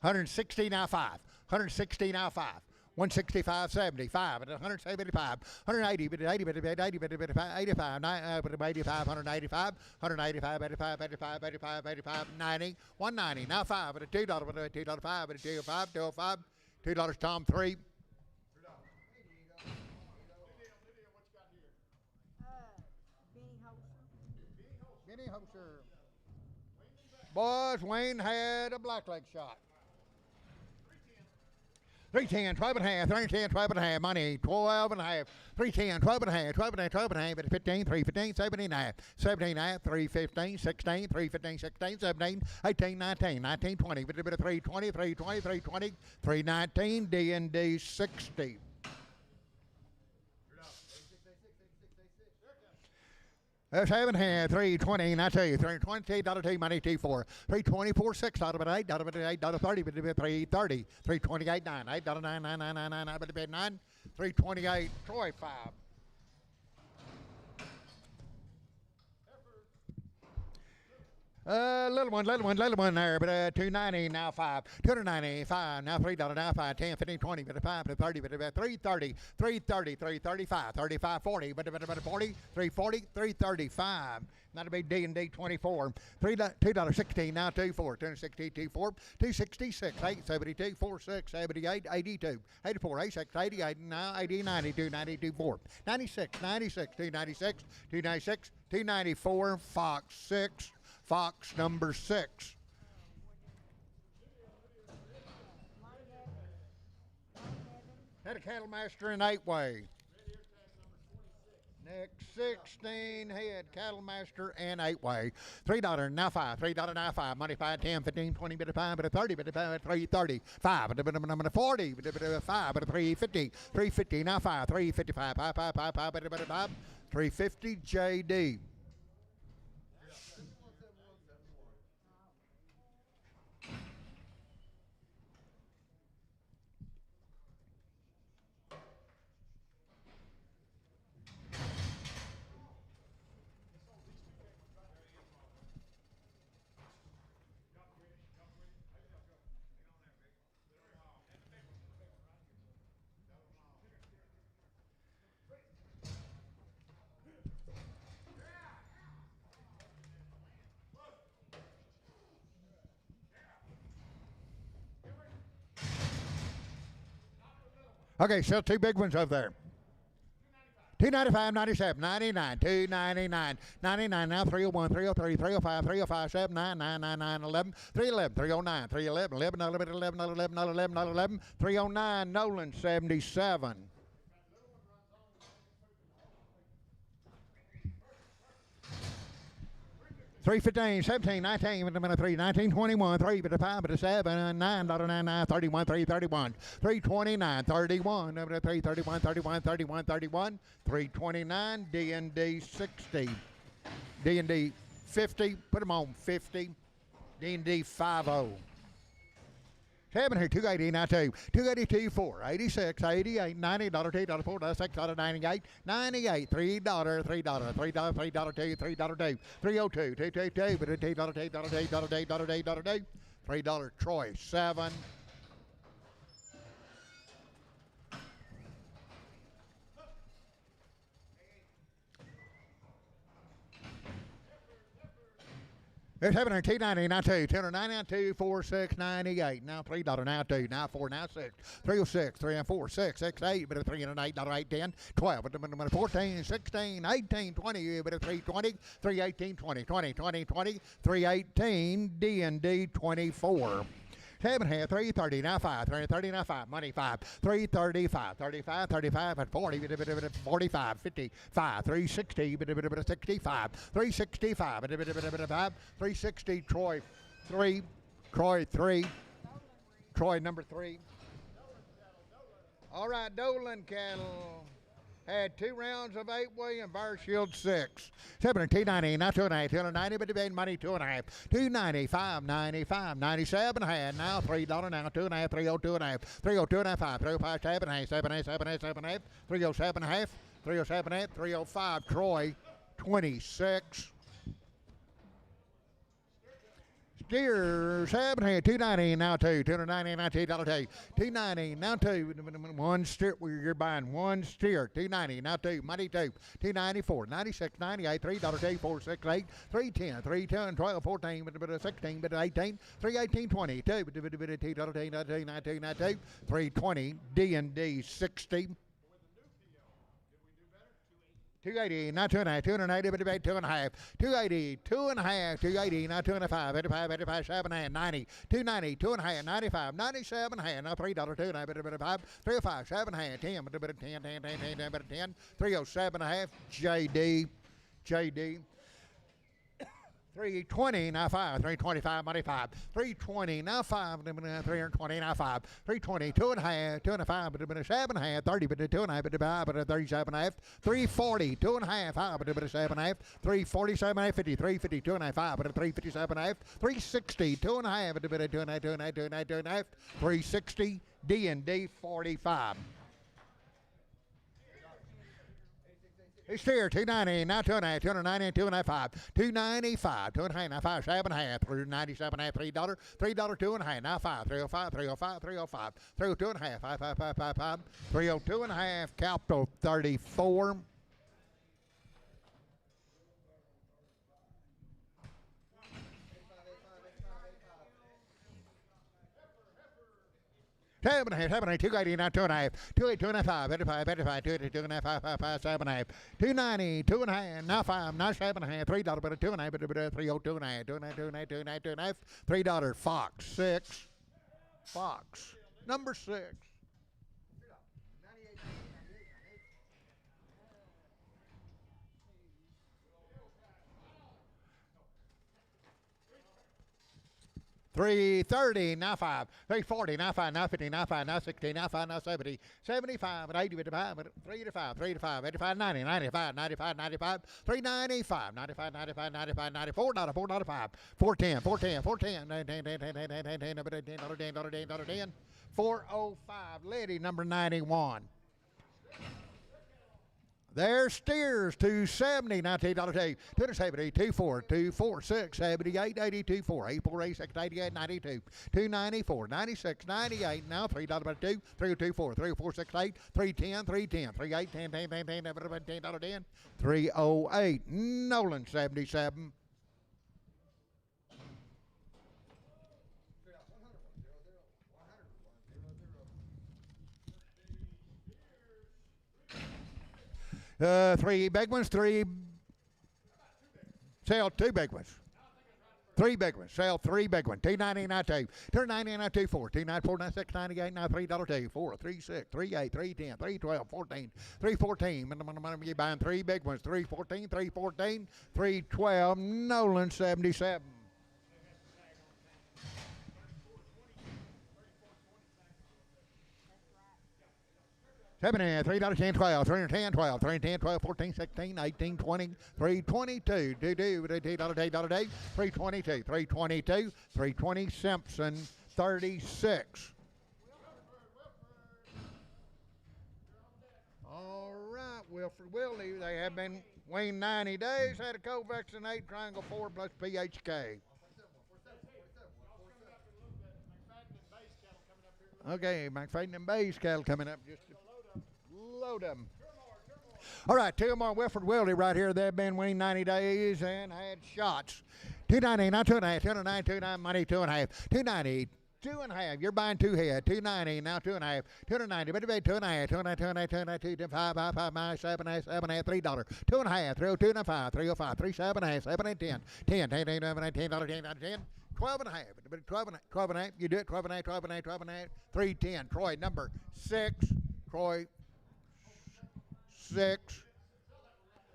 160 now 5. 160 now 5. 165, 75, 175, 180, 80, 85, 85, 185, 185, 85, 85, 85, 85, 90, 190, now 5 at a $2, $2.5 at a $2.05, $2.05, $2 Tom 3. Benny Hoser. Boys, Wayne had a blackleg shot. 310, 12 and a half, 310, 12 and a half, money, 12 and a half, 310, 12 and a half, 12 and a half, 12 and a half, 15, 315, 17 and a half, 17 and a half, 315, 16, 315, 16, 17, 18, 19, 19, 20, bit of 320, 320, 320, 319, D&D 60. Seven hand, 320, not two, 320, $2, money, $2, 324, $6, $8, $8, $30, $330, 328, $9, $8, $9, $9, $9, $9, $9, 9, 328, Troy, 5. Little one there, but 290 now 5, 295 now $3 now 5, 10, 15, 20, but 5, but 30, but 330, 330, 335, 35, 40, but 40, 340, 335. That'll be D&D 24. $2.16 now 24, 260, 24, 266, 872, 46, 78, 82, 84, 86, 88, now 80, 92, 92, 4, 96, 96, 296, 296, 294, Fox 6. Fox number 6. Had a cattle master in 8-way. Next 16 head cattle master and 8-way. $3 now 5. $3 now 5. Money 5, 10, 15, 20, bit of 5, bit of 30, bit of 5, 330, 5, bit of 40, bit of 5, bit of 350, 350 now 5, 355, 5, 5, 5, 5, bit of 5, 350 JD. Okay, still two big ones over there. 295, 97, 99, 299, 99, now 301, 303, 305, 305, 7, 9, 9, 9, 9, 11, 311, 309, 311, 11, 11, 11, 11, 11, 11, 309, Nolan 77. 315, 17, 19, 3, 19, 21, 3, but a 5, but a 7, 9, 99, 31, 331, 329, 31, 331, 31, 31, 31, 329, D&D 60, D&D 50, put them on 50, D&D 50. 7 here, 280, now 2, 282, 4, 86, 88, $90, $2, $4, $6, 98, 98, $3, $3, $3, $3, $2, $3, 302, 222, but $2, $3, Troy, 7. There's 700, 290, now 2, 290, now 2, 4, 6, 98, now $3, now 2, now 4, now 6, 306, 3 and 4, 6, 6, 8, but $308, 8, 10, 12, but 14, 16, 18, 20, but 320, 318, 20, 20, 20, 20, 318, D&D 24. 7 here, 330, now 5, 330, now 5, money 5, 335, 35, 35, and 40, 45, 55, 360, 65, 365, 360, Troy 3, Troy 3, Troy number 3. All right, Dolan cattle had 2 rounds of 8-way and Bar Shield 6. 7 290, now 2.5, 290, but the money 2.5, 295, 95, 97 had now $3 now 2.5, 302 and a half, 302 and a half, 5, 305, 7 half, 7 half, 7 half, 7 half, 307 half, 307 half, 305 Troy 26. Steer 7 here, 290 now 2, 290 now $2, 290 now 2, 1 steer. You're buying 1 steer, 290 now 2, money 2, 294, 96, 98, $3, 2, 4, 6, 8, 310, 310, 12, 14, 16, 18, 318, 20, 2, $2, 320, D&D 60. 280, now 2.5, 280, 2.5, 280, 2.5, 280, now 2.5, 85, 85, 7.5, 90, 290, 2.5, 95, 97, now $3, 2.5, 305, 7.5, 10, 10, 307.5, JD. 320, now 5, 325, money 5, 320, now 5, 320, now 5, 320, 2.5, 2.5, 7.5, 30, 2.5, 37.5, 340, 2.5, 5, 7.5, 347, 50, 350, 2.5, 5, 357.5, 360, 2.5, 2.5, 360, D&D 45. It's here, 290, now 2.5, 290, 2.5, 295, 2.5, 5, 7.5, 397.5, $3, $3, 2.5, now 5, 305, 305, 305, 302.5, 5, 5, 5, 5, 5, 302.5, capital 34. Seven and a half, 280, now 2.5, 280, 2.5, 85, 85, 280, 2.5, 5, 5, 5, 7.5, 290, 2.5, now 5, now 7.5, $3, but 2.5, but 302 and a half, 2.5, $3, Fox 6, Fox number 6. 330, now 5, 340, now 5, now 50, now 5, now 60, now 5, now 70, 75, 80, 85, 385, 385, 85, 90, 95, 95, 95, 395, 95, 95, 95, 94, $4, 5, 410, 410, 410, 405, Lady number 91. There's steers, 270, $19, 270, 24, 24, 6, 78, 82, 4, 84, 86, 88, 92, 294, 96, 98, now $3, but 2, 324, 304, 68, 310, 310, 38, 10, 10, 10, 10, 10, $10, 308, Nolan 77. Three big ones, sell two big ones. Three big ones, sell three big ones. 290, 92, 290, 94, 294, 96, 98, now $3, 2, 4, 3, 6, 3, 8, 3, 10, 3, 12, 14, 3, 14. You're buying three big ones, 3, 14, 3, 14, 3, 12, Nolan 77. $7, $3, 10, 12, 310, 12, 310, 12, 14, 16, 18, 20, 322, $322, 320, Simpson, 36. All right, Wilfred Willie, they have been weaned 90 days, had a co-vaccinate, triangle 4 plus PHK. Okay, McFadden and Bay's cattle coming up just to load them. All right, two more Wilfred Willie right here. They've been weaned 90 days and had shots. 290, now 2.5, 209, 29, money 2.5, 290, 2.5. You're buying two head. 290, now 2.5, 290, but 2.5, 290, 290, 2.5, 5, 5, 5, 7, 8, $3, 2.5, 302 and 5, 305, 37, 7, 8, 10, 10, 10, 10, 10, $10, 10. 12 and a half, 12 and a half, you do it, 12 and a half, 12 and a half, 12 and a half, 310, Troy, number 6, Troy, 6.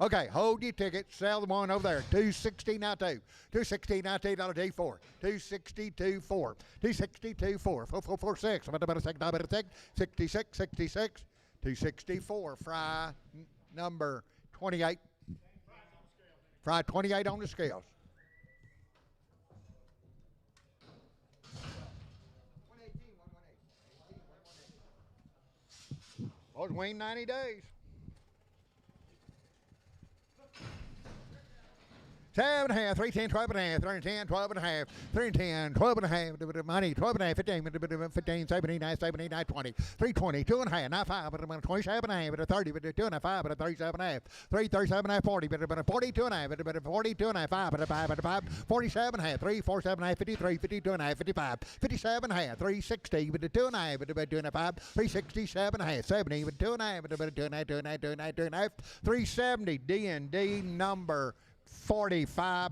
Okay, hold your ticket, sell the one over there, 260, now 2, 260, now $2, D4, 262, 4, 262, 4, 4, 4, 4, 6, 66, 66, 264, Fry, number 28, Fry 28 on the scales. Was weaned 90 days. 7 and a half, 3, 10, 12 and a half, 3 and 10, 12 and a half, 3 and 10, 12 and a half, money, 12 and a half, 15, 15, 17, 19, 20, 320, 2 and a half, 9, 5, 27 and a half, 30, 2 and a 5, 37 and a half, 3, 37 and a half, 40, 42 and a half, 42 and a half, 5, 47 and a half, 3, 47 and a half, 53, 52 and a half, 55, 57 and a half, 360, 2 and a half, 2 and a 5, 367 and a half, 70, 2 and a half, 2 and a half, 2 and a half, 2 and a half, 2 and a half, 370, D&D number 45.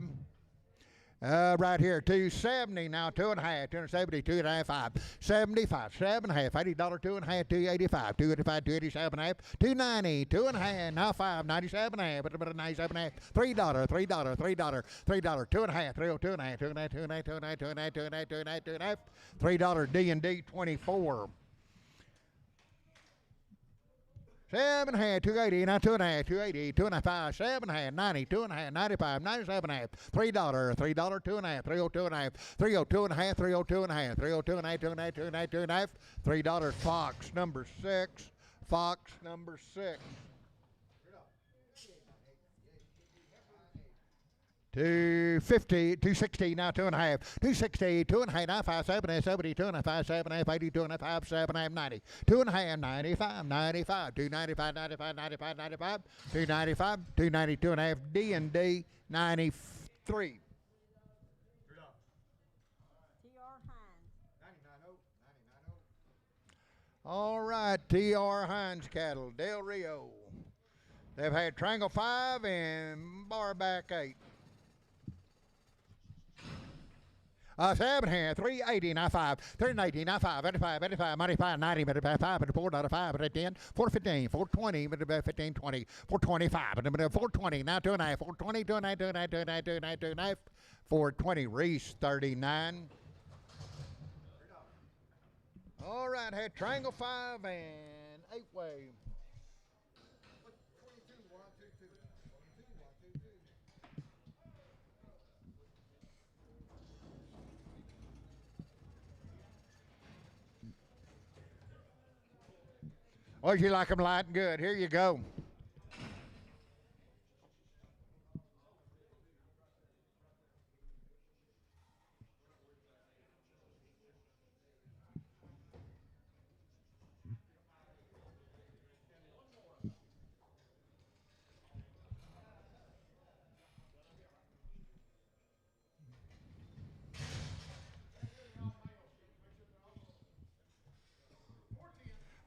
Right here, 270 now, 2 and a half, 270, 2 and a half, 5, 75, 7 and a half, $80, 2 and a half, 285, 285, 287 and a half, 290, 2 and a half, now 5, 97 and a half, 97 and a half, $3, $3, 2 and a half, 302 and a half, 2 and a half, 2 and a half, 2 and a half, 2 and a half, 2 and a half, 2 and a half, 2 and a half, $3 D&D 24. 7 and a half, 280, now 2 and a half, 280, 2 and a half, 7 and a half, 90, 2 and a half, 95, 97 and a half, $3, $3, 2 and a half, 302 and a half, 302 and a half, 302 and a half, 302 and a half, 2 and a half, 2 and a half, 2 and a half, $3 Fox number 6, Fox number 6. 250, 260, now 2 and a half, 260, 2 and a half, now 5, 7 and a half, 72 and a half, 7 and a half, 82 and a half, 7 and a half, 90, 2 and a half, 95, 95, 295, 95, 95, 95, 295, 292 and a half, D&D 93. T.R. Hines. All right, T.R. Hines cattle, Del Rio. They've had Triangle 5 and Barback 8. 7 here, 380, now 5, 380, now 5, 85, 85, 95, 90, 5, 4, 5, 10, 415, 420, 15, 20, 425, 420, now 2 and a half, 420, 2 and a half, 2 and a half, 2 and a half, 2 and a half, 2 and a half, 420, Reese 39. All right, had Triangle 5 and 8-way. Oh, you like them light and good. Here you go.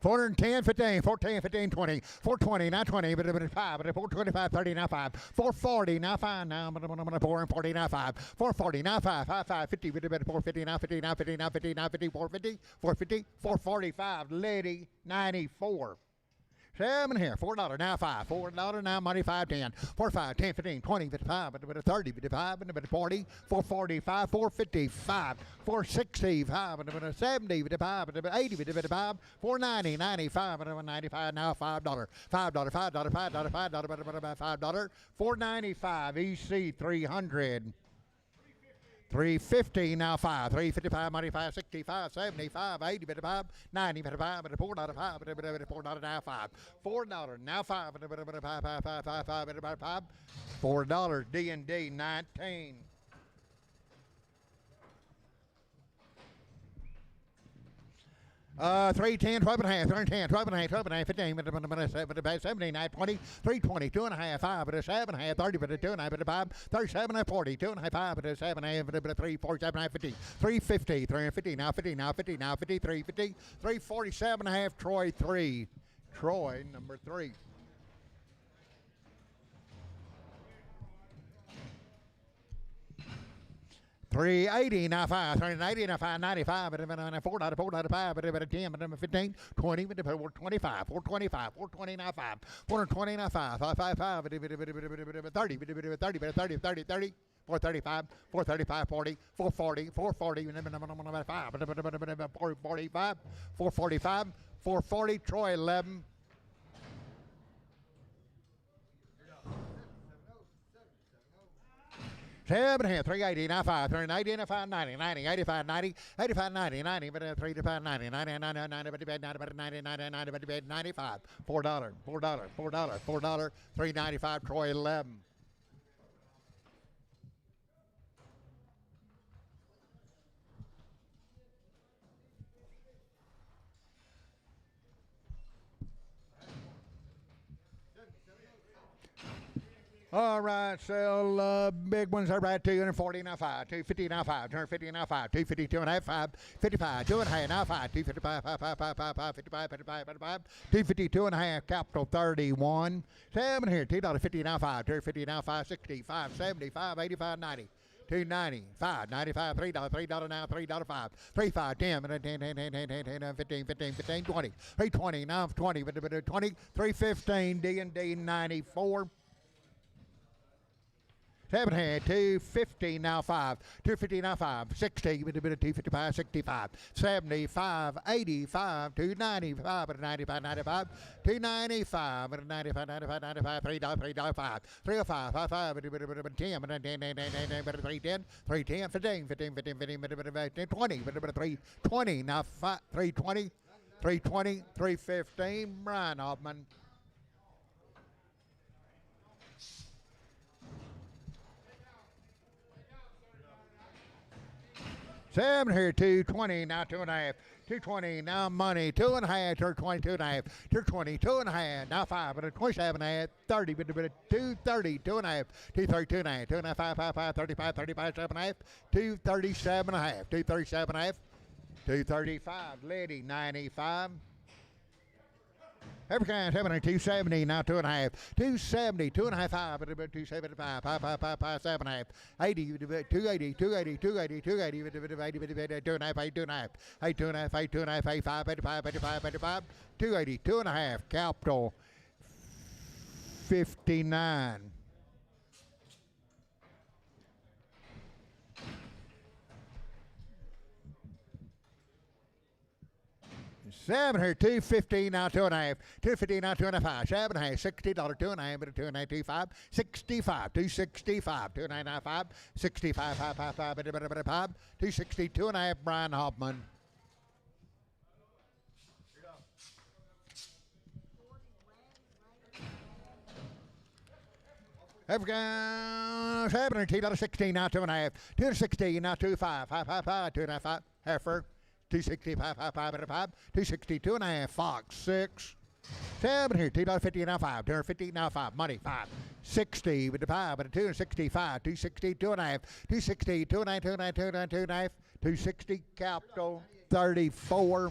$410, 15, 14, 15, 20, 420, now 20, but 5, 425, 30, now 5, 440, now 5, now 4 and 40, now 5, 440, now 5, 5, 50, 450, now 50, now 50, now 50, now 50, 450, 450, 445, Lady 94. 7 here, $4, now 5, $4, now money 5, 10, 4, 5, 10, 15, 20, 55, 30, 55, 40, 445, 455, 465, 70, 55, 80, 55, 490, 95, 95, now $5, $5, $5, $5, $5, $495, EC 300. 350 now 5, 355, money 5, 65, 75, 80, 55, 90, 55, $4, $4 now 5, $4 now 5, $4 D&D 19. Three, 10, 12 and a half, 10, 12 and a half, 12 and a half, 15, 17, 20, 320, 2 and a half, 5, 7 and a half, 30, 2 and a half, 5, 37 and 40, 2 and a half, 5, 7 and a half, 3, 47 and a half, 50, 350, 350, now 50, now 50, now 50, 350, 347 and a half, Troy 3, Troy number 3. $380 now 5, $380 now 5, 95, $4, $4, 5, 10, 15, 20, 425, 425, 420 now 5, 420 now 5, 555, 30, 30, 30, 435, 435, 40, 440, 440, 5, 445, 445, 440, Troy 11. 7 here, 380, now 5, 380, now 5, 90, 90, 85, 90, 85, 90, 90, 385, 90, 90, 90, 90, 90, 95, $4, $4, $4, $4, $395, Troy 11. All right, sell big ones. All right, 240 now 5, 250 now 5, 250 now 5, 252 and a half 5, 55, 2 and a half now 5, 255, 5, 5, 5, 5, 5, 55, 55, 55, 252 and a half, capital 31. 7 here, $2.50 now 5, 250 now 5, 60, 5, 70, 5, 85, 90. 290, 5, 95, $3, $3 now, $3, 5, 3, 5, 10, 15, 15, 15, 20, 320, now 20, 20, 315, D&D 94. 7 here, 250 now 5, 250 now 5, 60, 255, 65, 75, 85, 295, 95, 95, 295, 95, 95, 95, $3, 5, 305, 55, 10, 310, 310, 15, 15, 15, 15, 20, 320, now 5, 320, 320, 315, Brian Hoffman. 7 here, 220, now 2 and a half. 220, now money, 2 and a half, 220, 2 and a half, 220, 2 and a half, now 5, 27 and a half, 30, 230, 2 and a half, 230, 2 and a half, 2 and a half, 5, 5, 5, 35, 35, 7 and a half, 237 and a half, 237 and a half, 235, Liddy, 95. Every kind, 270, now 2 and a half, 270, 2 and a half, 5, 275, 5, 5, 5, 5, 7 and a half, 80, 280, 280, 280, 280, 2 and a half, 8, 2 and a half, 8, 2 and a half, 8, 2 and a half, 8, 5, 85, 85, 85, 280, 2 and a half, capital 59. 7 here, 250 now 2 and a half, 250 now 2 and a half, 7 and a half, $60, 2 and a half, 2 and a half, 25, 65, 265, 2 and a half, 5, 65, 5, 5, 5, 260, 2 and a half, Brian Hoffman. African 7 $2.16 now 2 and a half, 260 now 2.5, 5, 5, 5, 2 and a half, 5, heifer. 265, 5, 5, 5, 262 and a half, Fox 6. 7 here, $2.50 now 5, 250 now 5, money 5, 60 with the 5, with the 265, 262 and a half, 260, 2 and a half, 2 and a half, 2 and a half, 2 and a half, 260, capital 34.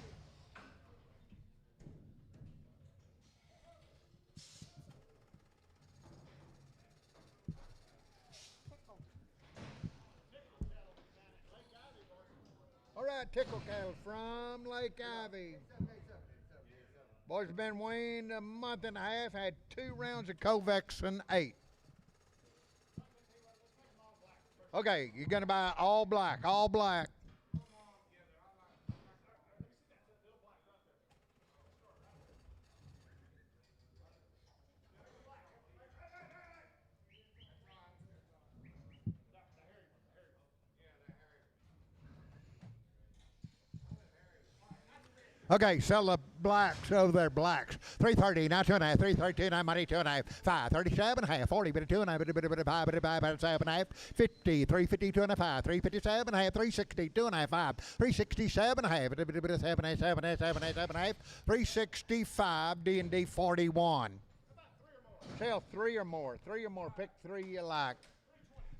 All right, tickle cattle from Lake Ivy. Boys have been weaned a month and a half, had 2 rounds of Kovacs and 8. Okay, you're going to buy all black, all black. Okay, sell the blacks over there, blacks. 330, now 2 and a half, 332, now money, 2 and a half, 5, 37 and a half, 40, 2 and a half, 5, 7 and a half, 50, 350, 2 and a half, 357 and a half, 360, 2 and a half, 5, 367 and a half, 7 and a half, 7 and a half, 365, D&D 41. Sell 3 or more, pick 3 you like.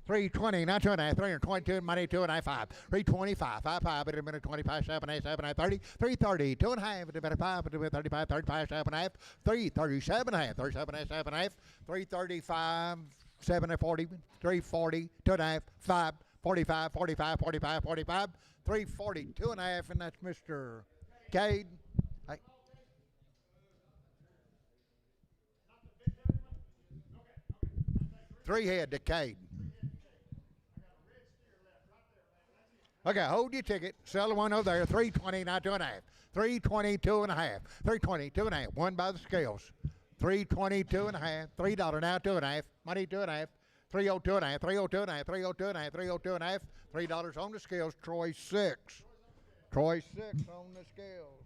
320, now 2 and a half, 322, money, 2 and a half, 5, 325, 5, 5, 25, 7, 8, 7, 8, 30, 330, 2 and a half, 5, 35, 35, 7 and a half, 337 and a half, 37 and a half, 7 and a half, 335, 7 and 40, 340, 2 and a half, 5, 45, 45, 45, 45, 340, 2 and a half, and that's Mr. Cade. Hey. 3 head to Cade. Okay, hold your ticket. Sell the one over there. 320, now 2 and a half. 322 and a half. 322 and a half. One by the scales. 322 and a half. $3 now 2 and a half. Money 2 and a half. 302 and a half. 302 and a half. 302 and a half. 302 and a half. $3 on the scales. Troy 6. Troy 6 on the scales.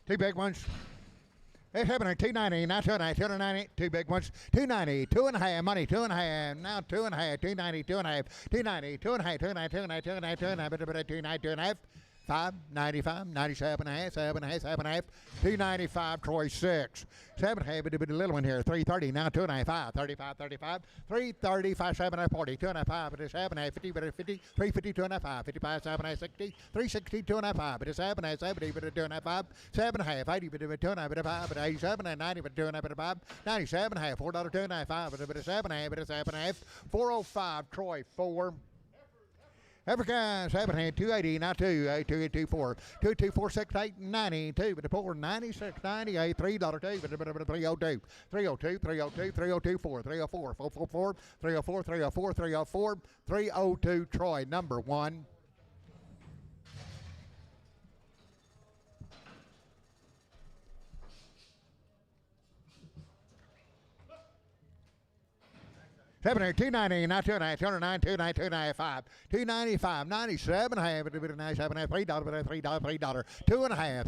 Two big ones. It's happening. 290, now 290, 290, two big ones. 290, 2.5, money, 2.5, now 2.5, 290, 2.5, 290, 2.5, 290, 290, 290, 290, 290, 595, 97 and a half, 7 and a half, 7 and a half, 295, Troy 6. 7 and a half, a little one here, 330, now 295, 35, 35, 335, 7 and a half, 40, 295, but it's 7 and a half, 50, but it's 50, 350, 295, 55, 7 and a half, 60, 360, 295, but it's 7 and a half, 70, but it's 295, 7 and a half, 80, but it's 295, but 87 and 90, but 295, 97 and a half, $4, 295, but it's 7 and a half, but it's 7 and a half, 405, Troy 4. African 7 hand 280 now 224 224 68 92 but the 4 96 98 $3 2 but 302 302 302 302 4 304 444 304 304 304 302 Troy number 1. Seven here, 290, now 209, 209, 209, 295, 295, 97, half, $97, $3, $3, $2.5, 302 and a half,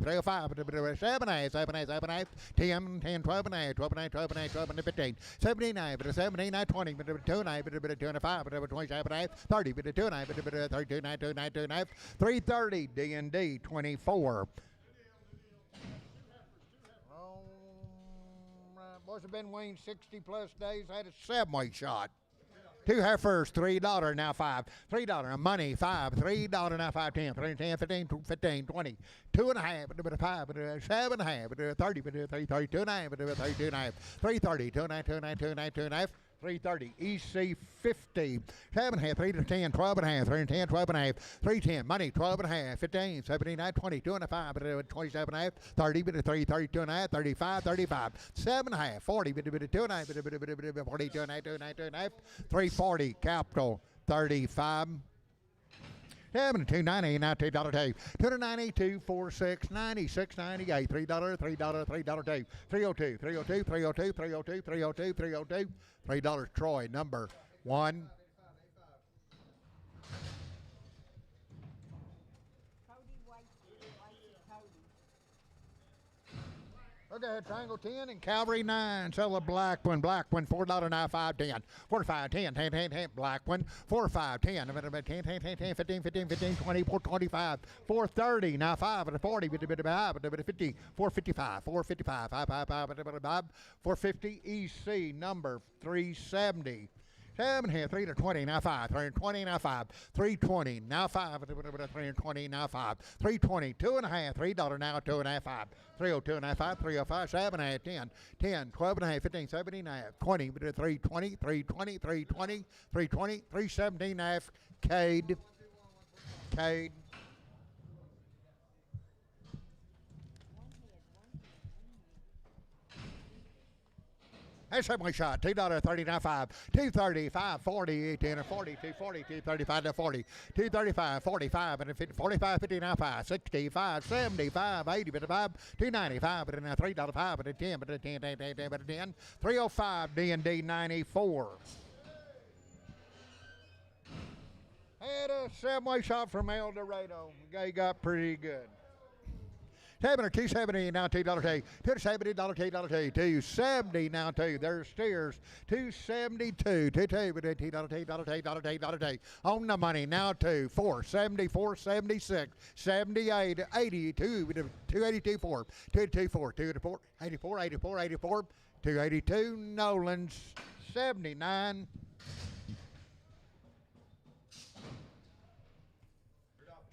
305, 7, 7, 10, 10, 12 and a half, 12 and a half, 12 and a half, 12 and a 15, 79, 17, 20, 29, 25, 27 and a half, 30, 29, 32, 29, 29, 330, D&D 24. Boys have been weaned 60 plus days, had a 7-weight shot. 2 heifers, $3, now 5. $3, money, 5. $3, now 5, 10. 3, 10, 15, 15, 20. 2.5, 5, 7.5, 30, 330, 2.5, 32 and a half. 330, 2.5, 2.5, 2.5, 2.5. 330, EC 50, 7.5, 3 to 10, 12 and a half, 3 to 10, 12 and a half, 310, money, 12 and a half, 15, 79, 20, 2 and a 5, 27 and a half, 30, 332 and a half, 35, 35, 7 and a half, 40, 2 and a half, 42 and a half, 2 and a half, 340, capital, 35. 290, now $2 tape. 290, 246, 96, 98, $3, $3, $3 tape. 302, 302, 302, 302, 302, 302, $3 Troy number 1. Okay, Triangle 10 and Calvary 9. Sell the black one, $4 now 5, 10. 45, 10, 10, 10, 10, black one, 4, 5, 10, 10, 10, 10, 10, 15, 15, 15, 20, 25, 430, now 5, 40, 50, 455, 455, 5, 450, EC number 370. 7 here, 3 to 20, now 5, 320, now 5, 320, now 5, 320, now 5, 320, 2 and a half, $3 now, 2 and a half, 5, 302 and a half, 5, 305, 7 and a half, 10, 10, 12 and a half, 15, 17 and a half, 20, 320, 320, 320, 320, 317 and a half, Cade. That's my shot. $2, 39, 5, 230, 5, 40, 10, 40, 240, 235 to 40, 235, 45, and 50, 45, 59, 5, 65, 75, 80, 55, 295, but now $3, 5, but 10, but 10, 10, 10, 10, but 10, 305, D&D 94. Had a 7-way shot from El Dorado. The guy got pretty good. 270 now $2 take. $270 $2 270 now $2. There's steers. 272 $2 take. On the money now $2 470 476 78 82 282 4 224 284 84 84 84 282 Nolan's 79.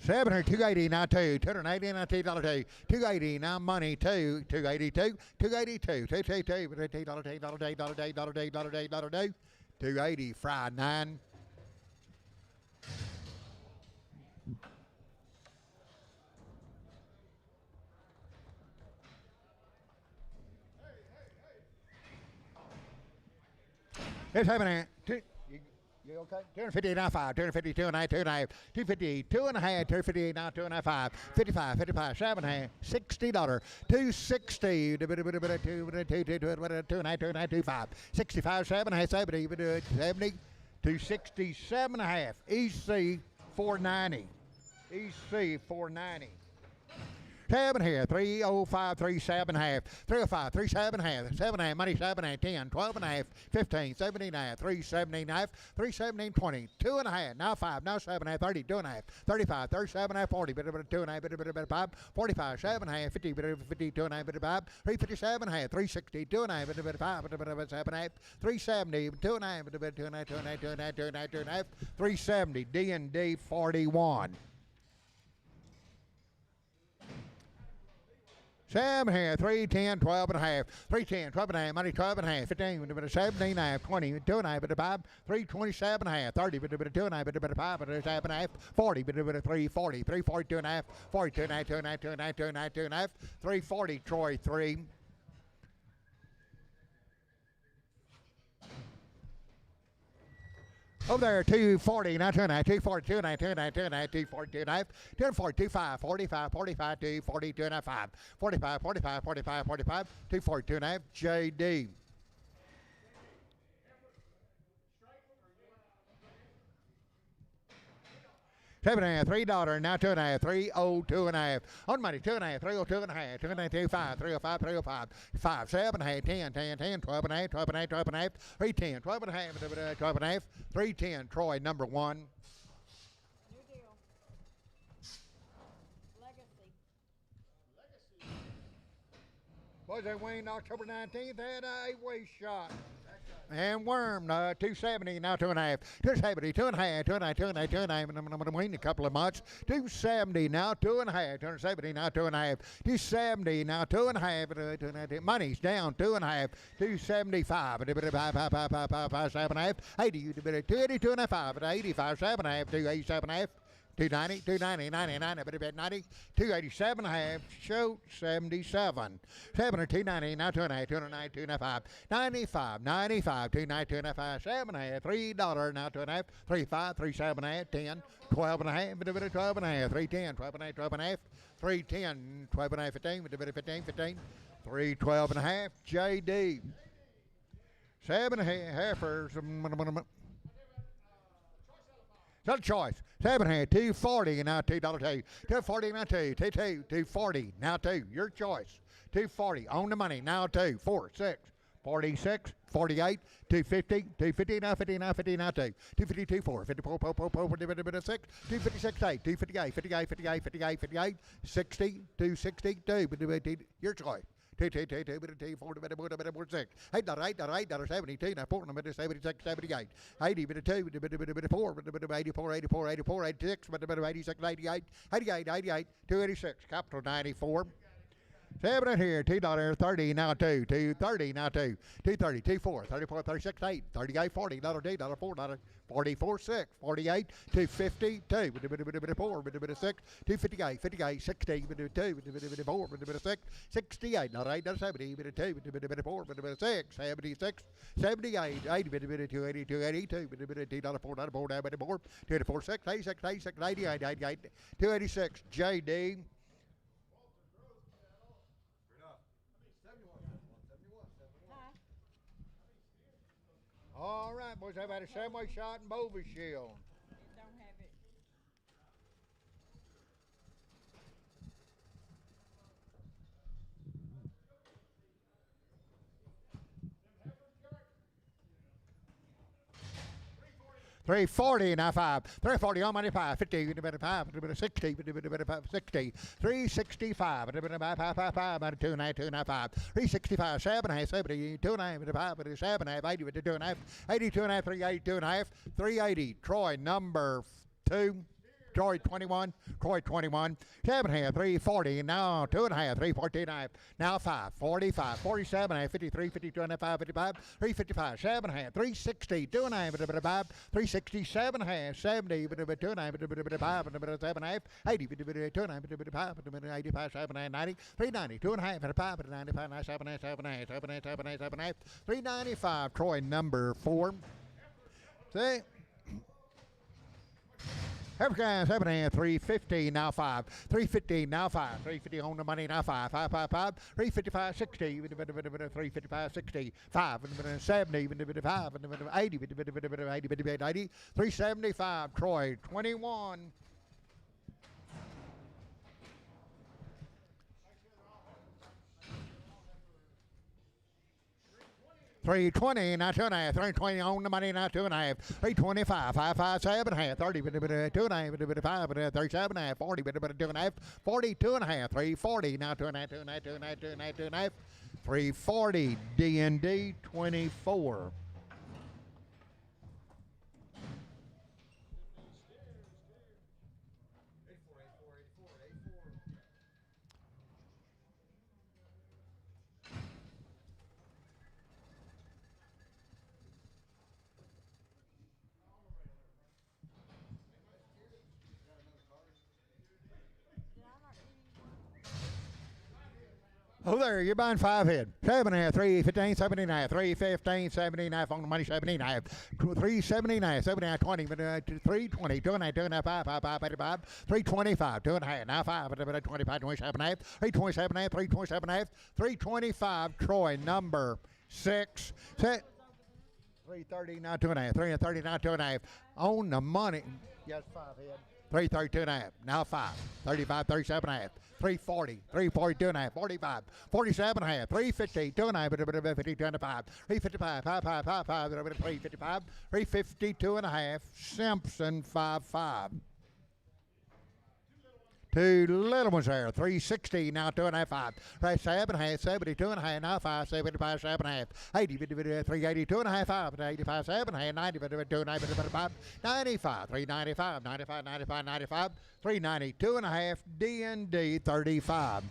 280 now 280 now $2 take. 280 now money 282 282 280 fried 9. It's happening. You okay? 250 now 5, 252 and a half, 2 and a half, 250, 2 and a half, 258 now 2 and a half, 5, 55, 55, 7 and a half, $60, 260, 2 and a half, 2 and a half, 25, 65, 7 and a half, 70, 70, 267 and a half, EC 490, EC 490. 7 here, 305, 37 half, 305, 37 half, 7 half, money 7 half, 10, 12 and a half, 15, 17 half, 317 half, 317, 20, 2 and a half, now 5, now 7 half, 30, 2 and a half, 35, 37 half, 40, bit of 2 and a half, bit of 5, 45, 7 half, 50, bit of 52 and a half, bit of 5, 357 half, 360, 2 and a half, bit of 5, bit of 7 half, 370, 2 and a half, bit of 2 and a half, 2 and a half, 2 and a half, 2 and a half, 2 and a half, 370, D&D 41. 7 here, 310, 12 and a half, 310, 12 and a half, money 12 and a half, 15, 17 and a half, 20, 2 and a half, bit of 5, 327 and a half, 30, bit of 2 and a half, bit of 5, bit of 7 and a half, 40, bit of 340, 342 and a half, 42 and a half, 2 and a half, 2 and a half, 2 and a half, 2 and a half, 340, Troy 3. Over there, 240, now 2 and a half, 240, 2 and a half, 2 and a half, 2 and a half, 240, 2 and a half, 240, 25, 45, 45, 240, 2 and a half, 5, 45, 45, 45, 45, 240, 2 and a half, JD. $7.5, $3, now 2 and a half, 302 and a half. On money, 2 and a half, 302 and a half, 2 and a half, 25, 305, 305, 5, 7 and a half, 10, 10, 10, 12 and a half, 12 and a half, 12 and a half, 310, 12 and a half, 12 and a half, 310, Troy, number 1. New deal. Legacy. Boys, they weaned October 19th, had a waist shot. And worm, 270, now 2 and a half, 270, 2 and a half, 2 and a half, 2 and a half, 2 and a half, and I'm going to wait a couple of months. 270, now 2 and a half, 270, now 2 and a half, 270, now 2 and a half, 2 and a half, money's down 2 and a half, 275, 7 and a half, 80, 280, 2 and a half, 85, 7 and a half, 287 and a half. 290, 290, 99, a bit of 90, 287 and a half, shoot 77. 7 or 290, now 2 and a half, 209, 2 and a half, 95, 95, 290, 2 and a half, 7 and a half, $3, now 2 and a half, 35, 37 and a half, 10, 12 and a half, bit of 12 and a half, 310, 12 and a half, 12 and a half, 310, 12 and a half, 15, bit of 15, 15, 312 and a half, JD. 7 and a half, heifers, so choice. 7 here, 240, and now $2 2. 240 now 2. 240 now 2. Your choice. 240 on the money now 2. 4, 6, 46, 48, 250, 250 now 50 now 50 now 2. 252 4, 54 6, 256 8, 258, 58, 58, 58, 58, 60, 260 2. Your choice. 2, 4, 6, $8, 72, now 4, 76, 78, 80, 2, 4, 84, 84, 84, 86, 86, 88, 88, 88, 286, capital 94. 7 here, $2.30 now 2, 230 now 2, 230, 24, 34, 36, 8, 38, 40, $2, $4, 44, 6, 48, 250, 2, 4, 6, 258, 58, 60, 2, 4, 6, 68, not 8, 70, 2, 4, 6, 76, 78, 80, 280, 282, $4, 4, 284, 6, 86, 86, 88, 88, 286, JD. All right, boys, I've had a semi shot and Bova shield. Don't have it. $340 now 5. $340 on money 5. 50, 5, 60, 60. $365, 5, 2 and a half, 2 and a half, 5. $365, 7 and a half, 70, 2 and a half, 5, 7 and a half, 80, 2 and a half, 82 and a half, 382 and a half, 380. Troy number 2. Troy 21, Troy 21, 7 and a half, 340, now 2 and a half, 314 and a half, now 5, 45, 47 and a half, 53, 52 and a half, 55, 355, 7 and a half, 360, 2 and a half, 367 and a half, 70, 2 and a half, 5, 7 and a half, 80, 2 and a half, 85, 7 and a half, 90, 390, 2 and a half, 5, 95, 7 and a half, 7 and a half, 7 and a half, 7 and a half, 7 and a half, 395, Troy number 4. See? African 7 and 350 now 5, 350 now 5, 350 on the money now 5, 5, 5, 5, 355 60, 355 60, 5, 70, 5, 80, 80, 375 Troy 21. 320, now 2.5, 320 on the money, now 2.5, 325, 557.5, 30, 2.5, 5, 37.5, 40, 2.5, 42.5, 340, now 2.5, 2.5, 2.5, 2.5, 2.5, 340, D&D 24. Oh, there, you're buying 5 head. 7.5, 315, 79, 315, 79 on the money, 79, 379, 79, 20, 320, 2.5, 2.5, 5, 5, 5, 85, 325, 2.5, now 5, 25, 27.5, 327.5, 327.5, 325, Troy, number 6. 330, now 2.5, 330, now 2.5, on the money. Yes, 5 head. 332 2.5, now 5, 35, 37.5. 340, 342.5, 45, 47.5, 350, 2.5, 50, 25, 355, 5, 5, 5, 5, 355, 352.5, Simpson 5.5. 2 little ones there, 360, now 2.5, 5, 7.5, 72.5, now 5, 75, 7.5, 80, 382.5, 5, 85, 7.5, 90, 2.5, 95, 395, 95, 95, 95, 392.5, D&D 35.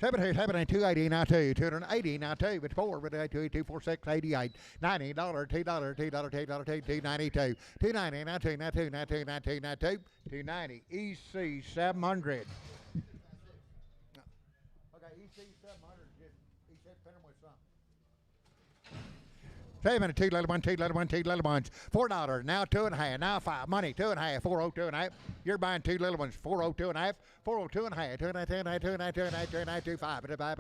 280 now 2, 280 now 2, but 4, but 246, 88, $90, $2, $292, 290 now 2, now 2, now 2, now 2, now 2, 290, EC 700. Okay, EC 700, just, he said pin them with something. 7, 2 little one, 2 little one, 2 little ones, $4, now 2.5, now 5, money, 2.5, 402.5. You're buying 2 little ones, 402.5, 402.5, 2.5, 2.5, 25,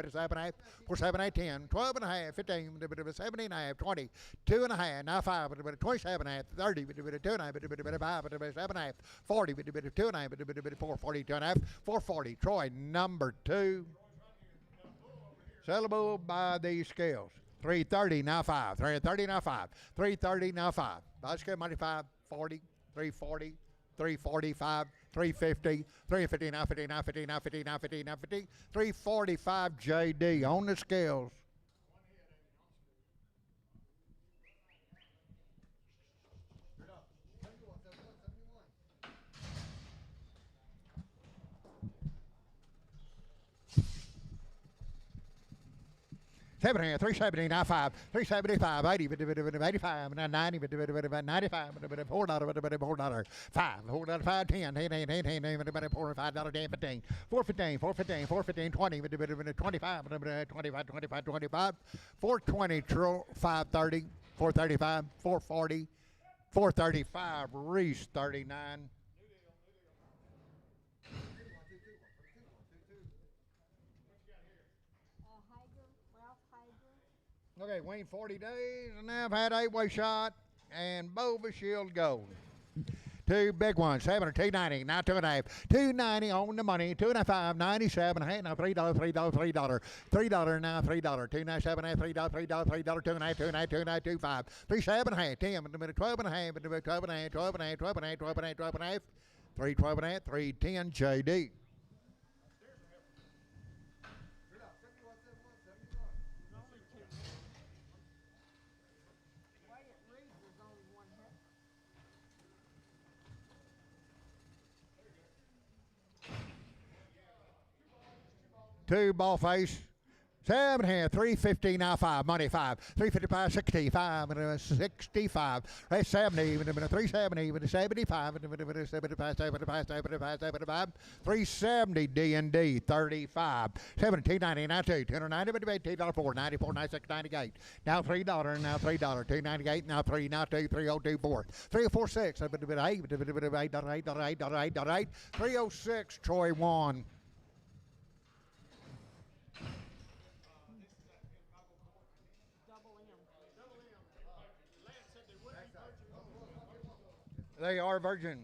7.5, 47, 10, 12.5, 15, 17.5, 20, 2.5, now 5, 27.5, 30, 2.5, 5, 7.5, 40, 2.5, 4, 42.5, 440, Troy, number 2. Sellable by these scales. 330, now 5. 330, now 5. 330, now 5. Let's get money 5, 40, 340, 345, 350, 350, now 50, now 50, now 50, now 50, now 50, 345 JD on the scales. $700, $370, now 5, $375, 80, $85, now 90, $95, $4, 5, $4, 5, 10, $5, 10, 15, $415, $415, $415, 20, $25, $25, $25, $420, 530, $435, $440, $435, Reese 39. Okay, waiting 40 days, and I've had 8-way shot and Bova Shield Gold. 2 big ones, 7 or 290, now 2.5, 290 on the money, 2.5, 97, hey, now $3, $3 now $3, 297, hey, $3, $3, $3, 2.5, 2.5, 2.5, 37, hey, 10, 12 and a half, 12 and a half, 12 and a half, 12 and a half, 12 and a half, 12 and a half, 3, 12 and a half, 310 JD. Two ball face, 7 here, 350 now 5, money 5, 355, 65, 65, 70, 370, 75, 75, 75, 370 D&D 35, 1790 now 2, 290, $4, 94, 96, 98, now $3, now $3, 298, now 3, now 2, 3024, 346, 8, $8, 306, Troy 1. They are virgin.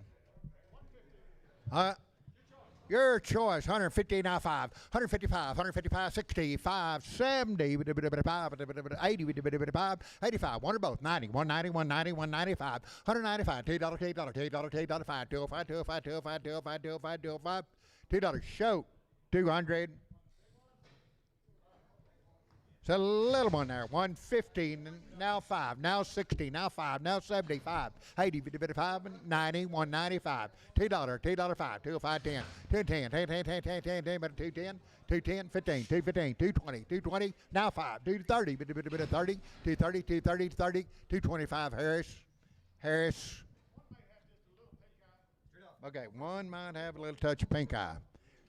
Your choice, 150 now 5, 155, 155, 65, 70, 80, 85, one or both, 90, 190, 190, 195, 195, $2, $2, $2, $2, $5, 205, 205, 205, 205, 205, 205, $2, show, 200. It's a little one there. 150, now 5, now 60, now 5, now 75, 80, 55, 90, 195, $2, $2, 5, 205, 10, 210, 10, 10, 10, 10, 10, 10, 210, 210, 15, 215, 220, 220, now 5, 230, 30, 230, 230, 30, 225, Harris. Okay, one might have a little touch of pink eye.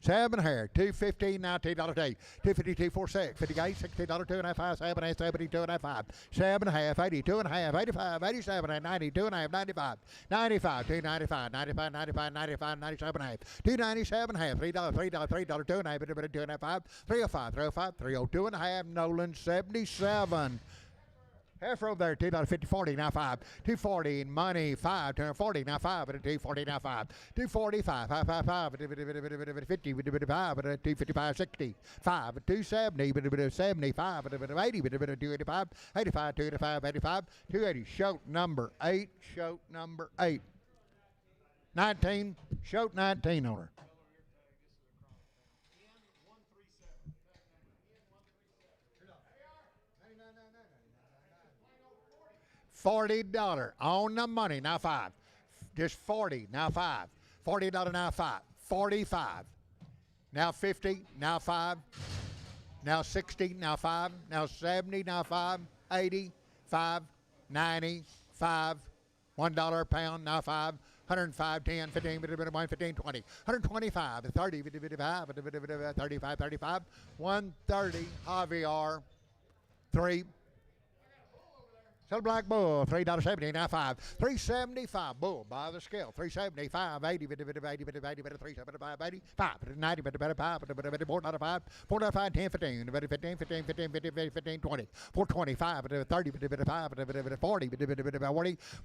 7 hair, 215 now, $2 day, 252, 46, 58, $60, 2.5, 7 and 72 and a half, 7 and a half, 82 and a half, 85, 87 and 92 and a half, 95, 95, 295, 95, 95, 95, 97 and a half, 297 and a half, $3, $3, $3, 2 and a half, 2 and a half, 305, 305, 302 and a half, Nolan 77. Half row there, $2, 50, 40, now 5, 240, money, 5, 240, now 5, 240, now 5, 245, 5, 5, 5, 50, 55, 255, 60, 5, 270, 75, 80, 285, 85, 285, 85, 280, shoat number 8, 19, shoat 19 on her. $40 on the money, now 5. Just 40, now 5. $40 now 5. 45. Now 50, now 5. Now 60, now 5. Now 70, now 5. 80, 5. 90, 5. $1 a pound, now 5. 105, 10, 15, 15, 20, 125, 30, 35, 35, 130, Javier, 3. Sell black bull, $3.70, now 5. 375 bull by the scale, 375, 80, 375, 80, 5, 90, 5, 4.5, 4.5, 10, 15, 15, 15, 15, 15, 15, 20, 425, 30, 40, 40,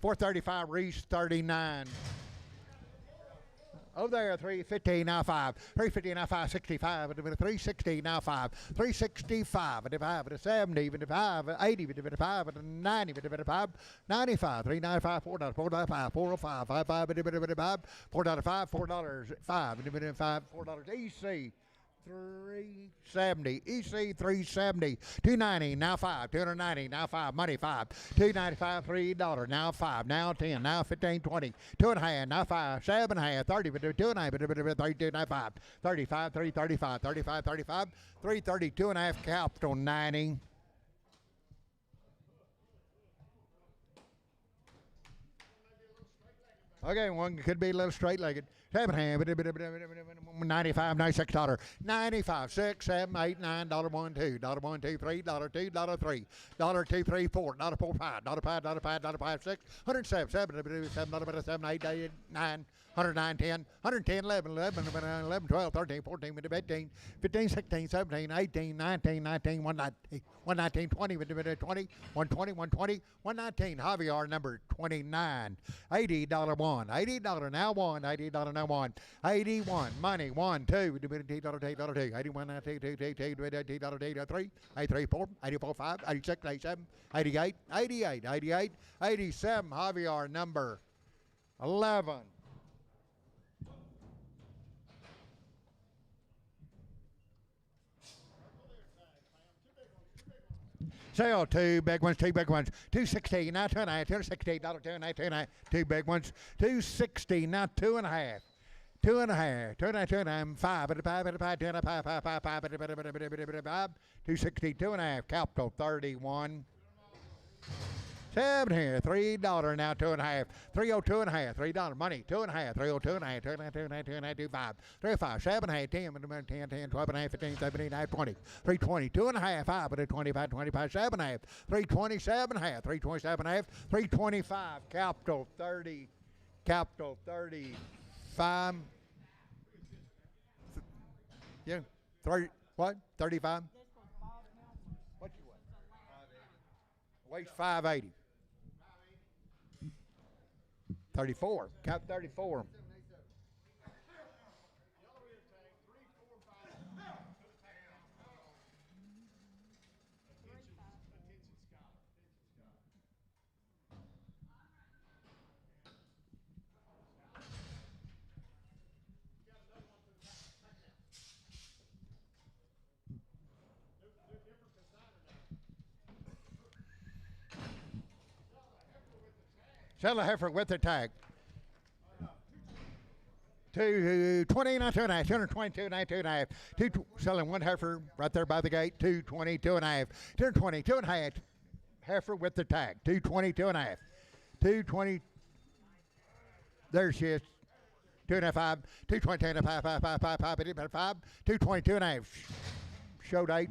435, Reese 39. Over there, 350 now 5, 350 now 5, 65, 360 now 5, 365, 70, 80, 90, 95, 395, $4.95, 405, 55, 4.5, $4.5, $5, EC. 370, EC 370, 290, now 5, 290, now 5, money 5, 295, $3, now 5, now 10, now 15, 20, 2.5, now 5, 7.5, 30, 2.5, 32, now 5, 35, 335, 35, 35, 332 and a half, capital 90. Okay, one could be a little straight-legged. 95, $96, 95, 6, 7, 8, $9, $1, $2, $1, $2, $3, $2, $3, $2, 3, $4, $4, $5, $5, $5, $5, 6, 107, 7, 7, 8, 8, 9, 109, 10, 110, 11, 11, 12, 13, 14, 15, 15, 16, 17, 18, 19, 19, 119, 20, 20, 120, 120, 119, Javier number 29, $80 one, $80 now one, $80 now one, 81, money, 1, 2, $2, 81, 2, 2, 2, 2, 3, 83, 4, 84, 5, 86, 87, 88, 88, 88, 87, Javier number 11. Sale, two big ones, 260, now 2.5, $260, 2.5, 2 big ones, 260, now 2.5. 2.5, 2.5, 5, 260, 2.5, capital 31. 7 here, $3 now, 2.5, 302 and a half, $3 money, 2.5, 302 and a half, 2.5, 2.5, 25, 7 and a half, 10, 10, 12 and a half, 15, 17, 18, 20, 320, 2.5, 5, 25, 25, 7 and a half, 327 and a half, 327 and a half, 325, capital 30, capital 35. Yeah, 30, what? 35? What you weigh? Weighs 580. 34. Cap 34. Sell a heifer with the tag. 220, not 2.5, 222, not 2.5. Selling one heifer right there by the gate, 220, 2.5. 220, 2.5. Heifer with the tag, 220, 2.5. 220. There she is. 2.5, 220, 2.5, 5, 220, 2.5. Showed 8.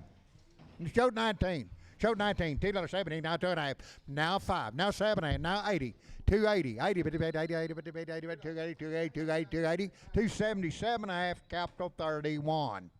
Showed 19. Showed 19. $2.70. Now 2.5. Now 5. Now 7. Now 80. 280. 80. 280. 277.5. Capital 31.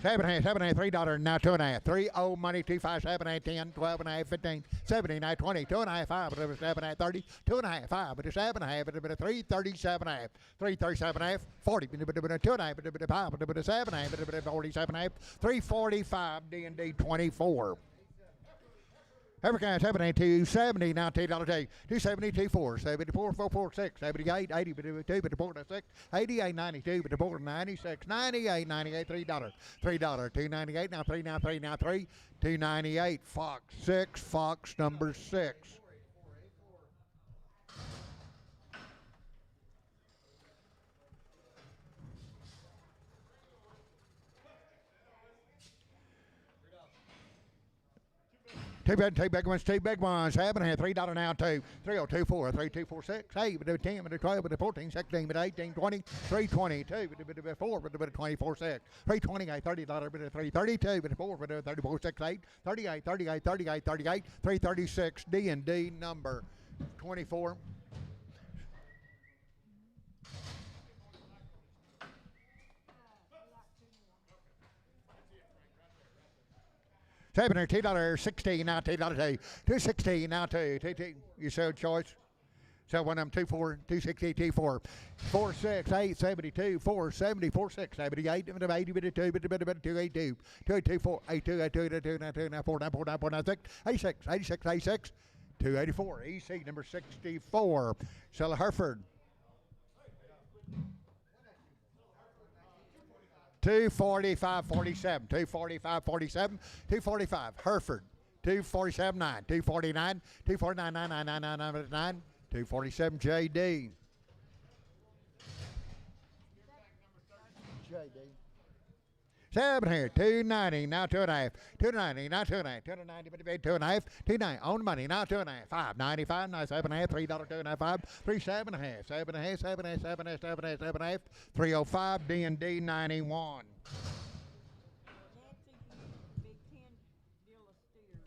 $7.5, $3 now 2.5. 3 money 2 5 7 8 10 12 and a half 15 17 9 20 2.5 5 but it was 7 30 2.5 5 but it's 7.5 but it was 337.5 337.5 40 but it was 2.5 but it was 5 but it was 7.5 but it was 47.5 345 D&D 24. Every kind 72, 70, now $2, 270, 24, 74, 446, 78, 80, but 2, but 46, 88, 92, but 4, 96, 98, 98, $3, $298, now 3, now 3, now 3, 298, Fox 6, Fox number 6. Two big ones, two big ones. $7.5, $3 now, 2. 3024, 3246, 8, but 10, but 12, but 14, 16, but 18, 20, 322, but 4, but 24, 6, 328, $30, but 332, but 4, but 34, 6, 8, 38, 38, 38, 38, 336, D&D number 24. $7, $16 now, $2, 216 now, 2. You showed choice. So one of them 24, 260, 24, 46, 8, 72, 470, 46, 78, 80, 2, 282, 284, 82, 82, 92, 94, 94, 94, 96, 86, 86, 86, 284. EC number 64. Sella Hereford. 245, 47, 245, 47, 245, Hereford, 247, 9, 249, 249, 9, 9, 9, 9, 9, 9, 247, JD. Seven here, 290, now 2.5, 290, now 2.5, 290, but 2.5, 290, on the money, now 2.5, 595, now 7.5, $3, 2.5, 3 7.5, 7.5, 7.5, 7.5, 7.5, 7.5, 305, D&D 91. Big 10 deal of steers.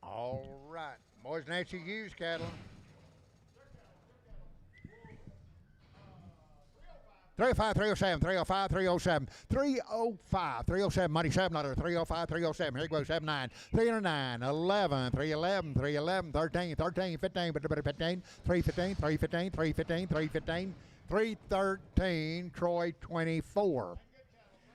All right, boys, Nancy Hughes cattle. 305, 307, 305, 307, 305, 307, money $7, 305, 307, here goes 79, 309, 11, 311, 311, 13, 13, 15, 15, 315, 315, 315, 315, 313, Troy 24.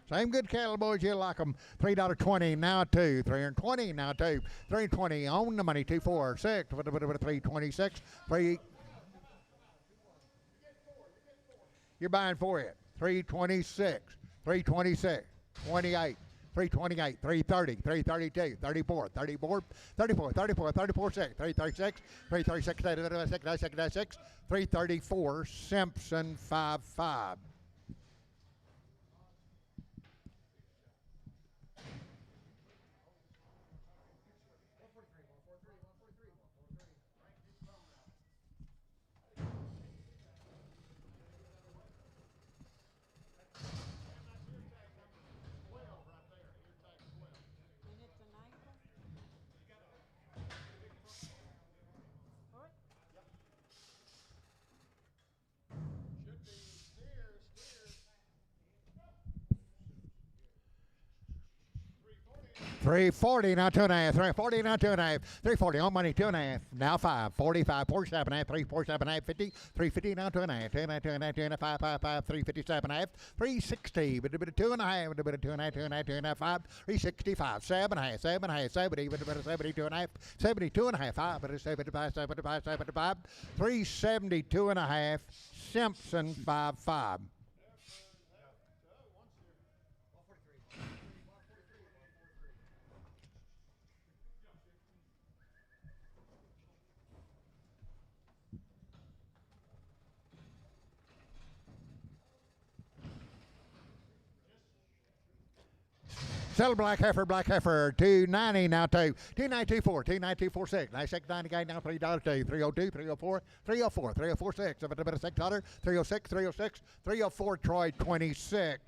Same good cattle, boys. You like them. $3.20 now 2. 320 now 2. 320 on the money 246. 326. 3. You're buying for it. 326. 326. 28. 328, 330, 332, 34, 34, 34, 34, 34, 6, 336, 336, 336, 334, Simpson 55. 340 now 2.5. 340 now 2.5. 340 on money 2.5. Now 5. 45. 47 half. 347 half. 50. 350 now 2.5. 2.5. 2.5. 2.5. 5. 5. 5. 357 half. 360. But a bit of 2.5. With a bit of 2.5. 2.5. 2.5. 5. 365. 7 half. 7 half. 70. With a bit of 72.5. 72.5. 5. But a 75. 75. 75. 372.5. Simpson 5.5. Sell black heifer, 290 now 2. 2924, 2924 96 98 now $3 2. 302, 304, 304, 304 6. If it's a bit of $6, 306, 306, 304 Troy 26.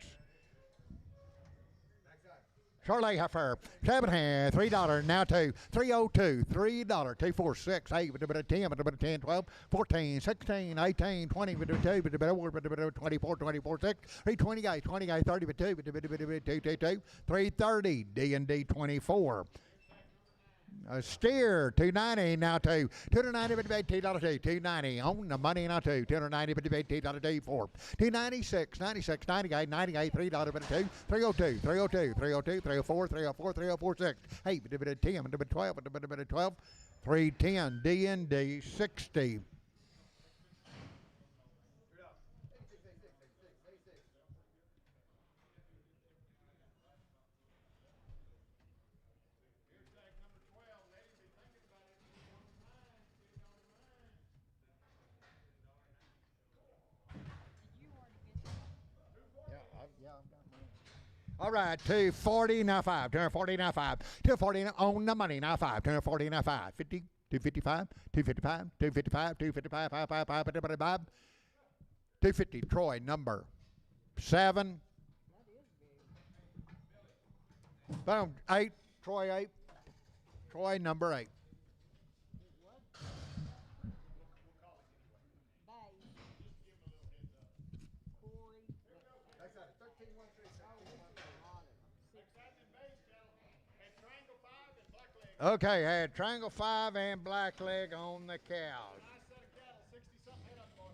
Charlie heifer, 7 half, $3 now 2. 302, $3, 246, 8 with a bit of 10, with a bit of 10, 12, 14, 16, 18, 20 with a 2, with a bit of 4, with a bit of 24, 24, 6, 328, 28, 30 with 2, with a bit of 2, 2, 2, 330, D&D 24. A steer, 290 now 2. 290 with the $2, 290 on the money now 2. 290 with the $2, 4. 296, 96, 98, 98, $3 with a 2. 302, 302, 302, 304, 304, 304 6. 8 with a bit of 10, with a bit of 12, with a bit of 12. 310, D&D 60. All right, 240 now 5. 240 now 5. 240 on the money now 5. 240 now 5. 50, 255, 255, 255, 255, 5, 5, 5, 5, 5, 5. 250 Troy number 7. Boom, 8. Troy 8. Troy number 8. Okay, had Triangle 5 and Blackleg on the cows.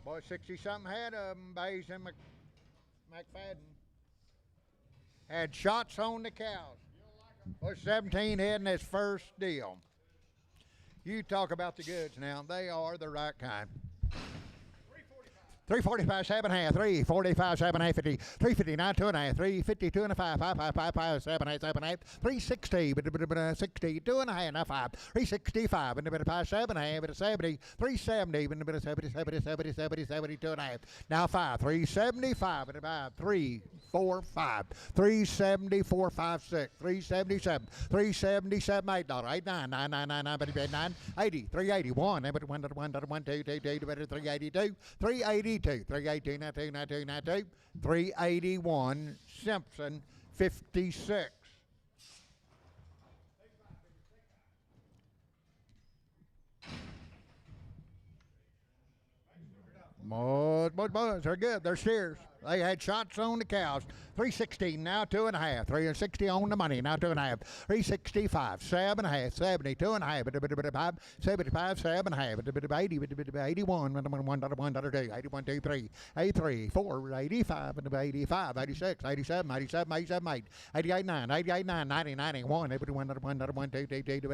Boy, 60-something head of them, Bays and McFadden. Had shots on the cows. Boy, 17 head in his first deal. You talk about the goods now. They are the right kind. 345, 7 half, 345, 7 half, 50, 359, 2 and a half, 350, 2 and a 5, 5, 5, 5, 5, 7 half, 7 half, 360, 60, 2 and a half, now 5, 365, and a bit of 5, 7 half, and a 70, 370, and a bit of 70, 70, 70, 70, 72 and a half, now 5, 375, and a 5, 3, 4, 5, 374, 5, 6, 377, 377, $8, 8, 9, 9, 9, 9, 9, 9, 80, 381, and 1, 1, 1, 2, 2, 2, 382, 380. 382, 92, 92, 92, 381, Simpson, 56. Boys, they're good. They're steers. They had shots on the cows. 316, now 2 and a half. 360 on the money, now 2 and a half. 365, 7 and a half. 72 and a half. 75, 7 and a half. 80, 81, 1, 2, 81, 2, 3, 83, 4, 85, 85, 86, 87, 87, 87, 8, 88, 9, 88, 9, 90, 91, 1, 2,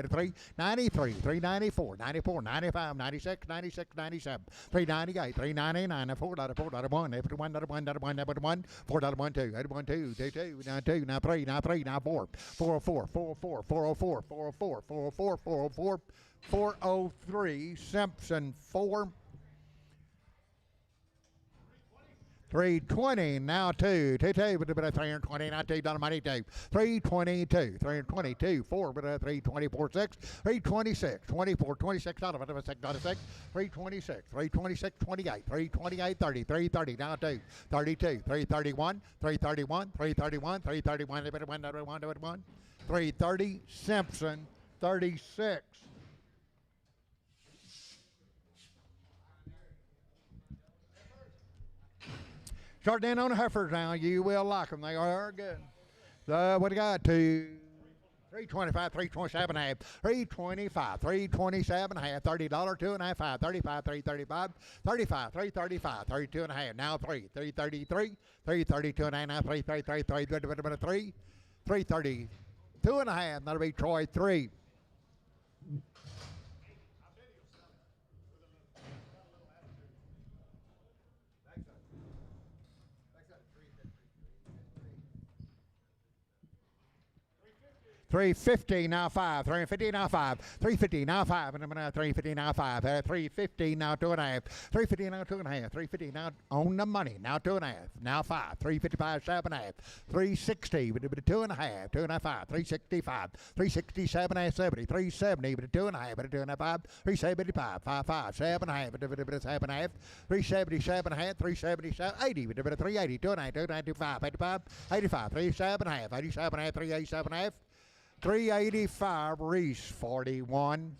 3, 93, 394, 94, 95, 96, 96, 97, 398, 399, 4, 4, 1, 1, 4, 1, 2, 1, 2, 2, 2, now 2, now 3, now 3, now 4, 404, 404, 404, 404, 404, 404, 403, Simpson 4, 320, now 2, 2, 2, with a bit of 320, now 2, money 2, 322, 322, 4, with a 324, 6, 326, 24, 26, out of it, 6, 326, 326, 28, 328, 30, 330, now 2, 32, 331, 331, 331, 331, 330, Simpson, 36. Starting in on the heifers now. You will like them. They are good. What do you got? 2, 325, 327 half, 325, 327 half, $30, 2.5, 35, 335, 35, 335, 32 and a half, now 333, 332 and a half, 333, 332 and a half, that'll be Troy 3. $350 now 5, $350 now 5, $350 now 5, and I'm now $350 now 5, $350 now 2.5, $350 now 2.5, $350 now on the money, now 2.5, now 5, $355 7.5, $360 with a 2.5, 2.5, $365, $367 70, $370 with a 2.5, with a 2.5, $375, 5, 7.5 with a 7.5, $377 half, $377 80 with a $380, 2.5, 2.5, 85, 85, $387 $87 half, $387 half. 385 Reese 41.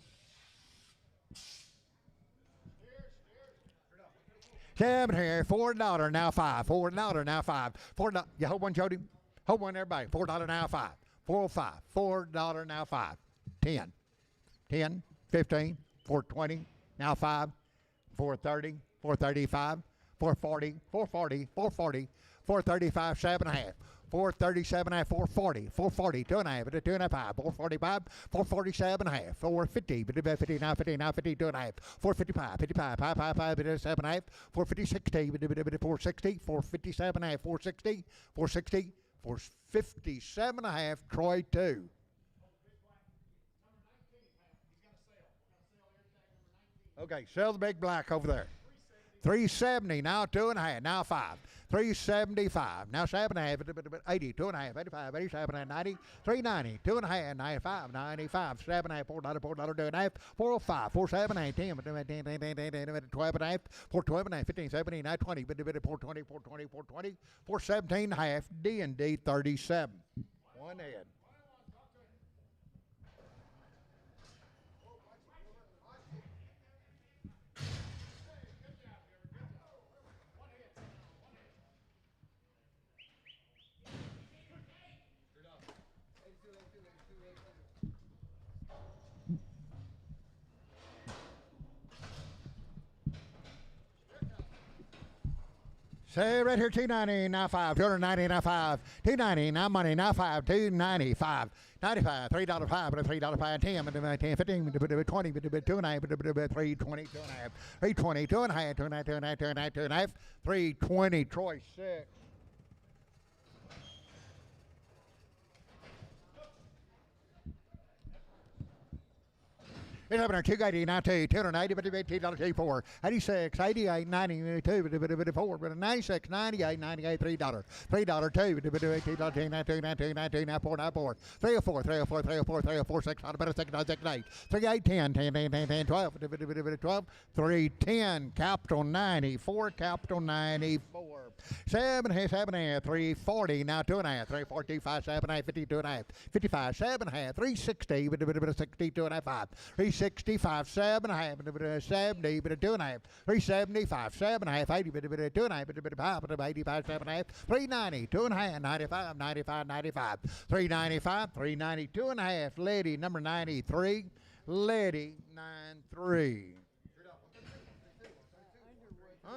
Seven here, $4 now 5, $4 now 5, $4. You hold one, Jody. Hold one, everybody. $4 now 5, 405, $4 now 5, 10, 10, 15, 420 now 5, 430, 435, 440, 440, 440, 435 7.5. 437 half, 440, 440, 2.5, 2.5, 445, 447 half, 450, 50 now, 50 now, 50, 2.5, 455, 55, 555, 7 half, 450, 60, 460, 457 half, 460, 460, 457 and a half, Troy 2. Okay, sell the big black over there. 370, now 2.5, now 5. 375, now 7.5, 80, 2.5, 85, 87, 90, 390, 2.5, 95, 95, 7.5, $4, $2.5, 405, 47, 10, 12.5, 412, 15, 17, 20, 420, 420, 420, 417 half, D&D 37. One head. Say right here, 290, now 5, 290, now 5, 290, now money, now 5, 295, 95, $3, 5, but $3, 5, 10, 10, 15, 20, 2.5, 320, 2.5, 320, 2.5, 2.5, 2.5, 2.5, 320, Troy 6. It's up there, 280, 92, 280, $2, 4, 86, 88, 92, 4, 96, 98, 98, $3, $3, 2, $2, 92, 4, 304, 304, 304, 304, 6, 8, 38, 10, 10, 12, 12, 310, capital 94, capital 94. 7, 340, now 2.5, 340, 5, 7, 52 and a half, 55, 7, 360, 62 and a half, 365, 7, 70, 2.5, 375, 7, 80, 2.5, 85, 7, 390, 2.5, 95, 95, 95, 395, 392 and a half, lady number 93, lady 93.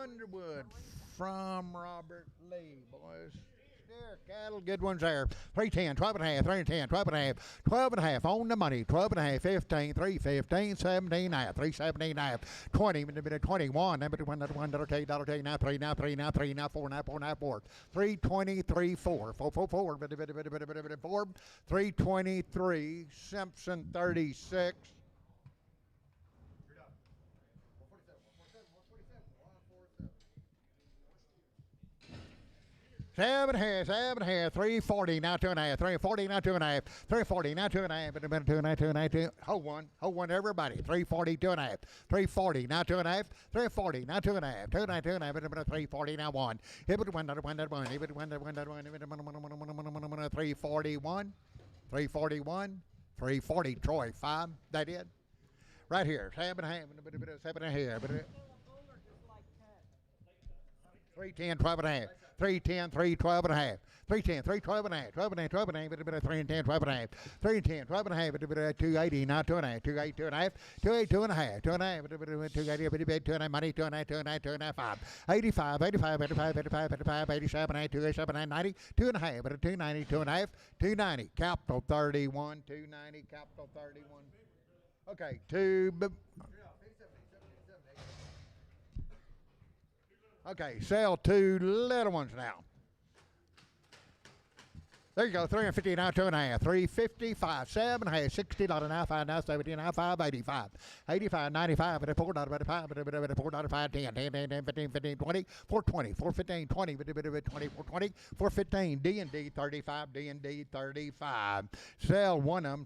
Underwood from Robert Lee, boys. There, cattle, good ones there. 310, 12 and a half, 310, 12 and a half, 12 and a half on the money, 12 and a half, 15, 315, 17 and a half, 317 and a half, 20, 21, $1, $2, now 3, now 3, now 3, now 4, now 4, now 4, 320, 3, 4, 4, 323, Simpson 36. 7 here, 340, now 2.5, 340, now 2.5, 340, now 2.5, 2.5, hold one, everybody, 340, 2.5, 340, now 2.5, 340, now 2.5, 2.5, 340, now 1, 341, 340, Troy, 5, they did, right here, 7 here, 310, 12 and a half, 310, 312 and a half. 310, 312 and a half. 12 and a half, 12 and a half, bit of 3 and 10, 12 and a half. 3 and 10, 12 and a half, bit of 280, now 2 and a half, 282 and a half, 282 and a half, 2 and a half, bit of 280, bit of 2 and a half, money, 2 and a half, 2 and a half, 2 and a half, 5. 85, 85, 85, 85, 85, 87 and a half, 287 and 90, 2 and a half, bit of 290, 2 and a half, 290, capital 31, 290, capital 31. Okay, okay, sell 2 little ones now. There you go, 350 now, 2 and a half, 355, 7 and a half, $60 now, 5 now, 70 now, 585, 85, 95, $4, $5, $4, 5, 10, 10, 10, 10, 15, 15, 20, 420, 415, 20, 20, 420, 415, D&D 35, D&D 35. Sell one of them,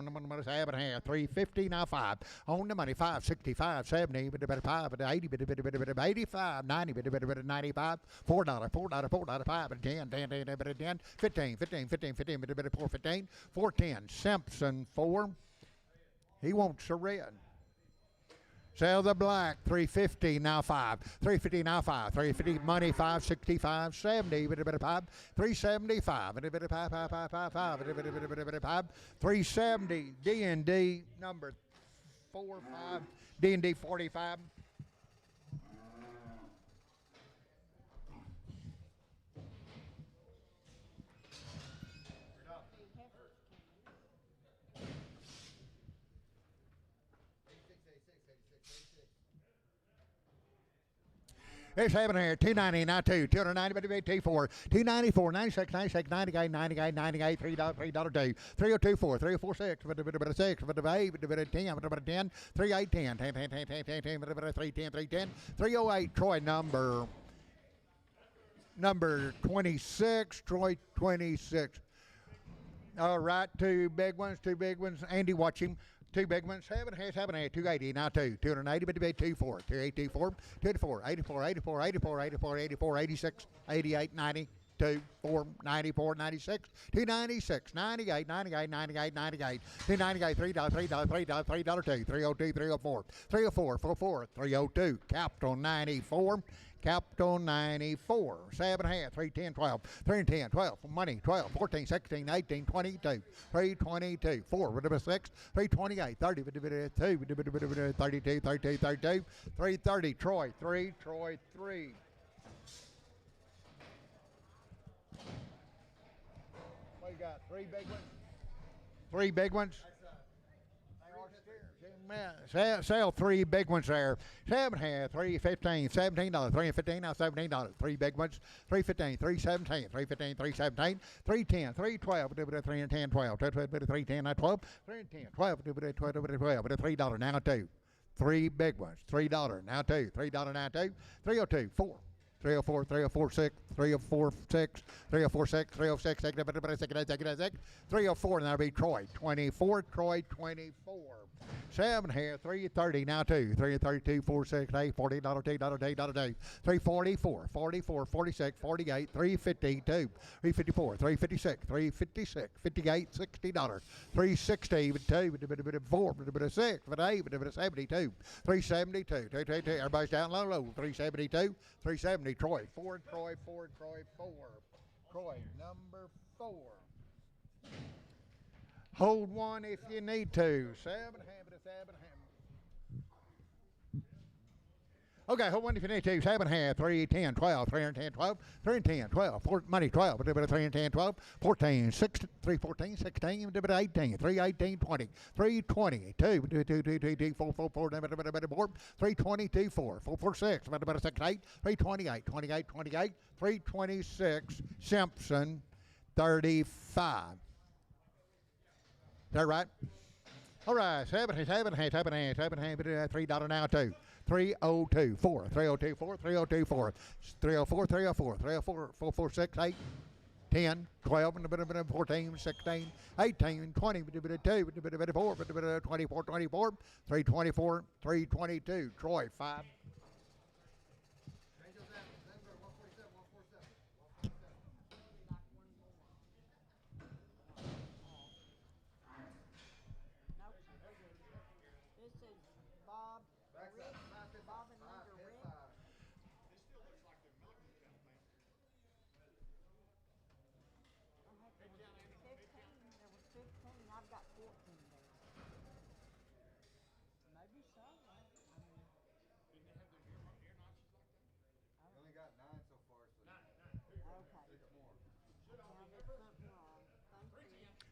I'm going to say 7 and a half, 350 now, 5. On the money, 565, 70, 5, 80, 85, 90, 95, $4, $4, 5, 10, 10, 10, 10, 15. 15, 15, 15, 415, 410. Simpson 4. He wants a red. Sell the black, 350 now 5. 350 now 5. 350 money 565, 70, 5, 375, 370, D&D number 4, 5, D&D 45. It's 7 here, 290, now 2, 290, but debate 2-4, 294, 96, 96, 98, 98, 98, $3, $3, 2, 302, 4, 304, 6, but 6, but 8, but 10, but 10, 38, 10, 10, 10, 10, 10, 10, 10, but 310, 310, 308, Troy number 26, Troy 26. All right, 2 big ones, Andy, watch him. 2 big ones, 7 and 280, now 2, 280, but debate 24, 284, 24, 84, 84, 84, 84, 84, 86, 88, 90, 2, 4, 94, 96, 296, 98, 98, 98, 98, 298, $3, $3, $3, 2, 302, 304, 304, 44, 302, capital 94. Capital 94, 7 and a half, 310, 12, 310, 12, money, 12, 14, 16, 18, 22, 322, 4, 6, 328, 30, 32, 32, 32, 330, Troy 3, Troy 3. What you got, 3 big ones? 3 big ones? Sell 3 big ones there. 7 and a half, 315, $17, 315 now, $17. 3 big ones, 315, 317, 315, 317, 310, 312, 310, 12, 310 now 12, 310, 12, 12, $3 now 2. 3 big ones, $3 now 2, $3 now 2, 302, 4. 304, 304, 6, 304, 6, 304, 6, 306, 304, and that'll be Troy 24, Troy 24. 7 here, 330, now 2, 332, 468, $40, $2, $2, $2, 344, 44, 46, 48, 352, 354, 356, 356, 58, $60, 360, 2, 4, 6, 8, 72, 372, everybody's down low, 372, 370, Troy, 4, Troy, 4, Troy, 4, Troy, number 4. Hold one if you need to. 7 and a half, 7 and a half. Okay, hold one if you need to. 7 and a half, 310, 12, 310, 12, 310, 12, 4, money 12, 310, 12, 14, 6, 314, 16, 18, 318, 20, 320, 2, 4, 4, 4, 322, 4, 4, 4, 6, 6, 8, 328, 28, 28, 326, Simpson, 35. Is that right? All right, 7 and a half, $3 now 2. 302, 4, 302, 4, 302, 4, 304, 304, 304, 4, 4, 6, 8, 10, 12, 14, 16, 18, 20, 2, 4, 24, 24, 324, 322, Troy 5.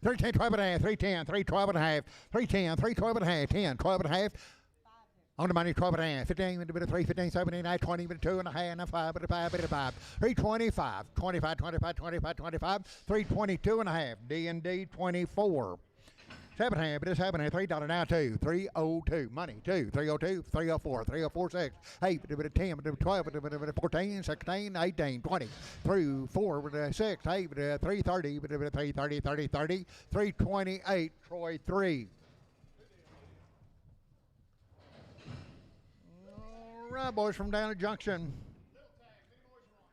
310, 12 and a half, 310, 312 and a half, 310, 312 and a half, 10, 12 and a half. On the money, 12 and a half, 15, with a bit of 3, 15, 17, 9, 20, with a 2 and a half, and a 5, with a 5, with a 5, 325, 25, 25, 25, 25, 322 and a half, D&D 24. 7 and a half, but it's happening. $3 now, 2, 302. Money, 2, 302, 304, 304, 6, 8, with a bit of 10, with a 12, with a bit of 14, 16, 18, 20, through 4, with a 6, 8, with a 330, with a bit of 330, 30, 30, 328, Troy 3. All right, boys, from down at Junction.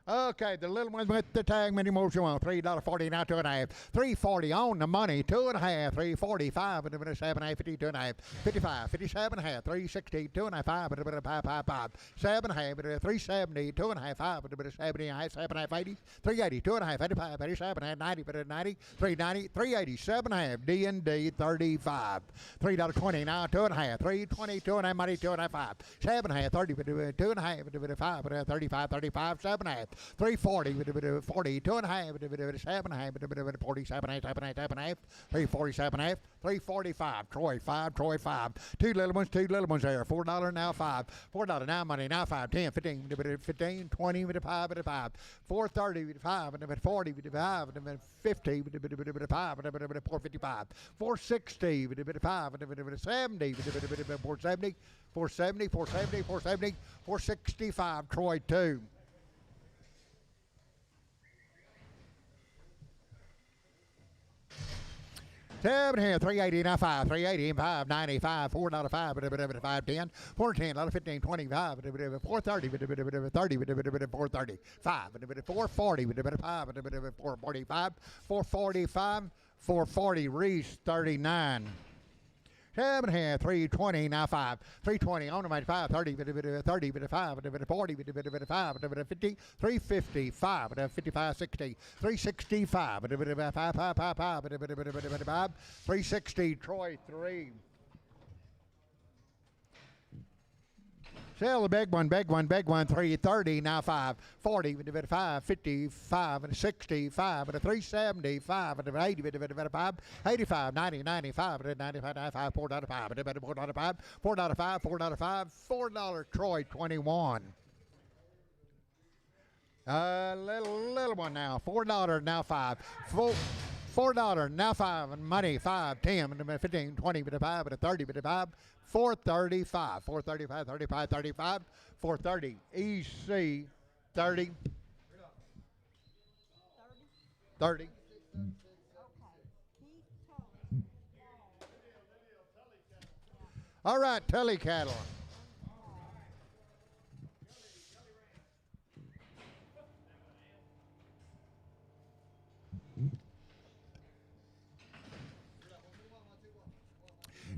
Okay, the little one with the tag, many more you want. $3.40 now, 2 and a half. 340 on the money, 2 and a half. 345 with a bit of 7 and a half, 52 and a half. 55, 57 and a half. 360, 2 and a half, 5 with a bit of 5, 5, 5. 7 and a half with a 370, 2 and a half, 5 with a bit of 70 and a half, 7 and a half, 80. 380, 2 and a half, 85, 87 and a half, 90 with a 90. 390, 380, 7 and a half. D&D 35. $3.20 now, 2 and a half. 320, 2 and a half, money, 2 and a half, 5. 7 and a half, 30 with a 2 and a half, with a bit of 5 with a 35, 35, 7 and a half. 340 with a bit of 40, 2 and a half, with a bit of 7 and a half, with a bit of 47 and a half, 7 and a half, 7 and a half, 347 and a half, 345, Troy 5, Troy 5. Two little ones there, $4 now, 5, $4 now, money, now 5, 10, 15, with a bit of 15, 20 with a 5, with a 5, 430 with a 5, with a bit of 40 with a 5, with a bit of 50 with a bit of 5, with a bit of 455, 460 with a bit of 5, with a bit of 70, with a bit of 470, 470, 470, 470, 465, Troy 2. 7 here, 380 now 5, 380 and 5, 95, $4 5, but a bit of 5, 10, 410, 15, 25, but a bit of 430, but a bit of 30, but a bit of 430, 5, but a bit of 440, but a bit of 5, but a bit of 445, 445, 440, Reese 39. 7 here, 320 now 5, 320 on the money 5, 30, but a bit of 30, but a 5, but a bit of 40, but a bit of 5, but a bit of 50, 355, but a 55, 60, 365, but a bit of 5, 5, 5, 5, but a bit of 5, 360, Troy 3. Sell the big one, 330, now 5, 40, with a bit of 5, 55, and a 65, and a 375, and a 80, with a bit of 5, 85, 90, 95, and a 95, 95, $4.5, and a bit of $4.5, $4.5, $4.5, $4 Troy 21. Little one now, $4 now 5, $4 now 5, and money 5, 10, and 15, 20, with a 5, and a 30, with a 5, 435, 435, 35, 35, 430, EC 30, 30. All right, Tully cattle.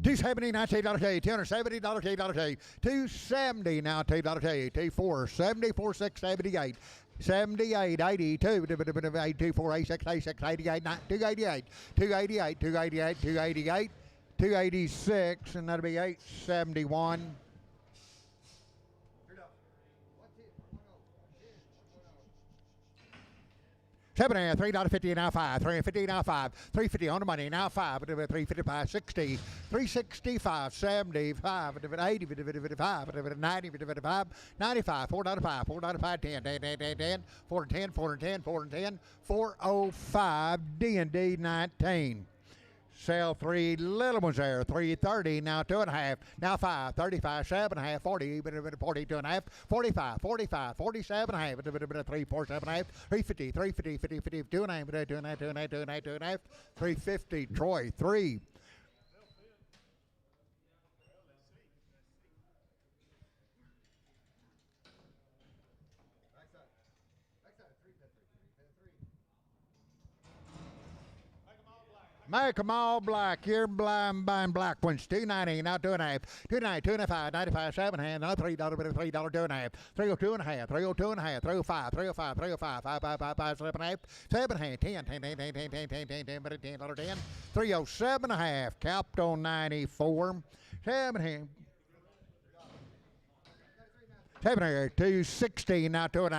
$270 now, $2 $270, $2 $270 now, $2 $270, 46, 78, 78, 82, 84, 86, 86, 88, 288, 288, 288, 288, 286, and that'll be 871. 7 and a half, $3.50 now 5, $3.50 now 5, $3.50 on the money now 5, $3.55, 60, $3.65, 75, $80, $5, $90, $5, 95, $4.05, $4.05, 10, 10, 410, 410, 410, 405, D&D 19. Sell 3 little ones there, 330, now 2 and a half, now 5, 35, 7 and a half, 40, 42 and a half, 45, 45, 47 and a half, 3, 4, 7 and a half, 350, 350, 50, 50, 2 and a half, 2 and a half, 2 and a half, 2 and a half, 2 and a half, 350, Troy 3. Make them all black. You're blind buying black ones. $2.90 now 2 and a half. $2.90, 2 and a half, 95, 7 and a half. $3, $3, 2 and a half. 302 and a half. 302 and a half. 305, 305, 305, 5, 5, 5, 5, 7 and a half. 7 and a half. 10, 10, 10, 10, 10, 10, 10, 10, 10, $10, 10. 307 and a half. Capped on 94. 7 and a half. 7 here, 216, now 2.5.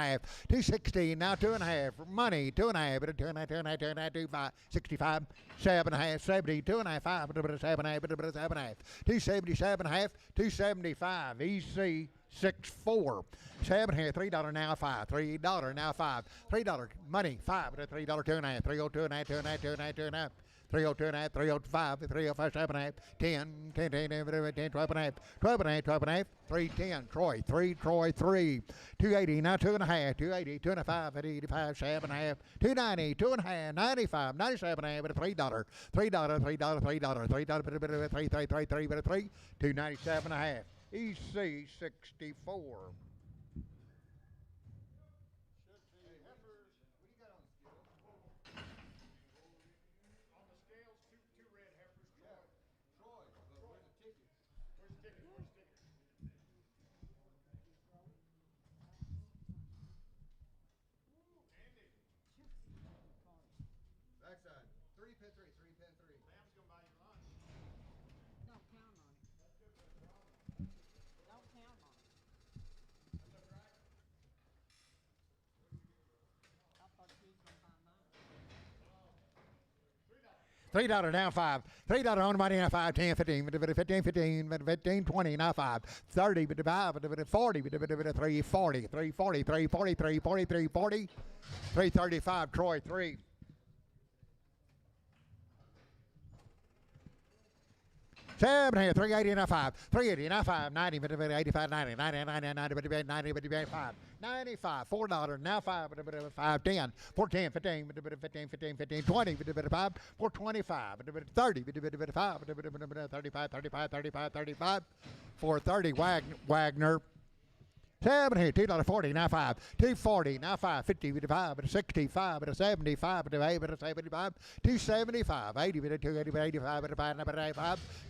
216, now 2.5. Money, 2.5, but a 2.5, 2.5, 2.5, 2.5, 65, 7.5, 70, 2.5, 5, but a 7.5, but a 7.5. 270, 7.5, 275, EC 6.4. 7 here, $3 now 5, $3 now 5, $3 money 5, but a $3 2.5, 302 and a half, 2.5, 2.5, 2.5. 302 and a half, 305, 305, 7.5, 10, 10, 10, 10, 10, 12 and a half, 12 and a half, 12 and a half, 310, Troy, 3, Troy, 3, 280, now 2.5, 280, 2.5, 85, 7.5, 290, 2.5, 95, 97 and a half, but a $3, $3, $3, $3, $3, but a 3, 3, 3, 3, but a 3, 297 and a half, EC 64. Backside. 3 pin 3, 3 pin 3. Sam's gonna buy you lunch. Don't count on it. Don't count on it. I thought she was gonna buy mine. $3 now 5. $3 on the money now 5, 10, 15, 15, 15, 15, 20 now 5, 30, 40, 340, 340, 340, 340, 340, 335, Troy 3. 7 here, 380 and a 5, 380 and a 5, 90, 85, 90, 90, 90, 90, 90, 5, 95, $4 now 5, 5, 10, 410, 15, 15, 15, 15, 20, 5, 425, 30, 5, 35, 35, 35, 35, 430, Wagner. 7 here, $2.40, now 5, 240, now 5, 50, 55, 65, 75, 8, 75, 275, 80, 280, 85, 85,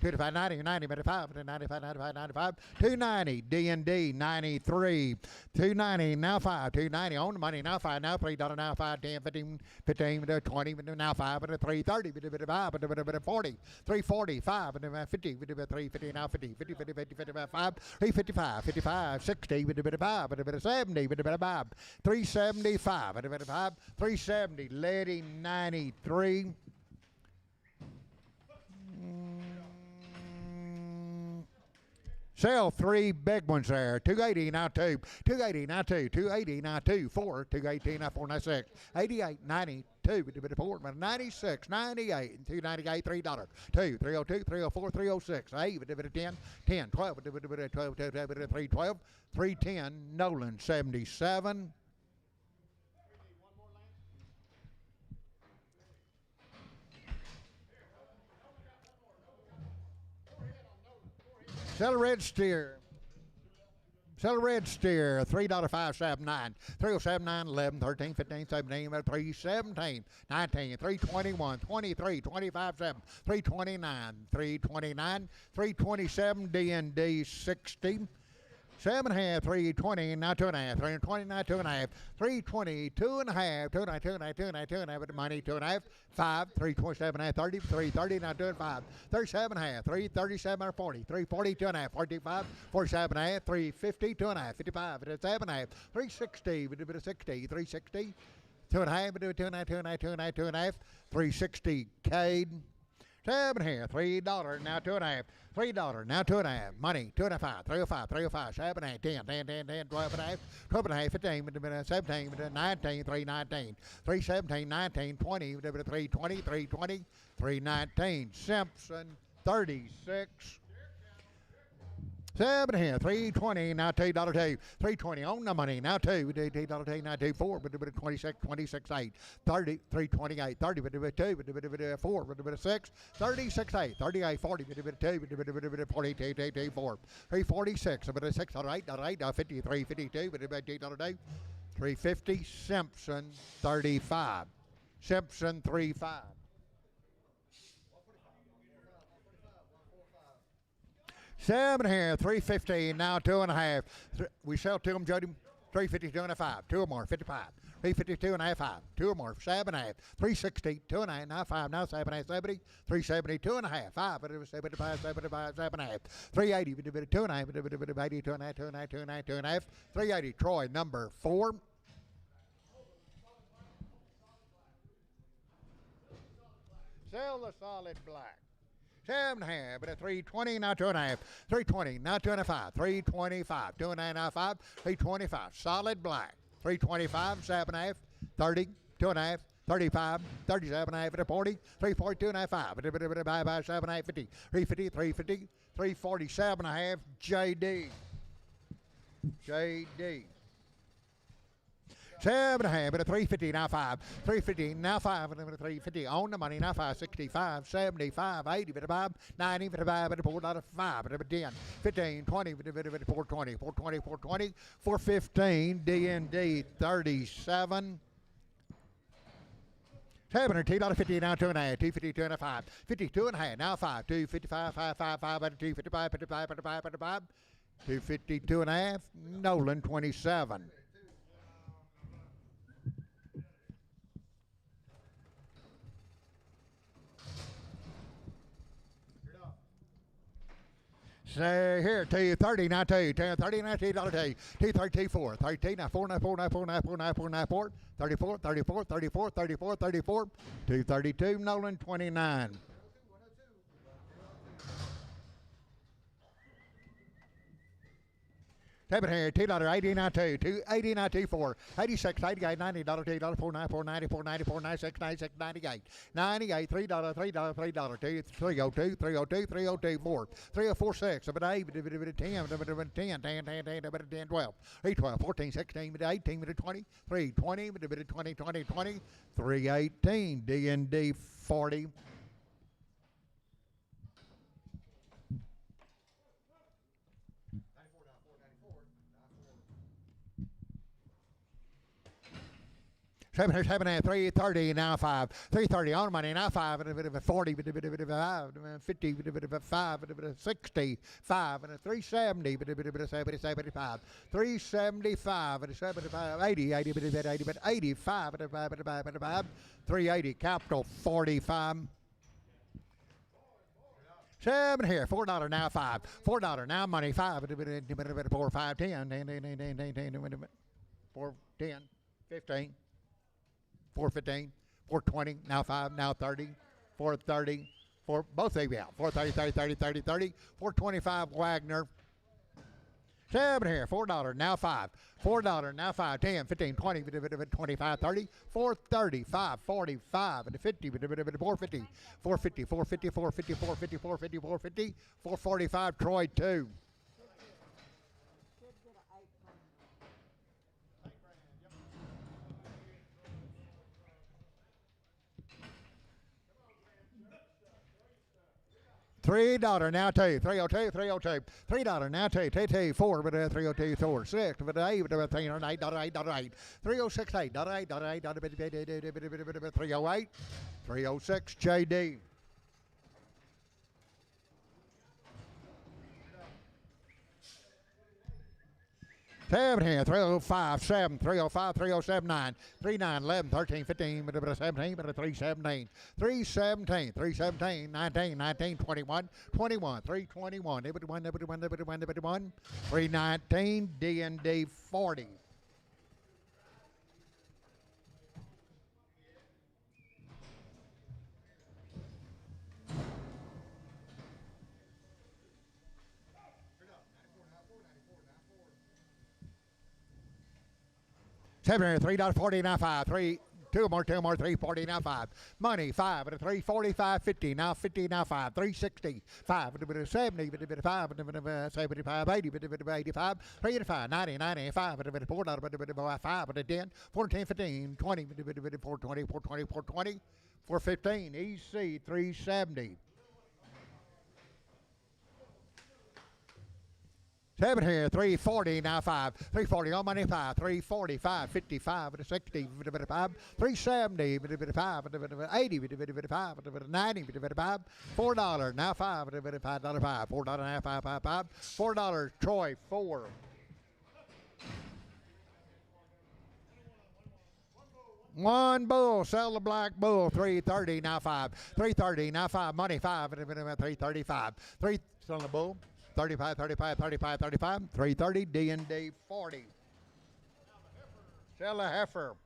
25, 90, 90, 95, 95, 95, 95, 290, D&D, 93, 290, now 5, 290, on the money, now 5, now $3, now 5, 10, 15, 15, 20, now 5, 330, 5, 40, 340, 5, 50, 350, now 50, 50, 50, 50, 55, 355, 55, 60, 5, 70, 5, 375, 5, 370, Lady 93. Sell 3 big ones there. 280 now 2, 280 now 2, 280 now 2, 4, 218 now 4, now 6, 88, 92, 4, 96, 98, 298, $3, 2, 302, 304, 306, 8, 10, 10, 12, 12, 312, 310, Nolan 77. Sell a red steer. Sell a red steer, $3.579, 307.9, 11, 13, 15, 17, 317, 19, 321, 23, 25, 7, 329, 329, 327, D&D 60. 7 half, 320, now 2.5, 320, now 2.5, 320, 2.5, 2.5, 2.5, 2.5, 2.5, with the money, 2.5, 5, 327, half, 30, 330, now 2.5, 37 half, 337 or 40, 340, 2.5, 45, 47 half, 350, 2.5, 55, 7 half, 360, 60, 360, 2.5, 2.5, 2.5, 2.5, 2.5, 360, Cade. 7 here, $3, now 2.5, $3, now 2.5, money, 2.5, 305, 305, 7, 8, 10, 10, 10, 10, 12 and a half, 12 and a half, 15, 17, 19, 319, 317, 19, 20, 320, 320, 319, Simpson, 36. 7 here, 320, now $2, 320 on the money, now $2, $2, now 2, 4, 26, 26, 8, 30, 328, 30, 2, 4, 6, 36, 8, 38, 40, 2, 42, 2, 4, 346, 6, 8, 53, 52, 350, Simpson, 35, Simpson, 35. 7 here, 315, now 2.5. We sell to them, Jody. 350, 2.5. 2 or more, 55. 352 and a half, 5. 2 or more, 7 and a half. 360, 2 and a half, now 5, now 7 and a half, 70. 370, 2 and a half, 5. 75, 75, 7 and a half. 380, 2 and a half, 80, 2 and a half, 2 and a half, 2 and a half, 2 and a half. 380, Troy, number 4. Sell the solid black. 7 and a half, but a 320, now 2 and a half. 320, now 2 and a half. 325, 2 and a half, now 5. 325, solid black. 325, 7 and a half. 30, 2 and a half. 35, 37 and a half, at a 40. 342 and a half, 5. 5, 7 and a half, 50. 350, 350. 347 and a half, JD. JD. 7 and a half, but a 350, now 5. 350, now 5, and a 350. On the money, now 5. 65, 75, 80, but a 5. 90, but a 5, but a $4, 5, but a 10. 15, 20, but a 420. 420, 420. 415, D&D 37. $702.50, now 2 and a half. 250, 2 and a 5. 52 and a half, now 5. 255, 5, 5, 5, 255, 55, 55, 55. 252 and a half, Nolan 27. Say here, 230, now 2. 230, now $2, 230, 4. 30, now 4, now 4, now 4, now 4, now 4, now 4. 34, 34, 34, 34, 34. 232, Nolan 29. 7 here, $2, 80, now 2. 280, now 2, 4. 86, 88, $90, $2, 4, 9, 4, 94, 94, 96, 96, 98. 98, $3, $3, $3, 2, 302, 302, 302, 4. 304, 6, but 8, 10, 10, 10, 10, 12. 12, 14, 16, 18, 20, 320, 20, 20, 20. 318, D&D 40. Seven, 330, now 5. 330 on money, now 5, and a bit of a 40, but a bit of a 5, 50, but a bit of a 5, but a bit of 65, and a 370, but a bit of a 75. 375, and a 75, 80, 80, but a bit 80, but 85, but a 5, but a 5, but a 5. 380, capital 45. 7 here, $4, now 5. $4, now money, 5, but a bit of 4, 5, 10, 4, 10, 15. 415, 420, now 5, now 30, 430, 4, both they be out. 430, 30, 30, 30, 30, 425 Wagner. 7 here, $4, now 5. $4, now 5, 10, 15, 20, 25, 30, 430, 5, 45, and 50, 450, 450, 450, 450, 450, 450, 450, 445 Troy 2. $3, now 2. 302, 302. $3, now 2. 2, 4, but 302, 4. 6, but 8, but $8, $8. 306, 8, 8, 308. 306, JD. 7 here, 305, 7, 305, 307, 9, 39, 11, 13, 15, 17, 317, 317, 317, 19, 19, 21, 21, 321, 319, D&D 40. $7 here, $3.40, now 5. 3, 2 more, 340, now 5. Money, 5, at a 345, 50, now 50, now 5. 360, 5, at a 70, but a 5, 75, 80, but 85, 385, 90, 95, at a $4, but a 5, at a 10, 14, 15, 20, 420, 420, 420, 415, EC 370. 7 here, 340, now 5. 340 on money, 5. 345, 55, 60, 5. 370, 5, 80, 5, 90, 5. $4, now 5, $5, 5. $4, now 5, 5, 5. $4, Troy 4. One bull, sell the black bull, 330, now 5. 330, now 5, money 5, 335. 3, sell the bull, 35, 35, 35, 35, 330, D&D 40. Sell the heifer,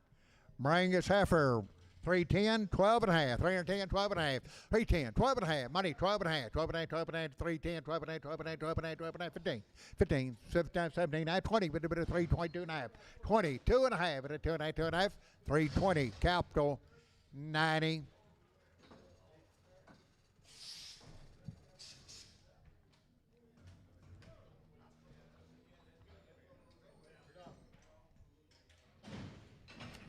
bring us heifer, 310, 12 and a half, 310, 12 and a half, 310, 12 and a half, money 12 and a half, 12 and a half, 12 and a half, 310, 12 and a half, 12 and a half, 12 and a half, 12 and a half, 15, 15, 17, 20, with a bit of 322 and a half, 22 and a half, with a 2 and a half, 2 and a half, 320, capital 90.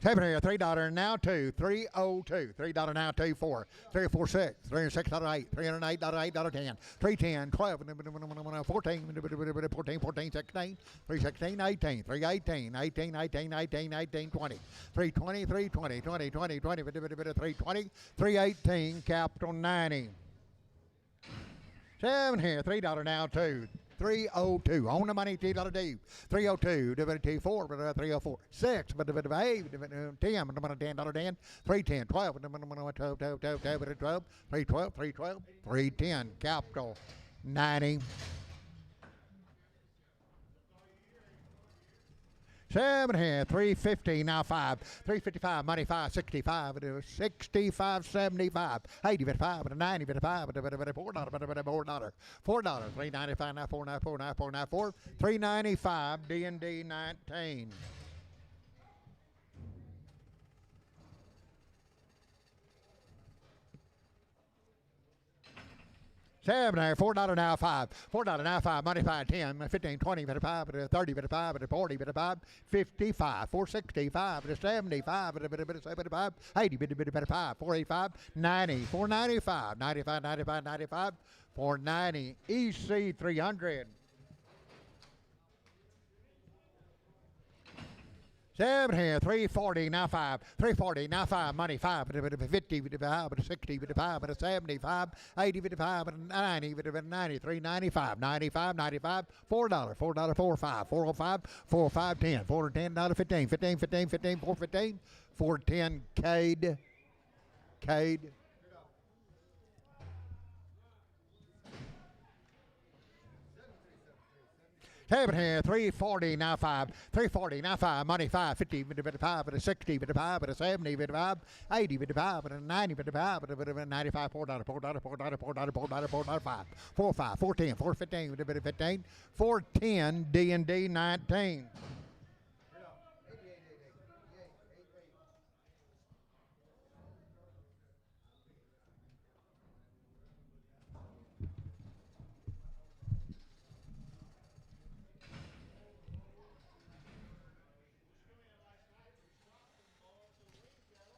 Seven here, $3 now two, 302, $3 now two, 4, 346, $306.08, $308.8, $10, 310, 12, 14, 14, 16, 316, 18, 318, 18, 18, 18, 18, 20, 320, 320, 20, 20, 20, 320, 318, capital 90. Seven here, $3 now two. 302 on the money, $3 due. 302 divided to 4, 304. 6, but divided by 8, $10, $10, 310, 12, 12, 12, 12, 12, 312, 312, 310, capital 90. 7 here, 350, now 5, 355, money 5, 65, 65, 75, 80, 5, 90, 5, $4, $4, $395, now 494, now 494, 395, D&D 19. Seven there, $4 now 5, $4 now 5, money 5, 10, 15, 20, 25, 30, 25, 40, 55, 55, 465, 75, 75, 80, 5, 485, 90, 495, 95, 95, 95, 490, EC 300. 7 here, 340, now 5, 340, now 5, money 5, 50, 55, 60, 55, 75, 80, 55, 90, 90, 395, 95, 95, $4, $4, 45, 405, 405, 10, $410, 15, 15, 15, 15, 415, 410, Cade, Cade. 7 here, 340, now 5, 340, now 5, money 5, 50, 55, 60, 55, 70, 55, 80, 55, 90, 55, 95, $4, $4, $4, $4, $4, $4, 5, 4, 5, 410, 415, 15, 410, D&D 19.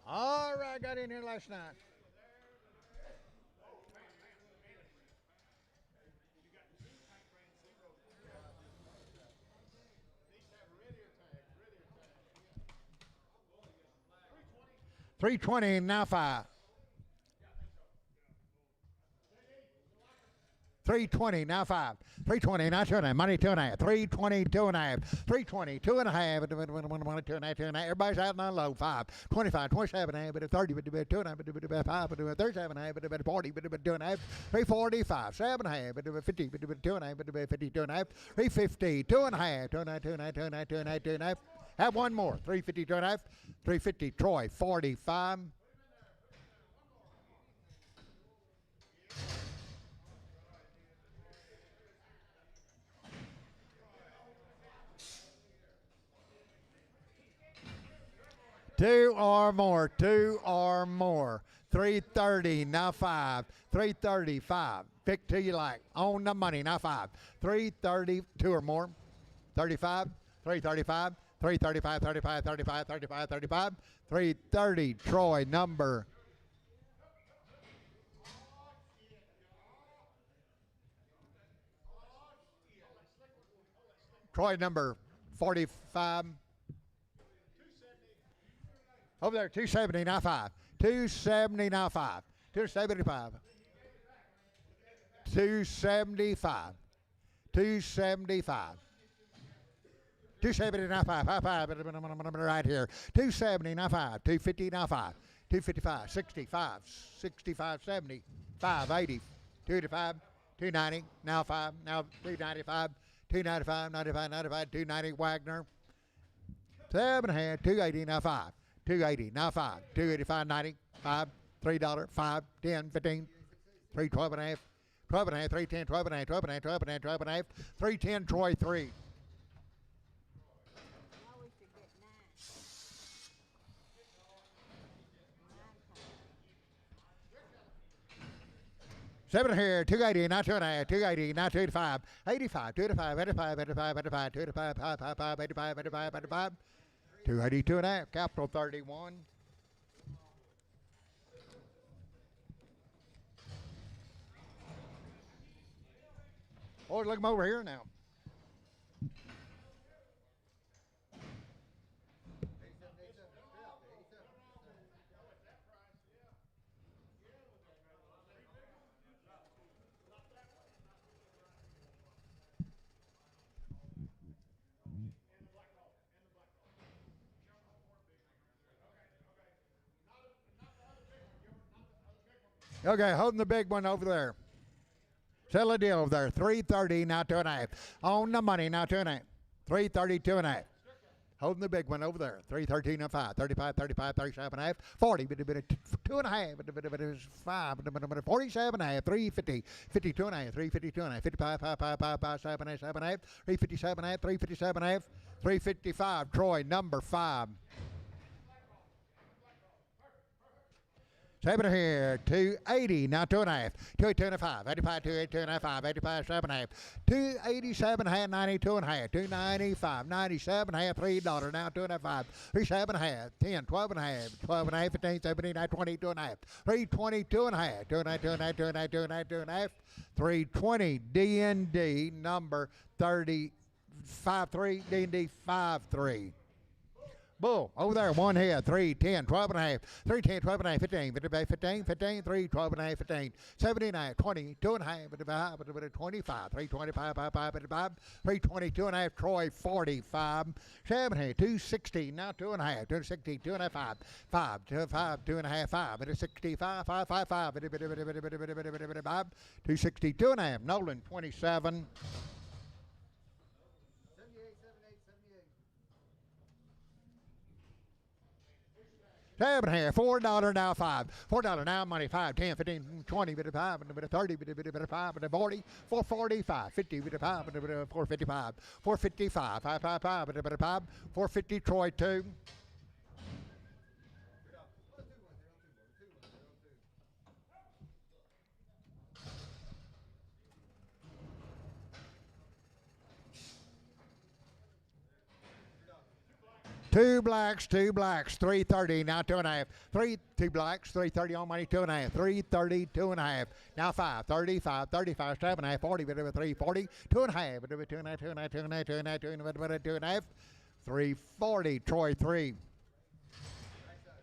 All right, got in here last night. $320, now 5. 320, now 5. 320, now 2 and a half. Money 2 and a half. 320, 2 and a half. 320, 2 and a half. 2 and a half, 2 and a half. Everybody's out on low. 5. 25, 27 and a half. 30, 2 and a half. 5, 37 and a half. 40, 2 and a half. 345, 7 and a half. 50, 2 and a half. 52 and a half. 350, 2 and a half. 2 and a half, 2 and a half, 2 and a half, 2 and a half, 2 and a half. Have one more. 350, 2 and a half. 350, Troy, 45. Two or more, 330, now 5, 335. Pick two you like. On the money, now 5. 330, 2 or more. 35, 335, 335, 35, 35, 35, 35, 330. Troy, number. Troy, number 45. Over there, 270, now 5. 270, now 5. 275. 275. 275. 270 now 5, high 5, right here. 270 now 5, 250 now 5, 255, 65, 65, 70, 580, 285, 290, now 5, now 295, 295, 95, 95, 290 Wagner. 7.5, 280 now 5, 280 now 5, 285, 90, 5, $3, 5, 10, 15, 3, 12 and a half, 12 and a half, 3, 10, 12 and a half, 12 and a half, 12 and a half, 12 and a half, 3, 10, Troy 3. Now we should get 9. 9 7 here, 280, now 2.5, 280, now 285, 85, 285, 85, 85, 85, 285, 5, 5, 5, 85, 85, 85, 282 and a half, capital 31. Oh, look them over here now. Okay, holding the big one over there. Settle a deal over there. 330, now 2.5. On the money, now 2.5. 330, 2.5. Holding the big one over there. 313 and 5. 35, 35, 37 and a half. 40, bit of 2.5. Bit of 5. 47 and a half. 350, 52 and a half. 352 and a half. 55, 5, 5, 5, 5, 7 and a half. 357 and a half. 357 and a half. 355. Troy, number 5. 7 here, 280, now 2.5, 282 and a 5, 85, 282 and a 5, 85, 7 and a half, 287 and a half, 92 and a half, 295, 97 and a half, $3, now 2 and a 5, 37 and a half, 10, 12 and a half, 12 and a half, 15, 17, 19, 22 and a half, 322 and a half, 2 and a half, 2 and a half, 2 and a half, 2 and a half, 2 and a half, 320, D&D, number 353, D&D 53. Bull, over there, 1 head, 3, 10, 12 and a half, 3, 10, 12 and a half, 15, 15, 15, 3, 12 and a half, 15, 17 and a half, 20, 2 and a half, 25, 3, 25, 5, 5, 3, 22 and a half, Troy, 45, 7 here, 260, now 2 and a half, 260, 2 and a half, 5, 5, 2 and a half, 5, 65, 5, 5, 5, 262 and a half, Nolan, 27. 7 here, $4 now 5, $4 now money 5, 10, 15, 20, bit of 5, bit of 30, bit of 5, bit of 40, 445, 50, bit of 5, bit of 455, 455, 555, bit of 5, 450 Troy 2. Two blacks, 330, now 2 and a half. 2 blacks, 330 on money, 2 and a half. 330, 2 and a half. Now 5, 35, 35, 7 and a half, 40, bit of 340, 2 and a half, bit of 2 and a half, 2 and a half, 2 and a half, 2 and a half, 2 and a half, 2 and a half, 340, Troy 3.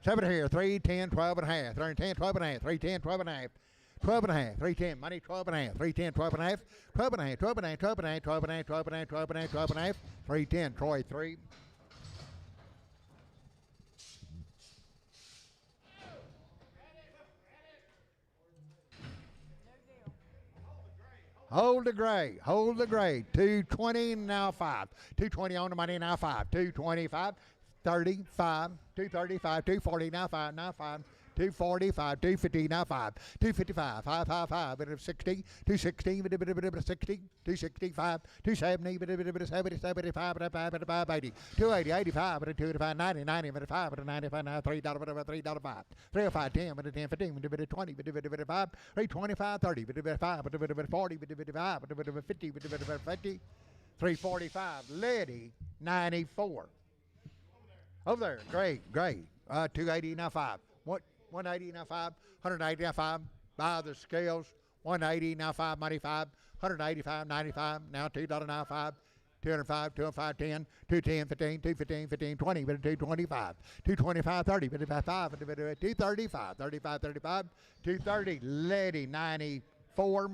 7 here, 310, 12 and a half, 310, 12 and a half, 310, 12 and a half. 12 and a half, 310, money 12 and a half, 310, 12 and a half, 12 and a half, 12 and a half, 12 and a half, 12 and a half, 12 and a half, 12 and a half, 12 and a half, 310, Troy 3. Hold the gray, 220 now 5, 220 on the money now 5, 225, 35, 235, 240 now 5, 245, 250 now 5, 255, 555, bit of 60, 260, bit of 60, 265, 270, bit of 70, 75, bit of 5, bit of 580, 280, 85, bit of 285, 90, 90, bit of 5, bit of 95, now $3, bit of $3.05, 305, 10, bit of 10, 15, bit of 20, bit of 5, 325, 30, bit of 5, bit of 40, bit of 5, bit of 50, bit of 50, 345, Lady 94. Over there, gray, 280 now 5. What? 180 now 5, 180 now 5, by the scales, 180 now 5, money 5, 185, 95, now $2 now 5, 205, 205, 10, 210, 15, 215, 15, 20, bit of 225, 225, 30, bit of 5, bit of 235, 35, 35, 230, Lady 94.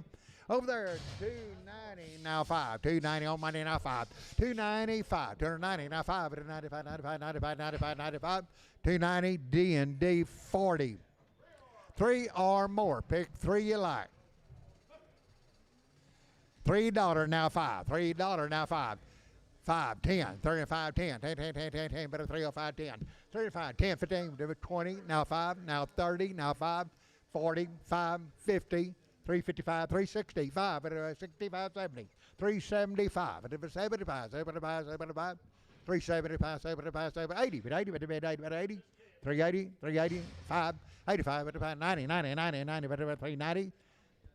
Over there, 290 now 5. 290 on money now 5. 295. 290 now 5. 95, 95, 95, 95, 95. 290 D and D 40. 3 or more. Pick 3 you like. $3 now 5. $3 now 5. 5, 10, 35, 10, 10, 10, 10, 10, 10, better 305, 10, 35, 10, 15, 20, now 5, now 30, now 5, 40, 5, 50, 355, 365, 65, 70, 375, 75, 75, 75, 375, 75, 80, 80, 80, 380, 380, 5, 85, 85, 90, 90, 90, 90, 390,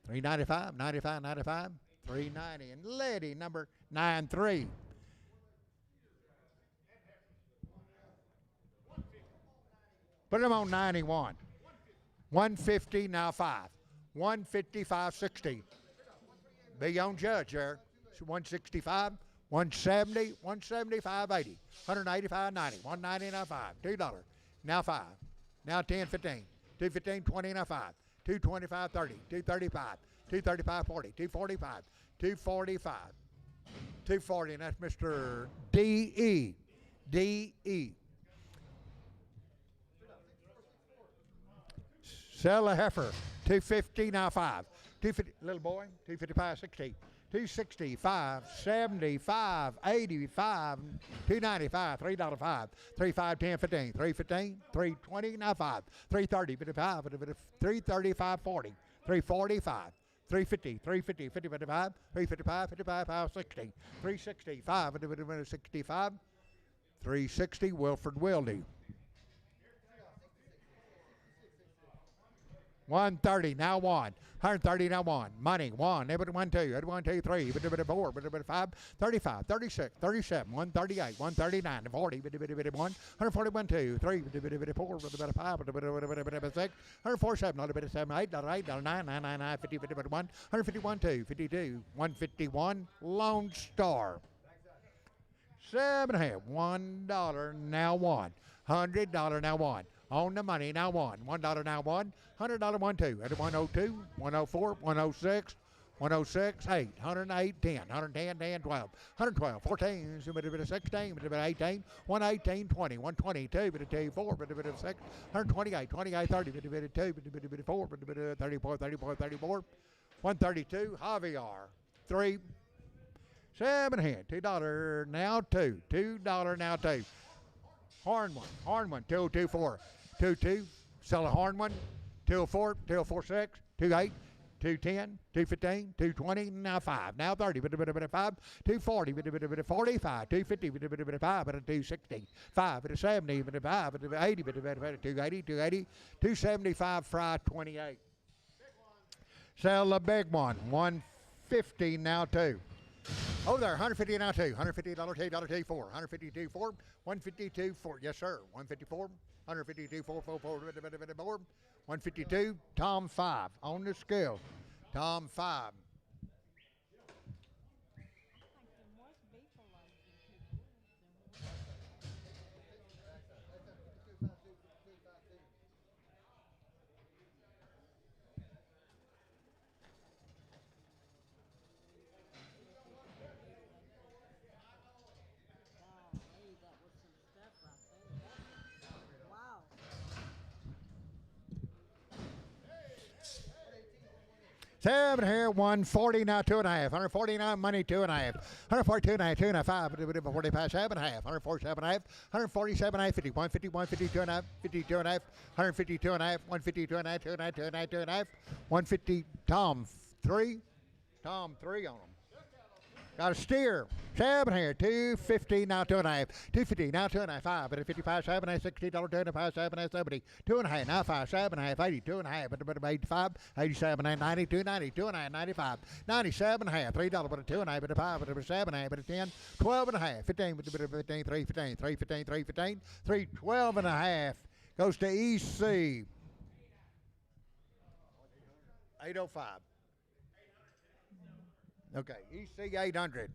395, 95, 95, 390, and lady number 93. Put them on 91. 150 now 5. 155, 60. Be on judge there. 165, 170, 175, 80. 185, 90. 190 now 5. $2. Now 5. Now 10, 15. 215, 20 now 5. 225, 30. 235. 235, 40. 245. 245. 240, and that's Mr. D.E. D.E. Sell a heifer, 250 now 5. 250, little boy, 255, 60. 265, 75, 85, 295, $3 5. 35, 10, 15. 315, 320 now 5. 330, 55, 335, 40. 345. 350, 350, 50, 55, 355, 55, 5, 60, 365, 65, 360, Wilford Wildy. 130, now 1. 130, now 1. Money, 1. 1, 2, 1, 2, 3, 4, 5, 35, 36, 37, 138, 139, 40, 1, 141, 2, 3, 4, 5, 6, 147, 7, 8, 8, 9, 9, 9, 9, 50, 51, 151, 2, 52, 151, Lone Star. 7.5, $1 now 1. $100 now 1. On the money now 1. $1 now 1. $100 1 2. At 102, 104, 106, 106, 8, 108, 10, 110, 10, 12, 112, 14, 16, 18, 118, 20, 122, 24, 6, 128, 28, 30, 34, 34, 34, 34, 132, Javier. 3, 7 head, $2 now 2. $2 now 2. Horn 1, 224, 22, sell a horn 1, 204, 246, 28, 210, 215, 220, now 5, now 30, 5, 240, 45, 250, 5, 260, 5, 70, 5, 80, 280, 275, fry 28. Sell the big one, 150 now 2. Oh, there, 150 now 2. $150, $2, 4. 152, 4. 152, 4. Yes, sir. 154. 152, 4, 4, 4, 4. 152, Tom 5. On the scale. Tom 5. Seven here, 140 now 2.5. 149 money 2.5. 142 now 2.5. 45 7.5. 147 1/2. 147 1/2. 50 150 150 2.5. 52 1/2. 152 1/2. 152 1/2. 2.5 2.5 2.5. 150 Tom 3. Tom 3 on them. Got a steer. 7 here. 250 now 2.5. 250 now 2.5. 5. 55 7 $60 2.5 7 70. 2.5 now 5 7 80 2.5 85 87 90 290 2.5 95 97 $3 but a 2.5 but a 5 but a 7 but a 10 12 15 15 3 15 3 15 3 15 3 12 goes to EC 805. Okay, EC 800.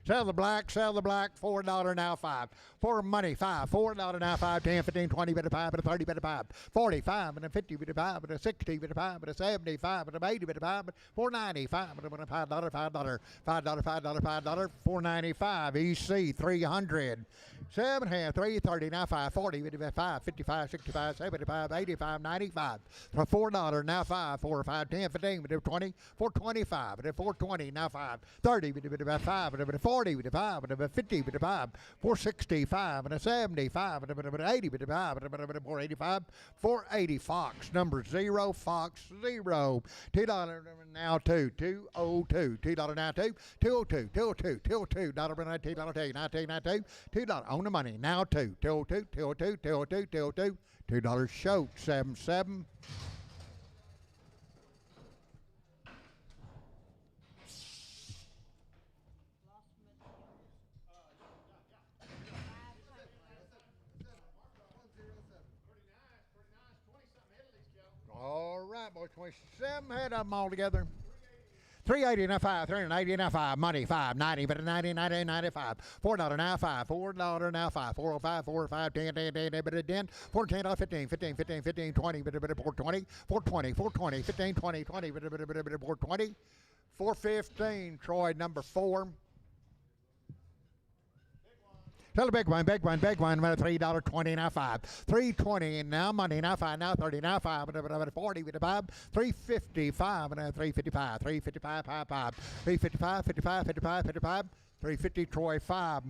Sell the black, $4 now, 5. For money, 5, $4 now, 5, 10, 15, 20, bit of 5, bit of 30, bit of 5, 45, and a 50, bit of 5, bit of 60, bit of 5, bit of 75, bit of 80, bit of 5, $4.95, bit of $5, $5, $5, $4.95, EC, 300. 7 half, 330, now 5, 40, 55, 55, 65, 75, 85, 95. For $4, now 5, 4, 5, 10, 15, 20, 425, 420, now 5, 30, 5, 40, 5, 50, 5, 465, and a 75, 80, 5, 485, 480, Fox, number 0, Fox 0. $2 now 2, 202, $2 now 2, 202, $202, $202, $2, $2, $2 on the money, now 2, 202, $202, $202, $202, $2 show, 77. All right, boys, 27 head of them all together. 380 now 5, 380 now 5, money 5, 90, but 90, 90, 95, $4 now 5, $4 now 5, 405, 405, 10, 10, 10, 10, 10, 410, 15, 15, 15, 15, 20, 420, 420, 420, 15, 20, 20, 420, 415, Troy, number 4. Tell the big one, $3.20 now 5, 320 now money now 5, now 30 now 5, 40 with the 5, 355 and 355, 355, 355, 55, 55, 55, 350 Troy 5.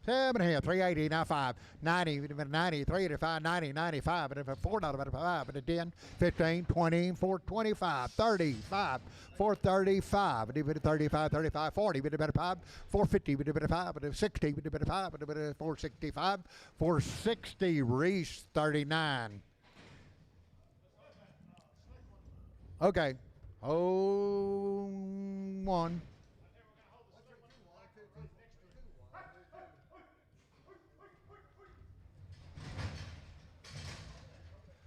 7 here, 380 now 5, 90, 90, 385, 90, 95, and $4, 5, and 10, 15, 20, 425, 35, 435, 35, 35, 40, 5, 450, 5, 60, 5, 465, 460, Reese 39. Okay. Oh, 1.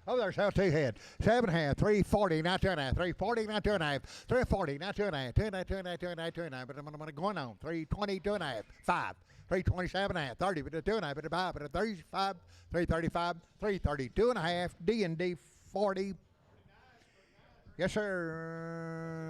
Oh, there's how 2 head. 7 half, 340, now 2.5, 340, now 2.5, 340, now 2.5, 2.5, 2.5, 2.5, 2.5, but I'm going on. 320, 2.5, 5, 327 half, 30, but 2.5, but 5, but 35, 335, 330, 2.5, D&D 40. Yes, sir.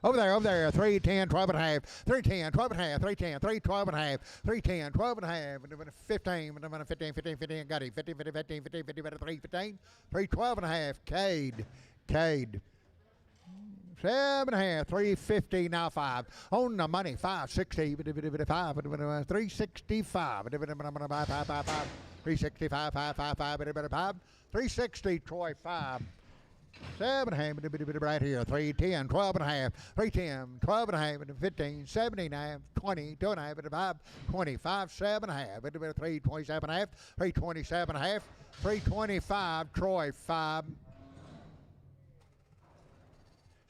Over there, 310, 12 and a half, 310, 12 and a half, 310, 312 and a half, 310, 12 and a half, 15, 15, 15, got it, 15, 15, 15, 15, 15, 315, 312 and a half, Cade. 7 and a half, 350, now 5. On the money, 560, 5, 365, 365, 5, 360, Troy 5. 7 and a half, right here, 310, 12 and a half, 310, 12 and a half, 15, 17 and a half, 20, 2 and a half, 5, 25, 7 and a half, 327 and a half, 327 and a half, 325, Troy 5.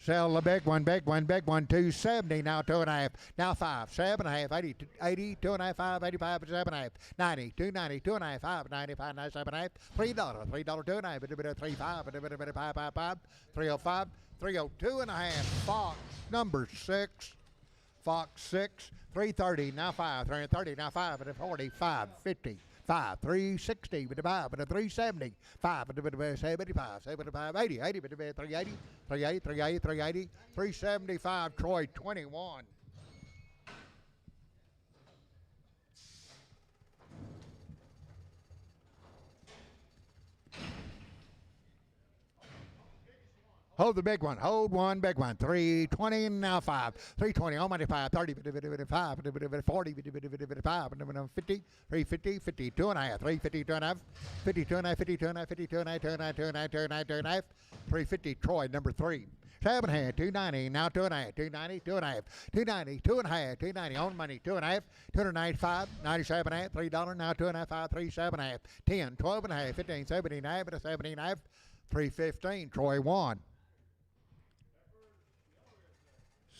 Sell the big one, 270, now 2 and a half, now 5, 7 and a half, 80, 2 and a half, 5, 85, 7 and a half, 90, 290, 2 and a half, 5, 95, 97 and a half, $3, $3, 2 and a half, 35, 5, 305, 302 and a half, Fox, number 6, Fox 6, 330, now 5, 330, now 5, 45, 50. 5, 360, 5, 370, 5, 75, 75, 80, 80, 380, 380, 380, 380, 375, Troy 21. Hold the big one. Hold one big one. 320 now 5. 320 on money 5. 30, 5, 40, 5, 50, 350, 52 and a half. 350, 2 and a half. 52 and a half, 52 and a half, 52 and a half, 2 and a half, 2 and a half, 2 and a half, 2 and a half. 350, Troy, number 3. 7 and a half, 290, now 2 and a half, 290, 2 and a half, 290, 2 and a half, 290 on money, 2 and a half, 295, 97 and a half, $3, now 2 and a half, 5, 37 and a half, 10, 12 and a half, 15, 17 and a half, 17 and a half, 315, Troy 1.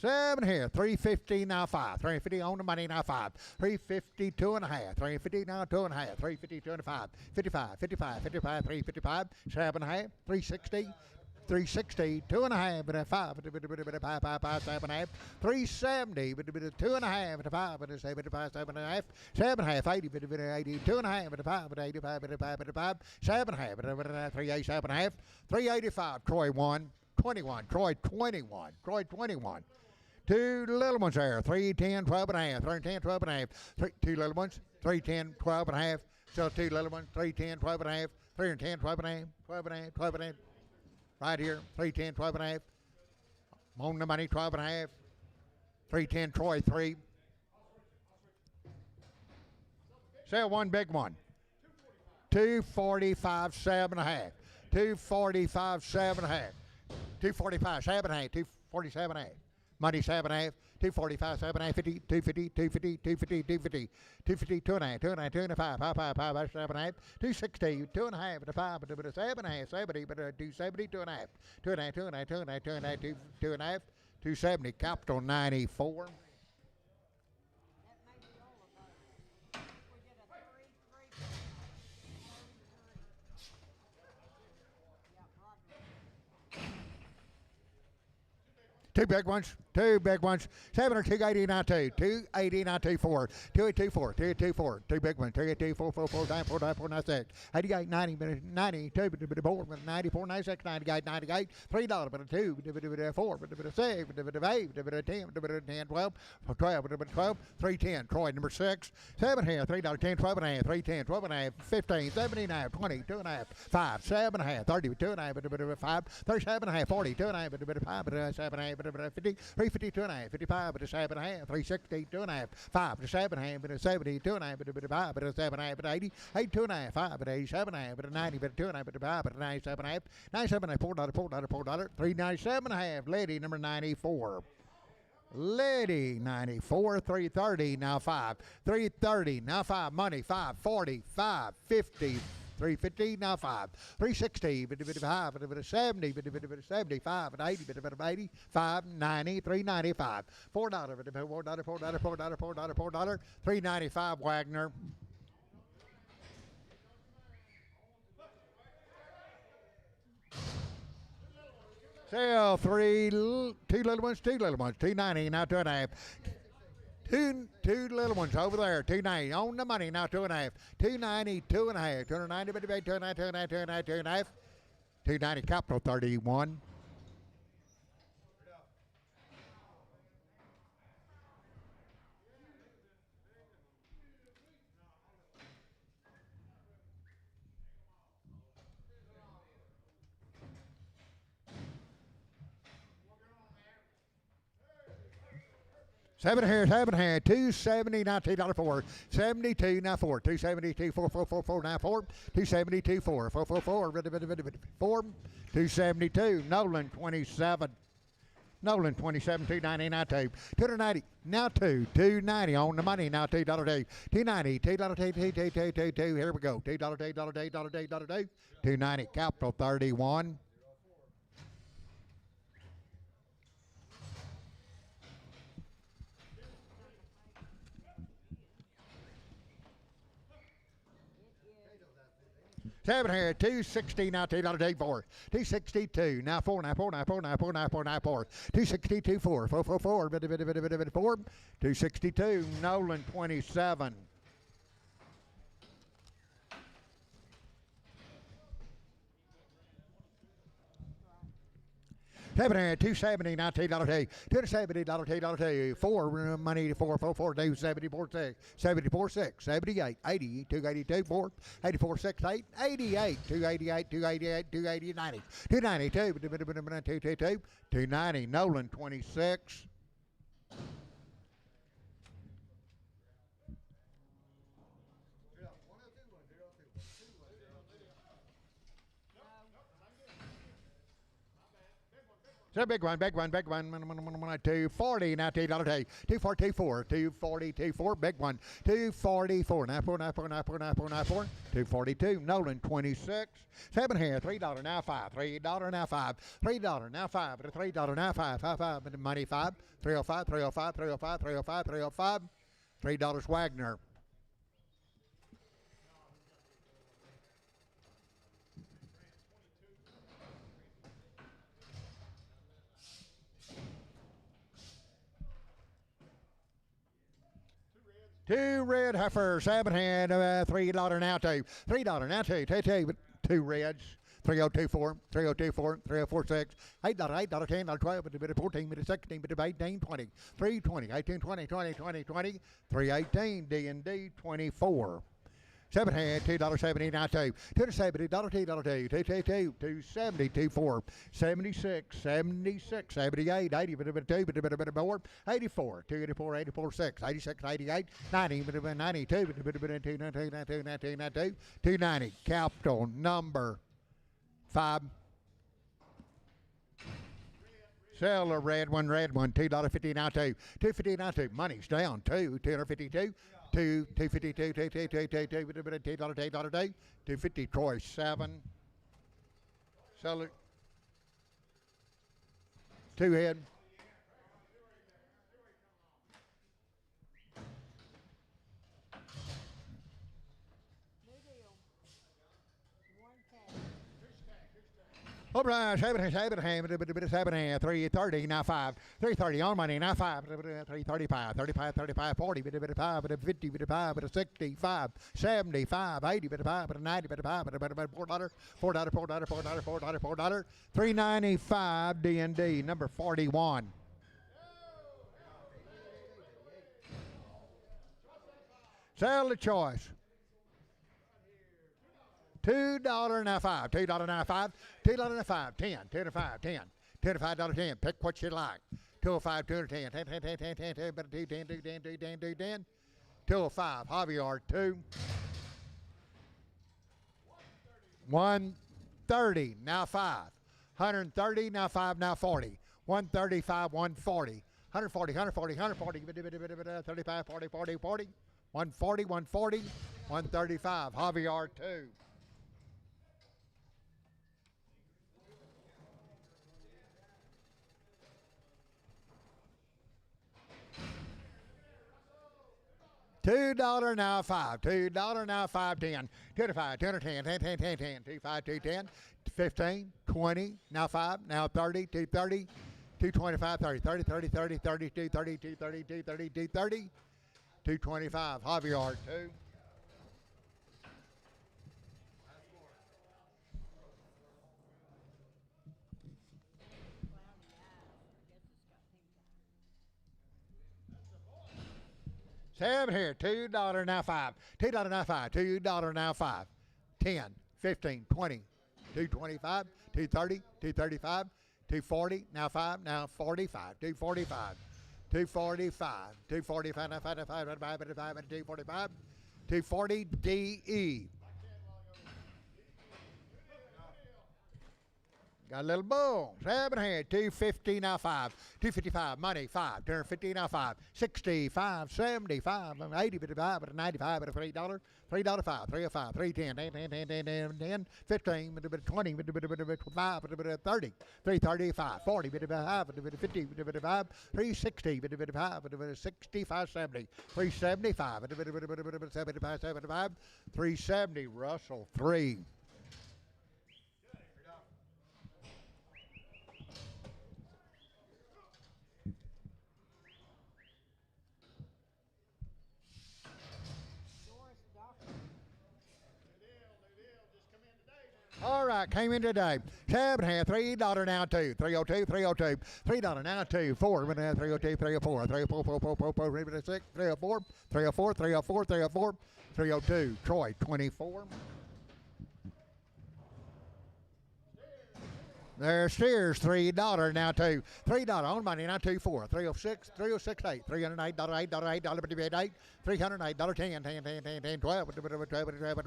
7 here, 350 now 5, 350 on the money now 5, 352 and a half, 350 now 2 and a half, 352 and a 5, 55, 55, 55, 355, 7 and a half, 360, 360, 2.5, but a 5, but a 5, 7.5, 370, but a 2.5, but a 5, but a 7, 7.5, 7.5, 80, but a 80, 2.5, but a 5, but 85, but a 5, but a 5, 7.5, but a 387.5, 385, Troy 1, 21, Troy 21, Troy 21. Two little ones there, 310, 12.5, 310, 12.5, two little ones, 310, 12.5, so two little ones, 310, 12.5, 310, 12.5, 12.5, 12.5. Right here, 310, 12.5. On the money, 12.5. 310, Troy 3. Sell one big one. 245, 7.5. 245, 7.5. 245, 7.5. 247.5. Money 7.5. 245, 7.5, 50, 250, 250, 250, 250, 250, 2.5, 2.5, 2.5, 5, 5, 5, 7.5, 260, 2.5, but a 5, but a 7.5, 70, but a 270, 2.5, 2.5, 2.5, 2.5, 2.5, 2.5, 270, capital 94. That may be all of those. If we get a 3, 3, 33. Yeah, Roger. Two big ones. Two big ones. 7 or 289 2. 289 24. 2824. 2824. Two big ones. 2824 449 496. 88 90 92 4 94 96 98 98 $3 but a 2 4 but a 6 but a 8 but a 10 but a 10 12 12 but a 12 310 Troy number 6 7 here $3 10 12 and a half 310 12 and a half 15 79 20 2 and a half 5 7 and a half 30 2 and a half but a 5 37 and a half 40 2 and a half but a 5 but a 7 and a half but a 50 352 and a half 55 but a 7 and a half 360 2 and a half 5 but a 7 and a half but a 70 2 and a half but a 5 but a 7 and a half but a 80 8 2 and a half 5 but a 87 and a half but a 90 but a 2 and a half but a 5 but a 97 and a half 97 and a half $4 $4 397 and a half lady number 94 Lady 94 330 now 5 330 now 5 money 540 550 350 now 5 360 but a 5 but a 70 but a 75 but 80 but a 80 590 395 $4 but a $4 395 Wagner. Sell two little ones 290 now 2.5 two little ones over there 290 on the money now 2.5 290 2.5 290 but 290 2.5 290 capital 31. Seven here, 270 now $2 72 now 4 272 4 now 4 272 4 272 Nolan 27 Nolan 27 290 now 2 290 now 290 on the money now $2 290 $2 here we go $2 290 capital 31. Seven here, 260 now $2 4 262 now 4 now 4 now 4 now 4 now 4 now 4 262 4 262 Nolan 27. Seven here, 270 now $2 $270 4 money 4 274 6 74 6 78 80 282 4 84 6 8 88 288 288 280 90 292 222 290 Nolan 26. So big one, 240 now $2 244 240 big one 244 now 4 242 Nolan 26 7 here $3 now 5 $3 now 5 $3 now 5 but a $3 now 5 5 money 5 305 305 305 305 305 $3 Wagner. Two red heifers, 7 hand, $3 now two. $3 now two. Two reds. 3024, 3024, 3046, $8, $8, $10, $12, $14, $16, $18, $20, $320, $18, $20, $20, $20, $20, $318, D&D 24. 7 hand, $2.70, now two. $2.70, $2, $2, $2.70, $2.4, 76, 76, 78, 80, $2, more, 84, $2.84, 84, 6, 86, 88, 90, $92, $290, capital number 5. Sell a red one, $2.50 now two. $2.50 now two. Money's down two. $252. $252. $250. Troy 7. Sell it. 2 head. O'Brien, 7 hand, 330, now 5. 330 on money, now 5. 335, 35, 35, 40, 55, 50, 55, 65, 75, 80, 55, 90, 55, $4, $4, $395, D&D, number 41. Sell the choice. $2 now 5. $2 now 5. $2 now 5. 10. 2 to 5. 10. $25 10. Pick what you like. 205, 210. 10, 10, 10, 10, 10, 10, 10, 10, 10, 10, 10, 10, 10, 10. 205. Javier 2. 130 now 5. 130 now 5 now 40. 135 140. 140 140 140 35 40 40 40. 140 140 135. Javier 2. $2 now 5. $2 now 5 10. 2 to 5. 2 to 10. 10 10 10 10. 2 5 2 10. 15 20 now 5 now 30 230 225 30 30 30 30 30 230 230 230 230 225. Javier 2. Seven here, $2 now 5. $2 now 5. $2 now 5. 10, 15, 20, 225, 230, 235, 240, now 5, now 45, 245, 245, 245, now 5, 245, 240 DE. Got a little bull. 7 here. 250 now 5. 255. Money 5. 250 now 5. 65, 75, 80, 55, 95, $3. $3 5. 305. 310. 10, 15, 20, 25, 30. 335. 40, 55, 50, 55, 360, 55, 65, 70. 375, 75, 75, 370. Russell 3. All right, came in today. 7 half, $3 now 2. 302, 302, $3 now 2. 4, 302, 304, 304, 4, 306, 304, 304, 304, 304, 302. Troy 24. There's Steers, $3 now 2. $3 on money now 2 4. 306, 306 8. $308, $8, $8, 8. $308, 10, 10, 10, 10, 10, 12,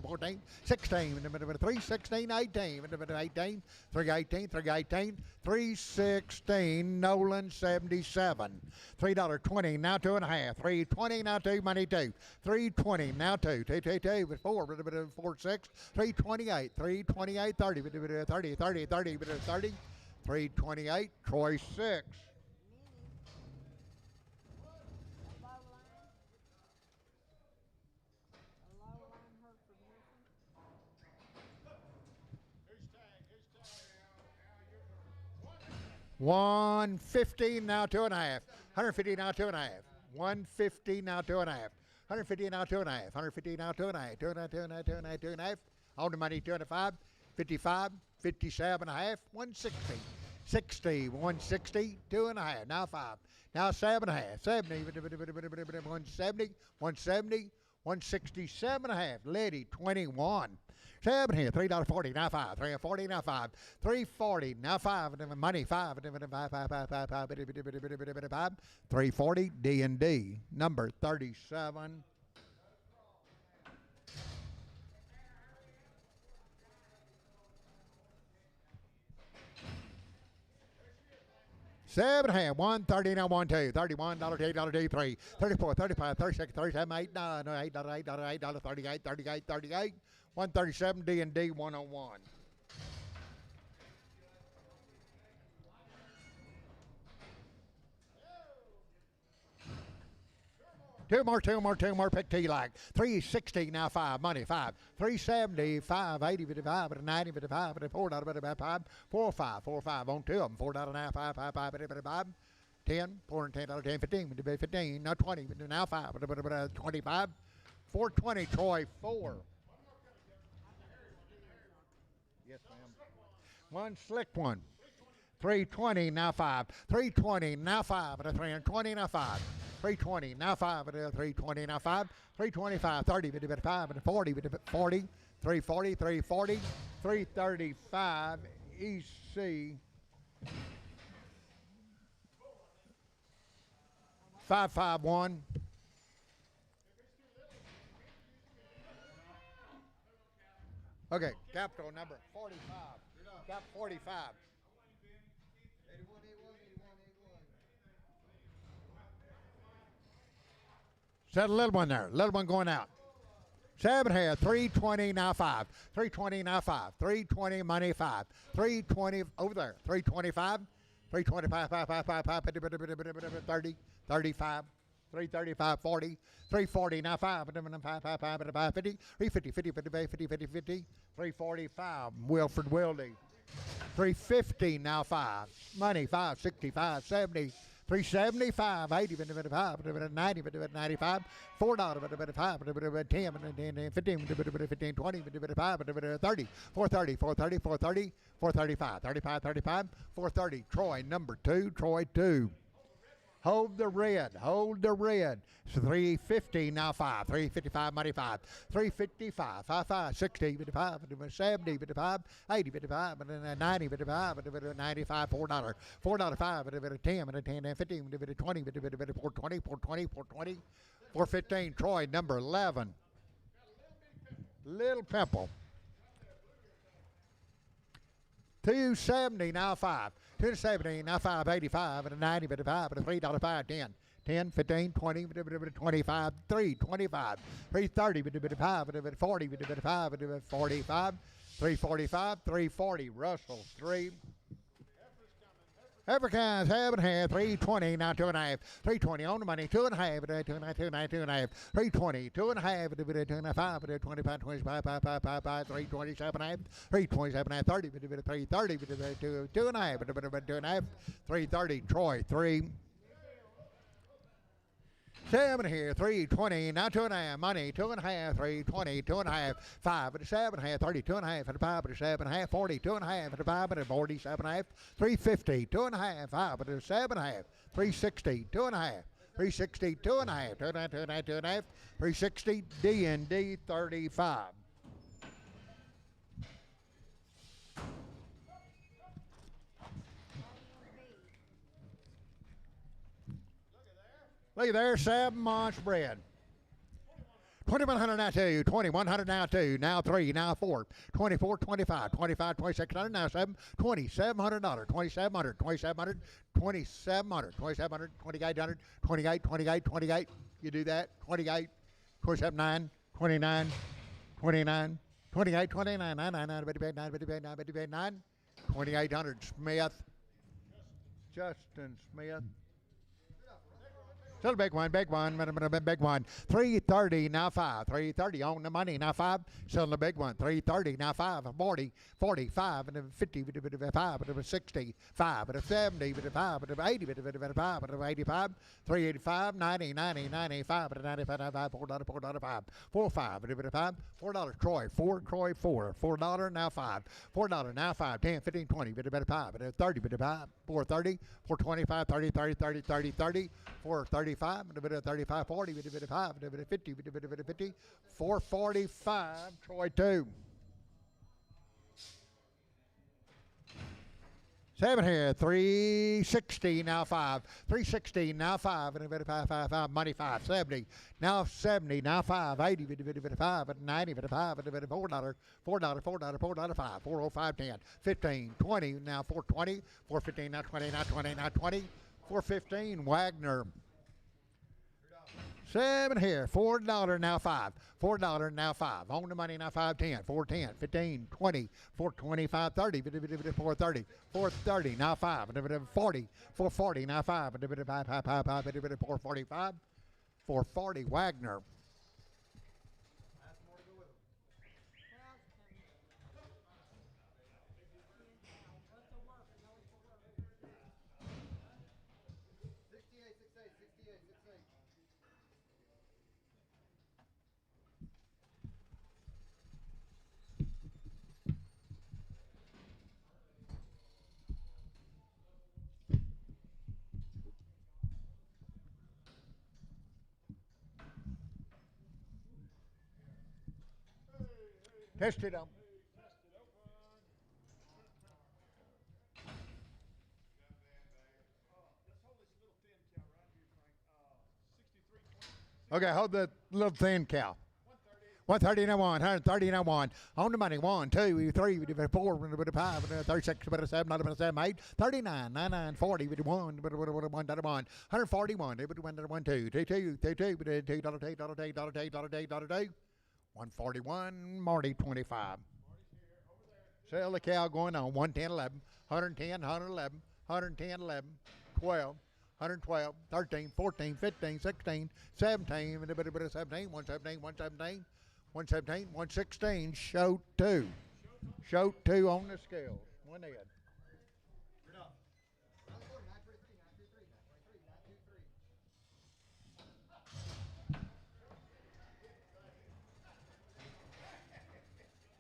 14, 16, 316, 18, 18, 318, 318, 316, Nolan 77. $3.20 now 2.5. 320 now 2, money 2. 320 now 2. 2 with 4, 4 6. 328, 328, 30, 30, 30, 30, 30. 328, Troy 6. $150 now 2.5. $150 now 2.5. $150 now 2.5. 150 now, 2.5. 150 now, 2.5. 2.5, 2.5, 2.5, 2.5. On the money, 2.5. 55, 57.5, 160. 60, 160, 2.5. Now 5. Now 7.5. 70, 170, 170, 167.5. Lady, 21. 7 here, $3.40, now 5, $3.40, now 5, $3.40, now 5, money 5, 340, D&D, number 37. Seven and a half, 130 now, 1 2, $31, $8, $2, 3, 34, 35, 36, 37, 8, $8, $8, $8, 38, 38, 38, 137 D&D 101. Two more, pick T like. 360 now 5, money 5. 370, 5, 80, 55, 90, 55, $4, 4 5, 4 5 on 2 of them. $4 now, 5, 5, 5, 5, 10, $410, 10, 15, 15, now 20, now 5, 25, 420, Troy 4. Yes, ma'am. One slick one. 320 now 5. 320 now 5 at a 320 now 5. 320 now 5 at a 320 now 5. 325 30 55 and 40 40 340 340 335 EC 551. Okay, capital number 45. Cap 45. Set a little one there. Little one going out. 7 here. 320 now 5. 320 now 5. 320 money 5. 320 over there. 325. 325 5 5 5 5 30 35. 335 40. 340 now 5. 5 5 5 5 50. 350 50 50 50 50. 345 Wilford Wildy. 350 now 5. Money 5 65 70. 375, 80, 95, 90, 95, $4, 5, 10, 15, 15, 20, 25, 30, 430, 430, 430, 435, 35, 35, 430. Troy, number 2, Troy 2. Hold the red, hold the red. So 350 now 5, 355 money 5, 355, 55, 60, 55, 70, 55, 80, 55, 90, 55, 95, $4, $4, 5, 10, 10, 15, 20, 420, 420, 420, 415. Troy, number 11. Little Pimple. 270 now 5. 270 now 5, 85 and a 90, 55 and a $3, 5, 10. 10, 15, 20, 25, 3, 25, 330, 5, 40, 5, 45, 345, 340. Russell, 3. Africans, 7 half, 320, now 2.5, 320 on the money, 2.5, 2.5, 2.5, 2.5, 320, 2.5, 2.5, 25, 25, 5, 5, 5, 5, 327 half, 327 half, 30, 330, 2.5, 2.5, 330. Troy, 3. 7 here, 320, now 2.5, money, 2.5, 320, 2.5, 5, 7 half, 30, 2.5, 5, 7 half, 40, 2.5, 5, 47 half, 350, 2.5, 5, 7 half, 360, 2.5, 360, 2.5, 2.5, 2.5, 360, D&D 35. Look at there, 7 months bread. 2,100 now 2, 2,100 now 2, now 3, now 4, 24, 25, 25, 2,600 now 7, $2,700, 2,700, 2,700, 2,700, 2,700, 2,800, 28, 28, 28. You do that, 28, 27, 9, 29, 29, 28, 29, 9, 9, 9, 9, 9, 9, 9, 2,800. Smith, Justin Smith. Still a big one, big one, big one. 330 now 5. 330 on the money now 5. Still a big one. 330 now 5. 40, 45 and a 50, 5 and a 60, 5 and a 70, 5 and a 80, 5 and a 85, 385, 90, 90, 95 and a 95, $4, $4, 5 and a 5, $4 Troy, 4 Troy 4, $4 now 5, $4 now 5, 10, 15, 20, 5 and a 30, 5, 430, 425, 30, 30, 30, 30, 30, 435, and a bit of 35, 40, a bit of 5, a bit of 50, a bit of 50, 445, Troy 2. 7 here, 360 now 5, 360 now 5, and a bit of 5, 5, 5, money 5, 70, now 70, now 5, 80, a bit of 5, 90, a bit of 5, and a bit of $4, $4, $4, 5, 405, 10, 15, 20, now 420, 415, now 20, now 20, now 20, 415, Wagner. 7 here, $4 now 5, $4 now 5, on the money now 510, 410, 15, 20, 425, 30, 430, 430 now 5, 40, 440 now 5, 445, 440 Wagner. Test it up. Okay, hold the little thin cow. 130 and 1, 130 and 1. On the money, 1, 2, 3, 4, 5, 36, 7, 7, 8, 39, 99, 40, 1, 141, 1, 2, 141, Marty 25. Sell the cow going on 110, 11, 110, 111, 110, 11, 12, 112, 13, 14, 15, 16, 17, 17, 117, 117, 117, 116, show 2. Show 2 on the scale. One head.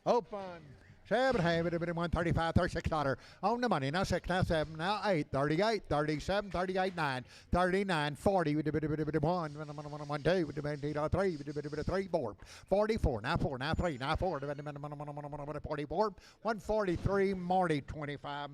Open. 7, 135, $36. On the money. Now 6, now 7, now 8, 38, 37, 38, 9, 39, 40, 1, 2, 3, 4, 44, now 4, now 3, now 4, 44, 143, Marty 25.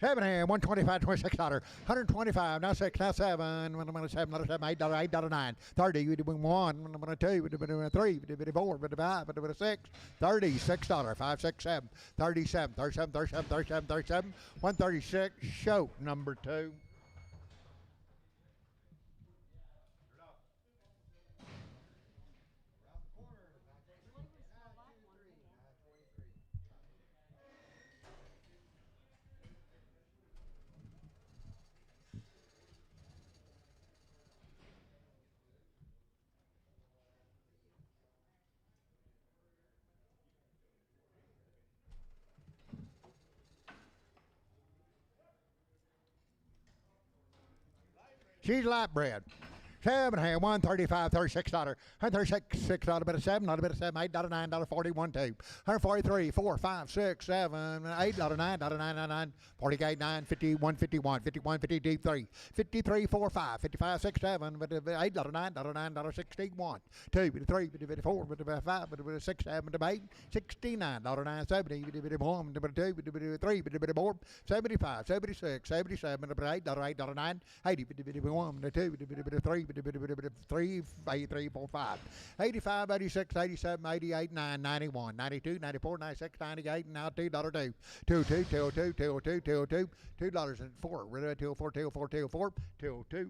$7 here, $125, $26, $125, now 6, now 7, $7, $8, $8, 9, 30, $1, $2, $3, $4, $5, $6, $36, 5, 6, 7, 37, 37, 37, 37, 37, 136, show number 2. She's light bread. 7 here, $135, $36, $136, $6, 7, $7, $8, $9, 41, 2, 143, 4, 5, 6, 7, $8, $9, $9, 48, 9, 51, 51, 51, 53, 53, 4, 5, 55, 6, 7, $8, $9, $9, 61, 2, 3, 4, 5, 6, 7, 8, 69, $9, 70, 1, 2, 3, 4, 75, 76, 77, $8, $8, 9, 80, 1, 2, 3, 3, 83, 4, 5, 85, 86, 87, 88, 9, 91, 92, 94, 96, 98, and now $2, $2, $2,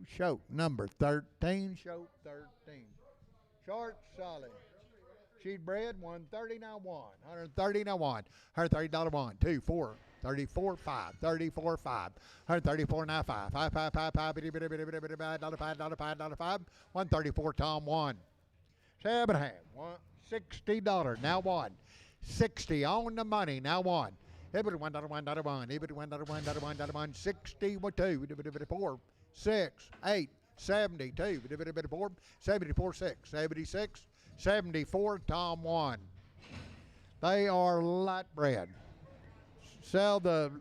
show number 13, show 13. Short, solid. Sheet bread, 130 now one, 130 now one, $130 one, 2, 4, 34, 5, 34, 5, 134 now 5, 5, 5, 5, 5, $5, $5, 134 Tom 1. 7 half, $60 now 1, 60 on the money now 1. $1, $1, 60, 2, 4, 6, 8, 72, 4, 74, 6, 76, 74 Tom 1. They are light bread. Sell the.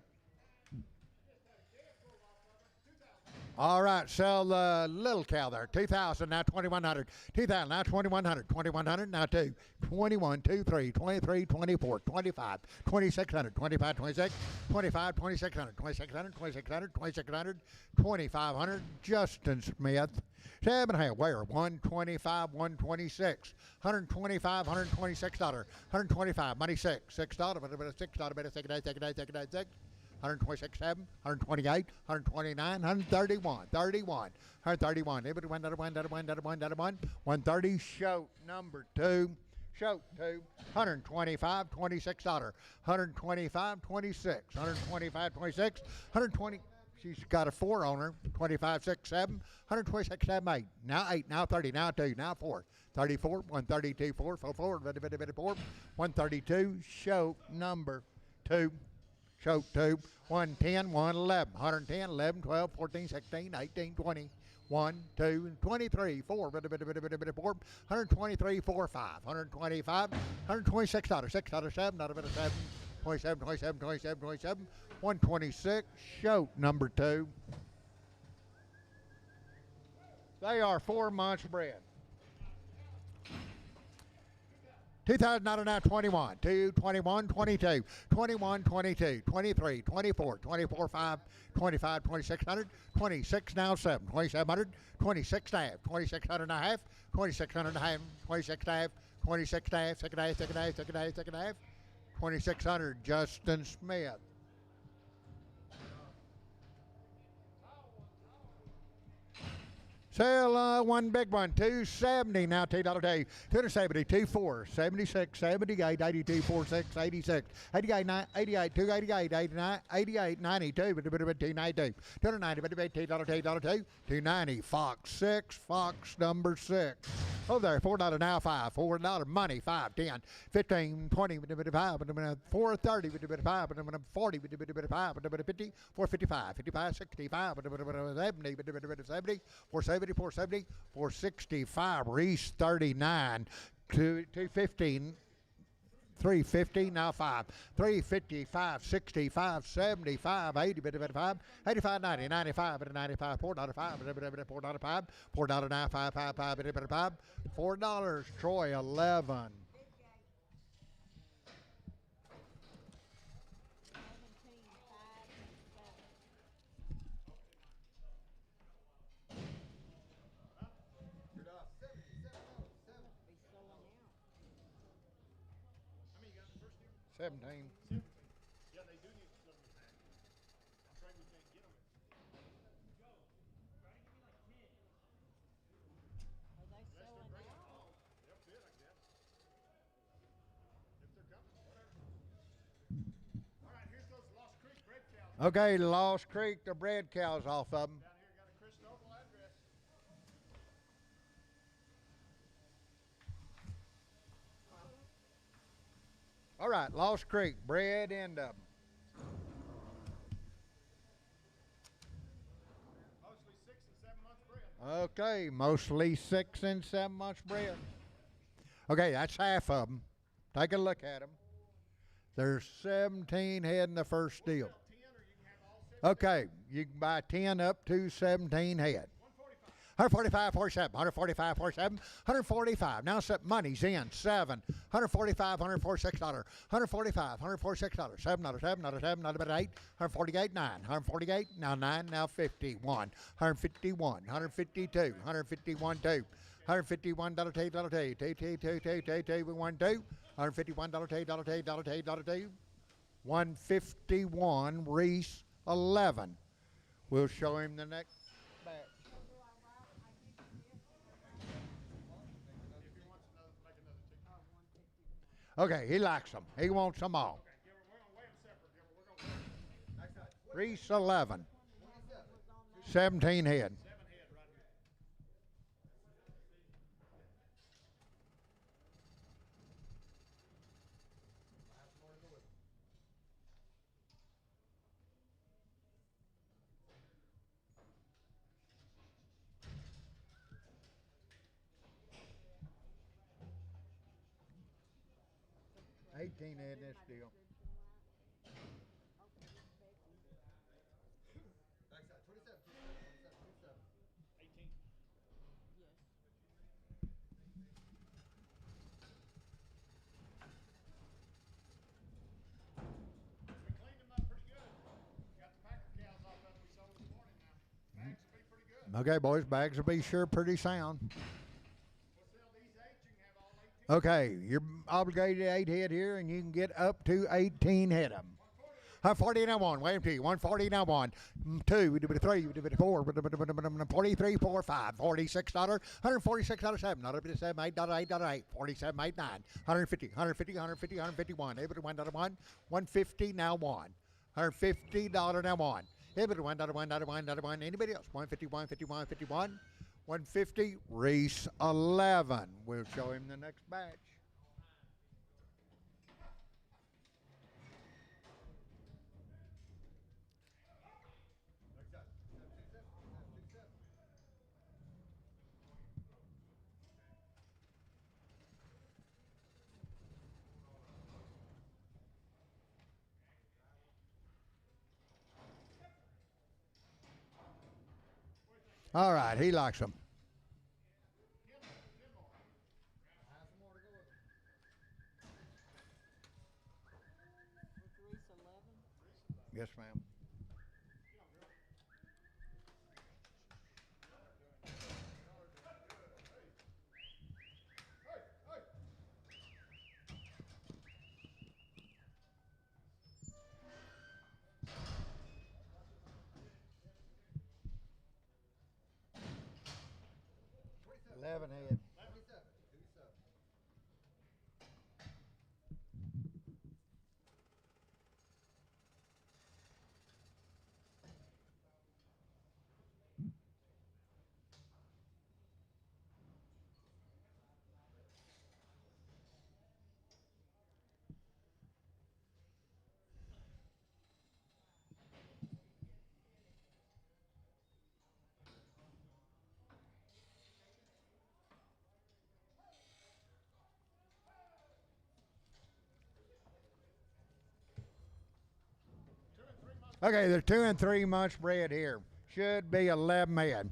All right, sell the little cow there. 2,000 now 2,100. 2,000 now 2,100. 2,100 now 2. 21, 2, 3, 23, 24, 25, 2,600, 25, 26, 25, 2,600, 2,600, 2,600, 2,600, 2,500. Justin Smith. 7 half. Where? 125, 126, 125, $126, 125. Money $6, $6, but $6, second day, 126, 7, 128, 129, 131, 31, 131. $1, 130. Show number 2. Show 2. 125, $26, 125, 26, 125, 26, 120. She's got a 4 on her. 25, 6, 7, 126, 7, 8. Now 8, now 30, now 2, now 4. 34, 132, 4, 4, 4, 132. Show number 2. Show 2, 110, 111, 110, 11, 12, 14, 16, 18, 20, 1, 2, 23, 4, 123, 4, 5, 125, $126, $6, 7, 7, 27, 27, 27, 27, 126. Show number 2. They are 4 months bread. 2099, 21, 2, 21, 22, 21, 22, 23, 24, 24, 5, 25, 2,600, 26 now 7, 2,700, 26 and a half, 2,600 and a half, 2,600 and a half, 26 and a half, 26 and a half, second half, second half, second half, second half, 2,600. Justin Smith. Sell one big one, 270 now, $2 day, 270, 24, 76, 78, 82, 46, 86, 88, 88, 288, 89, 88, 92, 292, 290, $2, 290, Fox 6, Fox number 6. Over there, $4 now, 5, $4 money, 5, 10, 15, 20, 5, 430, 5, 40, 5, 50, 455, 55, 65, 70, 70, 470, 470, 465, Reese 39, 215, 350, now 5, 355, 65, 75, 80, 85, 85, 90, 95, 95, $4, 5, $4, 5, $4 now, 5, 5, 5, 5, $4, Troy 11. 17. Yeah, they do need to split them back. I'm afraid we can't get them. Are they selling out? They'll fit, I guess. If they're coming, whatever. All right, here's those Lost Creek bread cows. Okay, Lost Creek, the bread cows off of them. Down here, got a Christopher address. All right, Lost Creek, bread end of them. Mostly 6 and 7 months bread. Okay, mostly 6 and 7 months bread. Okay, that's half of them. Take a look at them. There's 17 head in the first deal. 10 or you can have all 6. Okay, you can buy 10 up to 17 head. 145, 47, 145, 47, 145. Now set money's in. 7, 145, $146. 145, $146. $7, $7, $7, not about 8. 148, 9. 148, now 9, now 51. 151, 152, 151, 2. $151 T, dollar T, T, T, T, T, T, T, 1, 2. $151 T, dollar T, dollar T, dollar T. 151, Reese, 11. We'll show him the next batch. If he wants another, make another ticket. Okay, he likes them. He wants them all. Okay, Gilbert, we're gonna weigh them separate, Gilbert. We're gonna weigh them. Reese, 11. 17 head. 7 head right here. 18 head in this deal. Backside, 27, 18. We cleaned them up pretty good. Got the packer cows off of them we sold this morning now. Bags will be pretty good. Okay, boys, bags will be sure pretty sound. We'll sell these 8. You can have all 18. Okay, you're obligated to 8 head here, and you can get up to 18 head of them. 140 now 1, wait until 140 now 1, 2, 3, 4, 43, 4, 5, $46, $146, 7, not up to 7, $8, $8, 47, 8, 9, 150, 150, 150, 151, able to $1, 1, 150 now 1, $150 now 1, able to $1, $1, 1, anybody else, 151, 51, 51, 150, Reese 11. We'll show him the next batch. backside. 767. All right, he likes them. I have some more to go with. Was Reese 11? Yes, ma'am. Twenty-seven. 11 head. 27. 27. Okay, there's 2 and 3 months bred here. Should be 11 head.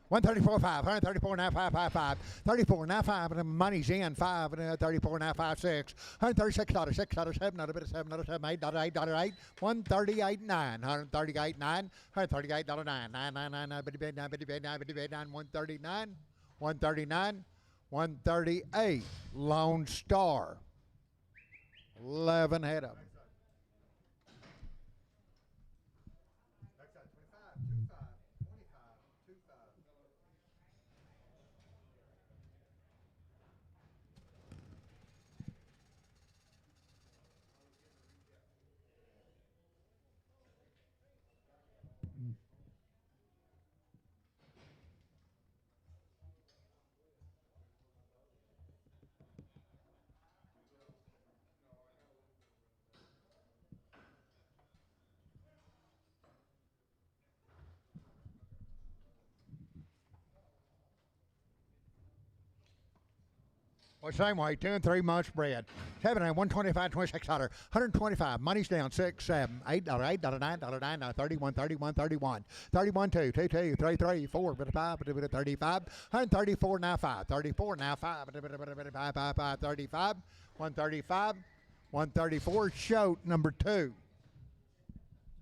134 5, 134 now 555, 34 now 5, and the money's in 5, and 34 now 5 6, $136, $6, 7, not a bit of 7, not a 7, $8, $8, 138 9, 138 9, $138 9, 9, bitty bid 9, bitty bid 9, bitty bid 9, 139, 139, 138, Lone Star, 11 head of them. Backside, 25. 25. 25. 25. Well, same way, 2 and 3 months bread. 7 and 125, $26, 125. Money's down 6, 7, $8, $8, $9, $9, 31, 31, 31, 31, 2, 2, 2, 3, 3, 4, 5, 35, 134 now 5, 34 now 5, 5, 35, 135, 134. Shoat number 2.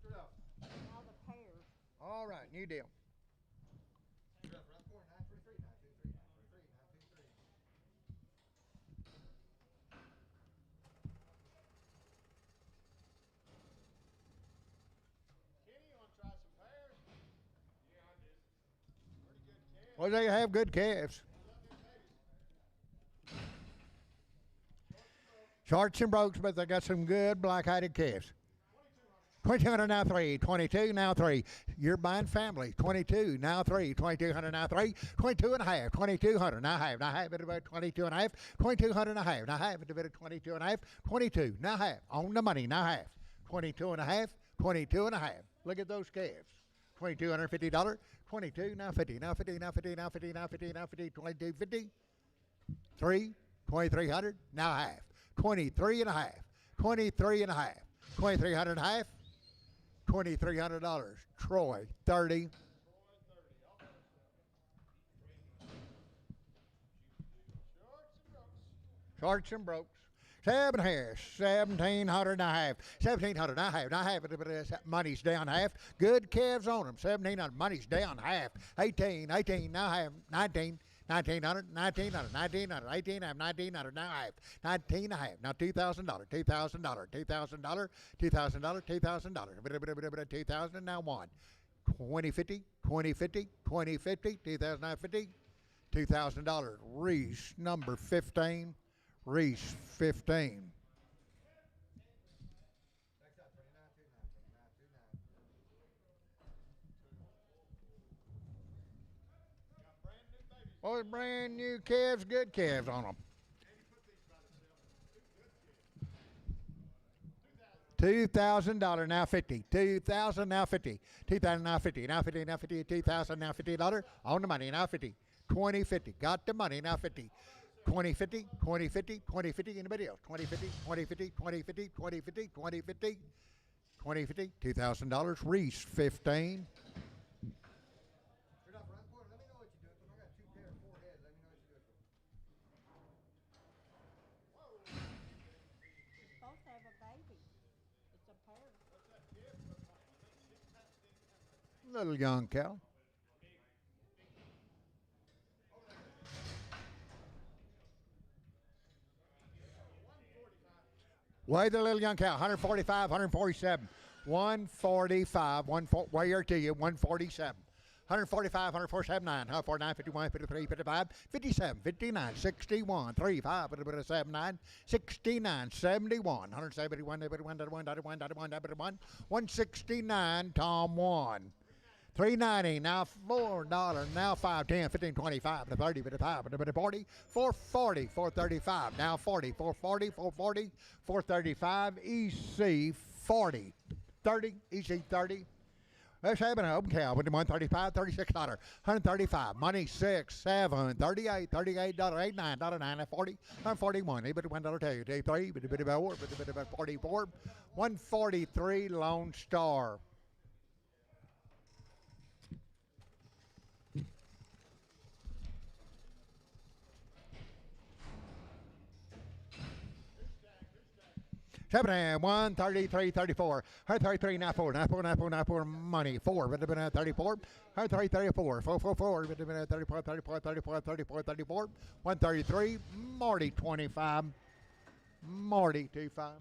Straight up. Now the pairs. All right, new deal. Straight up. Round 4, 923, 923, 923, 923. Kenny, you want to try some pears? Yeah, I do. Pretty good calves. Well, they have good calves. Shorts and brokes, but they got some good black-eyed calves. 2,200 now 3, 22 now 3. You're buying family. 22 now 3, 2,200 now 3, 22 and a half, 2,200 now half, it about 22 and a half, 2,200 and a half, now half, it about 22 and a half, 22 now half, on the money now half, 22 and a half, 22 and a half. Look at those calves. $2,250, 22 now 50, now 50, now 50, now 50, now 50, now 50, 2250, 3, 2,300 now half, 23 and a half, 23 and a half, 2,300 and a half. $2,300. Troy, 30. Shorts and brokes. 7 hairs, 1,700 and a half, 1,700 and a half, now half, money's down half, good calves on them, 1,700, money's down half, 18, 18, now half, 19, 1,900, 1,900, 1,900, 1,800, 1,900, now half, 19 and a half, now $2,000, $2,000, $2,000, $2,000, $2,000, 2,000, now 1, 2050, 2050, 2050, 2,950, $2,000, Reese, number 15. Reese, 15. Next up, 29, 29, 29, 29. Well, it's brand new calves, good calves on them. $2,000 now 50. 2,000 now 50. 2,000 now 50. Now 50 now 50. 2,000 now $50 on the money now 50. 2050. Got the money now 50. 2050, 2050, 2050, anybody else? 2050, 2050, 2050, 2050, 2050, 2050, $2,000. Reese, 15. Straight up. Round 4. Let me know what you do. Because I got 2 pairs, 4 heads. Let me know what you do. You're supposed to have a baby. It's a pair. Little young cow. Weigh the little young cow, 145, 147, 145, weigh her to you, 147. 145, 147, 9, 149, 51, 53, 55, 57, 59, 61, 35, 79, 69, 71, 171, 169, Tom 1. 390, now $4, now 5, 10, 15, 25, 30, 55, 40, 440, 435, now 40, 440, 440, 435, EC 40, 30, EC 30. Let's have an open cow with the 135, $36, 135, money 6, 7, 38, $38, $89, $9, 40, 141, $1, 2, 3, 4, 44, 143, Lone Star. Seven, 133, 34, 133, 94, 94, 94, 94, money, 4, 34, 133, 34, 444, 34, 34, 34, 34, 34, 133, Marty, 25, Marty, 25.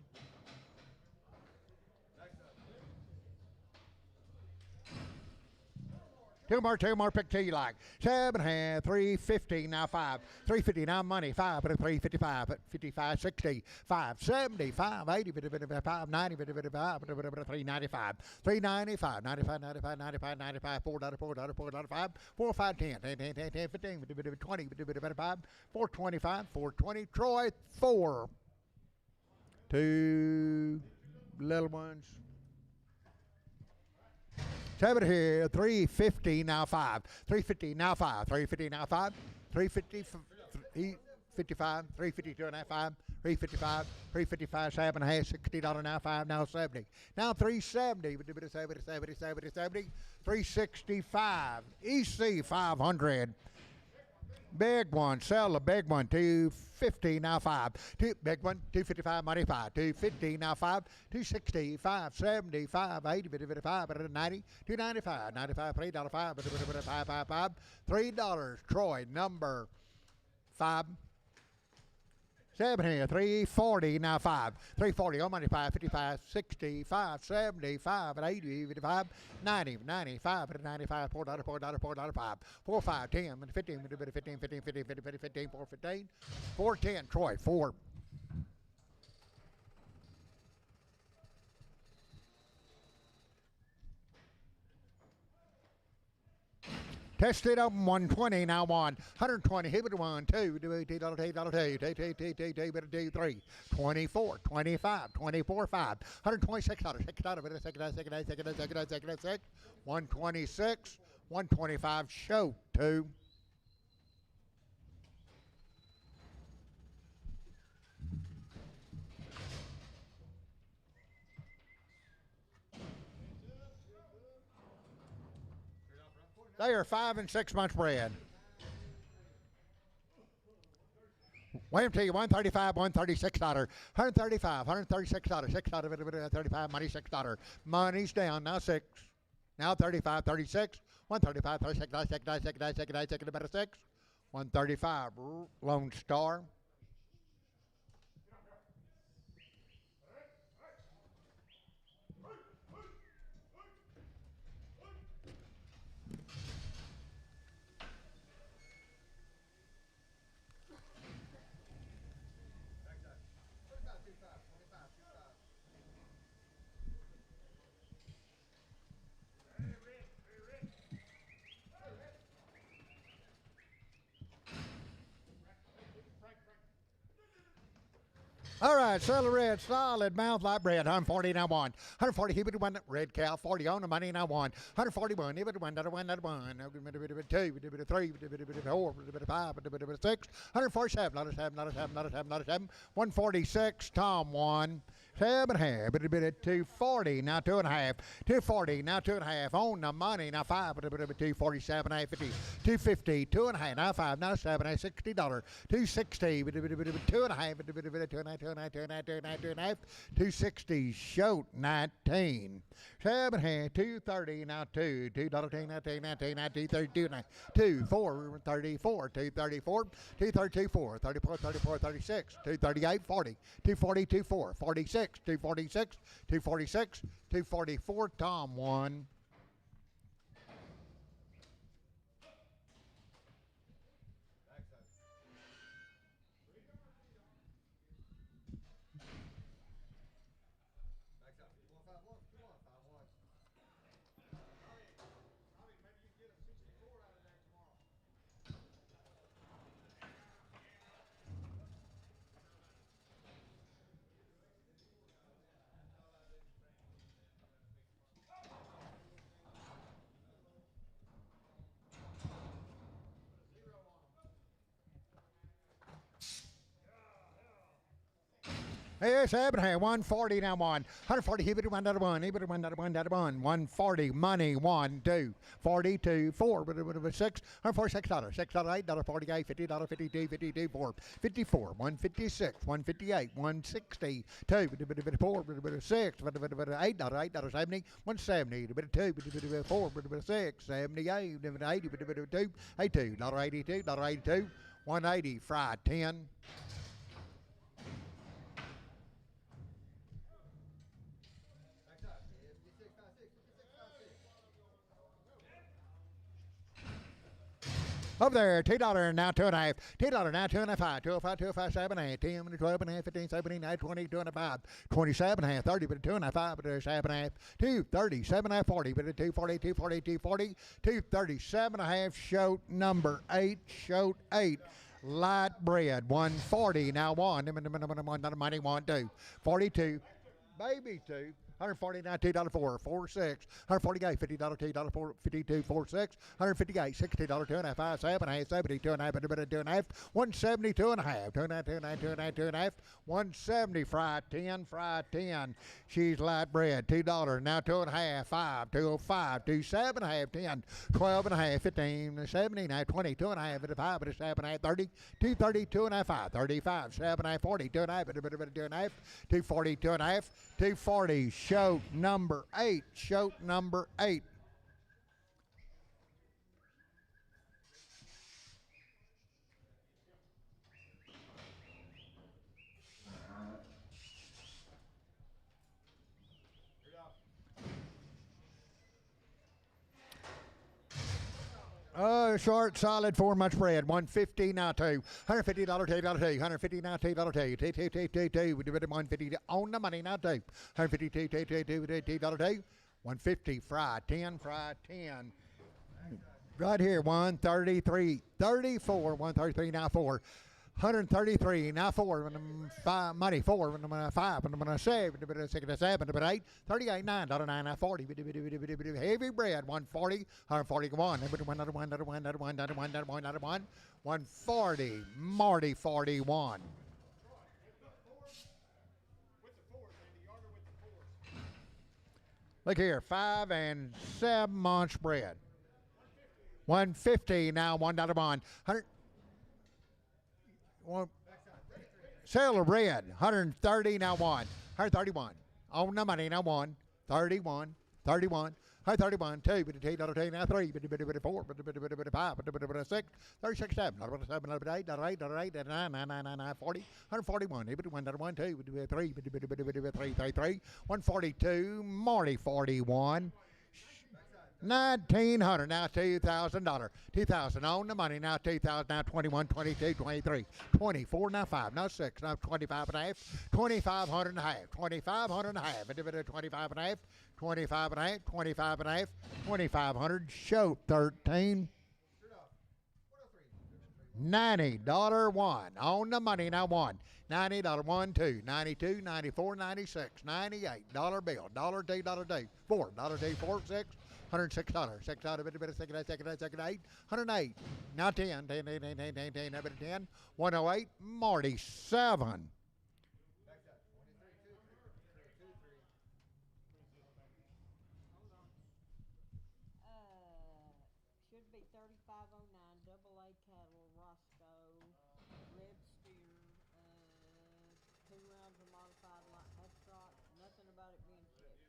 Two more, pick two you like. 7, 350, now 5. 350, now money, 5, 355, 55, 60, 5, 70, 5, 80, 55, 90, 55, 395, 395, 95, 95, 95, 95, $4, $4, $4, 5, 4, 5, 10, 10, 10, 10, 10, 15, 20, 5, 425, 420, Troy, 4. 2 little ones. 7 here, 350, now 5. 350, now 5. 350, now 5. 350, 355, 352 and a half, 5, 355, 355, 7 and a half, $60 now, 5, now 70. Now 370, 70, 365, EC 500. Big one, sell the big one, 250 now 5. Big one, 255, money 5. 250 now 5. 260, 575, 80, 55, 90, 295, 95, $3, 5, 5, $3. Troy, number 5. 7 here, 340 now 5. 340 on money 5, 55, 65, 75, 80, 85, 90, 95, 95, $4, $4, 5, 4, 5, 10, 15, 15, 15, 15, 15, 15, 4, 15, 4, 10, Troy, 4. Tested up 120 now 120. Hit it 1, 2, $2, 3, 24, 25, 24, 5, $126, $6, 126, 125, show 2. They are 5 and 6 months bred. William T, $135, $136, $135, $136, $6, 35, money $6. Money's down, now 6. Now 35, 36, 135, 36, 6, 135, Lone Star. All right, Cellar Red, solid mouth like bread, 140 now 1. 140, keep it 1, red cow, 40 on the money now 1. 141, give it 1, that 1, that 1. 2, 3, 4, 5, 6. 147, not a 7, not a 7, not a 7, not a 7. 146, Tom 1. 7.5, 240, now 2.5. 240, now 2.5. On the money, now 5, 247, 50. 250, 2.5, now 5, now 7, $60. 260, 2.5, 260, shoot 19. 7.5, 230, now 2, $2, 232, 2, 4, 34, 234, 232, 4, 34, 34, 36, 238, 40, 240, 24, 46, 246, 246, 244, Tom 1. Yes, 7.5, 140 now 1. 140, keep it 1, that 1, keep it 1, that 1, that 1. 140, money 1, 2, 42, 4, 6, $146, $6, $8, 48, $50, 52, 52, 4, 54, 156, 158, 160, 2, 4, 6, $8, $8, 70, 170, 2, 4, 6, 78, 80, 2, 82, $82, $82, 180, fry 10. Over there, $2 now 2.5. $2 now 2.5. 205, 205, 7.5. 10, 12 and a half, 15, 17, 19, 20, 2.5. 27.5, 30, but 2.5, but 7.5. 230, 7.5, 40, but 240, 240, 240, 237.5. Shoat number 8. Shoat 8. Light bread 140 now 1. Money 1, 2. 42. Baby 2. $149, $2.04, 46, $148, $50, $2.4, 52, 46, $158, $60, 2.5, 5, 7, 8, 70, 2.5, 2.5, 170, 2.5, 2.5, 2.5, 2.5, 170, fry 10. She's light bread, $2, now 2.5, 5, 205, 2.7.5, 10, 12.5, 15, 79, 20, 2.5, 5, 7.5, 30, 230, 2.5, 5, 35, 7.5, 40, 2.5, 2.5, 240, 2.5, 240. Show number 8. Show number 8. Short, solid, 4 months bread, 150 now two, $150, $2, $150 now $2, $2, 150 on the money now two, $150, $2, 150 fry 10, right here, 133, 34, 133 now 4. 133 now 4 5 money 4 5 7 7 8 38 9 $9 40 heavy bread 140 141 140 Marty 41. Look here, 5 and 7 months bread. 150 now $1 bond. 100. Sale of bread, 130 now 131 on the money now 31 131 2 $2 now 3 4 5 6 36 7 8 9 40 141 1 2 3 33 142 Marty 41. 1,900 now $2,000. 2,000 on the money now 2,000 now 21, 22, 23, 24 now 5 now 6 now 25 and a half 2,500 and a half 2,500 and a half 25 and a half 25 and a half 25 and a half 2,500 show 13. $90 one on the money now $1. $90 1 2 92 94 96 $98 bill $2 $2 $4 4 6 $106 second 8 108 now 10 108 Marty 7. Should be 3509 double A cattle Roscoe red steer 2 rounds of modified extract, nothing about it being shipped.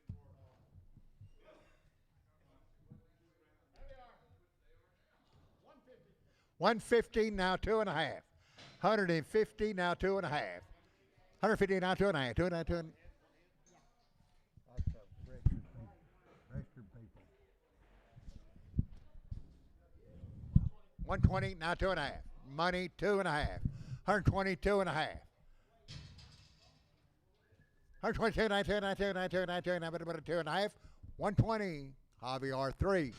150 now 2.5. 150 now 2.5. 150 now 2.5. 2.5. 2. That's registered people. 120 now 2.5. Money 2.5. 122 and a half. 122, 92, 92, 92, 92, 92 and a half. 120. Javier 3.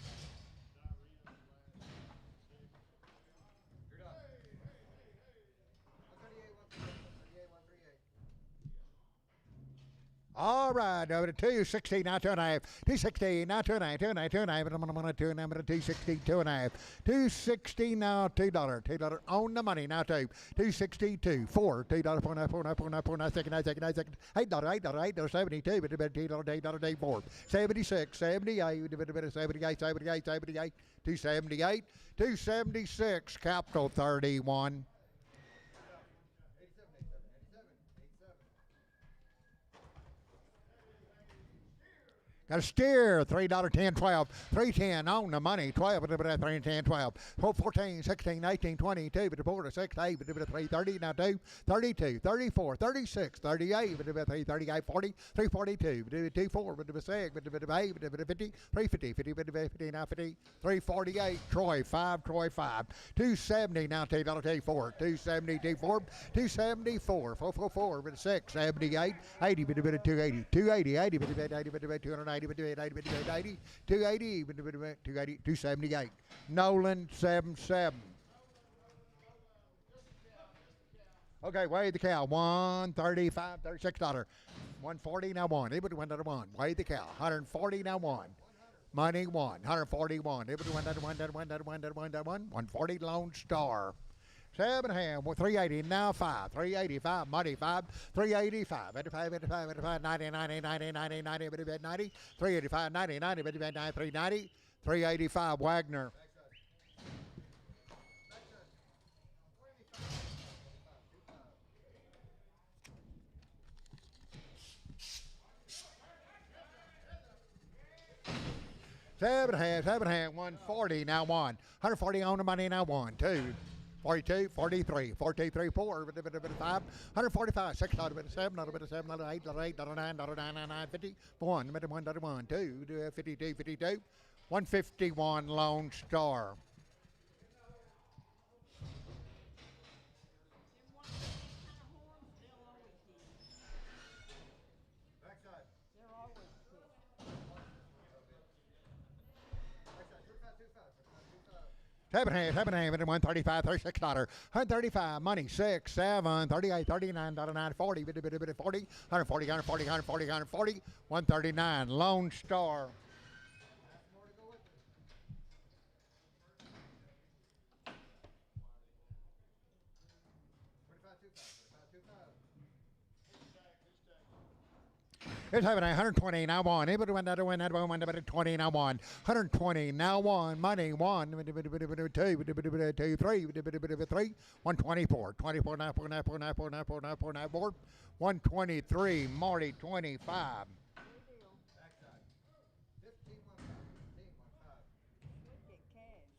All right, over to 260, now 2.5. 260, now 2.5, 2.5, 2.5, and I'm going to 260, 2.5. 260, now $2. $2 on the money, now 2. 262, 4, $2, 4, second, $8, 72, but $8, 4. 76, 78, 78, 78, 78, 278, 276, capital 31. Got a steer, $3, 10, 12, 310 on the money, 12, 3, 10, 12, 14, 16, 18, 22, 4, 6, 8, 3, 30, now 2, 32, 34, 36, 38, 3, 38, 40, 342, 2, 4, 6, 8, 50, 350, 50, now 50, 348, Troy 5, 270, now $2, 4, 270, 4, 274, 4, 6, 78, 80, 280, 280, 80, 290, 280, 278. Nolan 7-7. Okay, weigh the cow. $135, $36. 140 now one. Able to win that one. Weigh the cow. 140 now one. Money one. 141. Able to win that one. That one. That one. That one. That one. 140 Lone Star. 7.5. Well, 380 now 5. 385. Money 5. 385. 85. 85. 85. 90. 90. 90. 90. 90. 90. 385. 90. 90. 90. 390. 385 Wagner. Seven and a half, 140 now one. 140 on the money now one, two. 42, 43, 42, 3, 4, 5, 145, 6, 7, 7, 8, 8, 9, 9, 50, 1, 1, 2, 52, 52, 151 Lone Star. Them ones with them kind of horns, they'll always hit. Backside. They're always pissed. Backside. 25. 7 and a half, 135, $36, 135, money, 6, 7, 38, 39, 40, 40, 140, 140, 140, 140, 139, Lone Star. More to go with it. 25. It's having 120 now one. Able to win that one, 120 now one. 120 now one. Money one. 2, 3, 124. 24 now 4, 123. Marty 25. Good deal. Backside. 15, 1, 5. 15, 1, 5. Should get cash.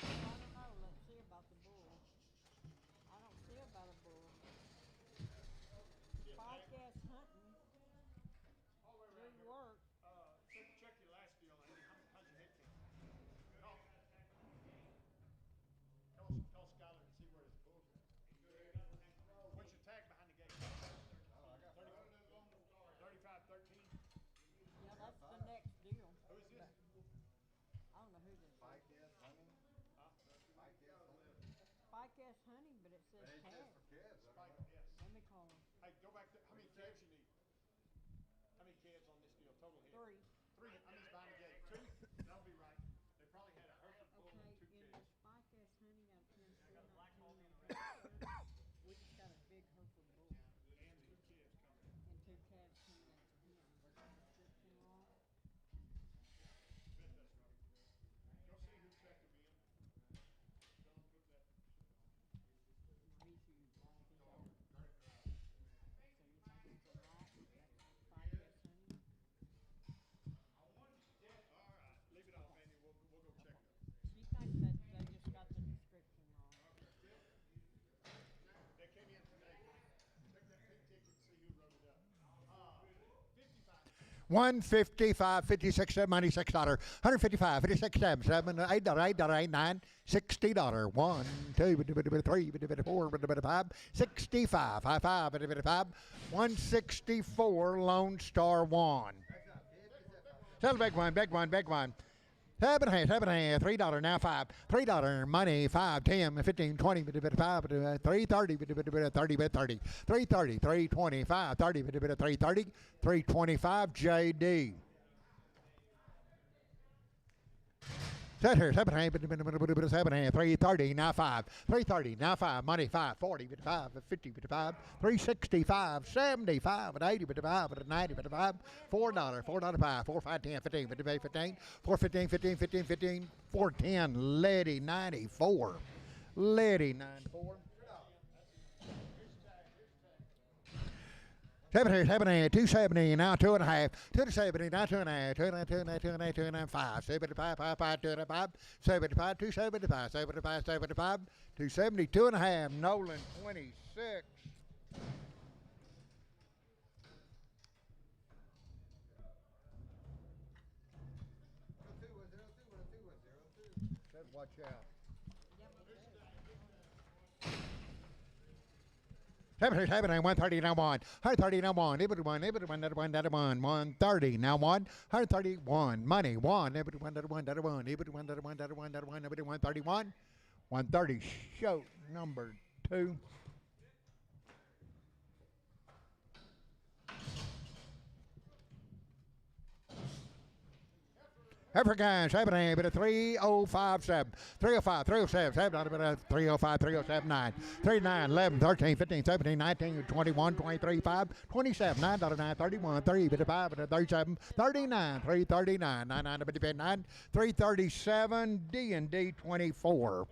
I don't know. Let's see about the bull. I don't see about a bull. Spike ass hunting. Good work. Check your last deal, Andy. How's your head count? Tell Skylar to see where his bull's at. What's your tag behind the gate? 35, 13. Yeah, that's the next deal. Who is this? I don't know who this is. Spike yes, honey. Spike yes, honey. Spike ass hunting, but it says They cash. just for kids. Spike, yes. Let me call him. Hey, go back to, how many calves you need? How many calves on this deal, total here? 3. 3, how many's behind the gate? 2? That'll be right. They probably had a herd of bull Okay, and 2 in the calves. spike ass hunting out of Tennessee, 19 we just got a big Hereford bull And 2 calves coming. and 2 calves coming after him. Was the description wrong? Bet that's right. Go see who checked him in. Tell him put that. He's huge, long as hell. So you think it's a lot? That's spike ass hunting? All right, leave it off, Andy. We'll go check it. She thinks that they just got the description wrong. They came in today. Check that pink ticket and see who wrote it up. 55. 155, 56, money, $6. 155, 56, 7, $8, $8, 9, $60. 1, 2, 3, 4, 5, 65, 5, 164, Lone Star 1. Sell big one, big one, big one. 7 and a half, $3 now 5, $3 money, 5, 10, 15, 20, 5, 330, 30, 30, 330, 325, 30, 330, 325, JD. Set here, 7 and a half, 330, now 5, 330, now 5, money 5, 40, 55, 50, 55, 365, 75, 80, 55, 90, 55, $4, $4, 5, 4, 5, 10, 15, 15, 15, 4, 15, 15, 15, 15, 410, Letty 94, Letty 94. 70, 270, now 2.5, 270, now 2.5, 2.5, 5, 75, 5, 5, 2.5, 75, 275, 75, 75, 270, 2.5, Nolan 26. Said watch out. Yep, it is. 7, 130 now 1, 130 now 1, able to 1, able to 1, that 1, that 1, 130 now 1, 131, money 1, able to 1, that 1, that 1, able to 1, that 1, that 1, that 1, able to 131, 130, show number 2. African 17, but a 3057, 305, 307, 7, but a 305, 307, 9, 39, 11, 13, 15, 17, 19, 21, 23, 5, 27, 9, 9, 31, 3, but a 5, but a 37, 39, 339, 99, but a 9, 337, D&D 24.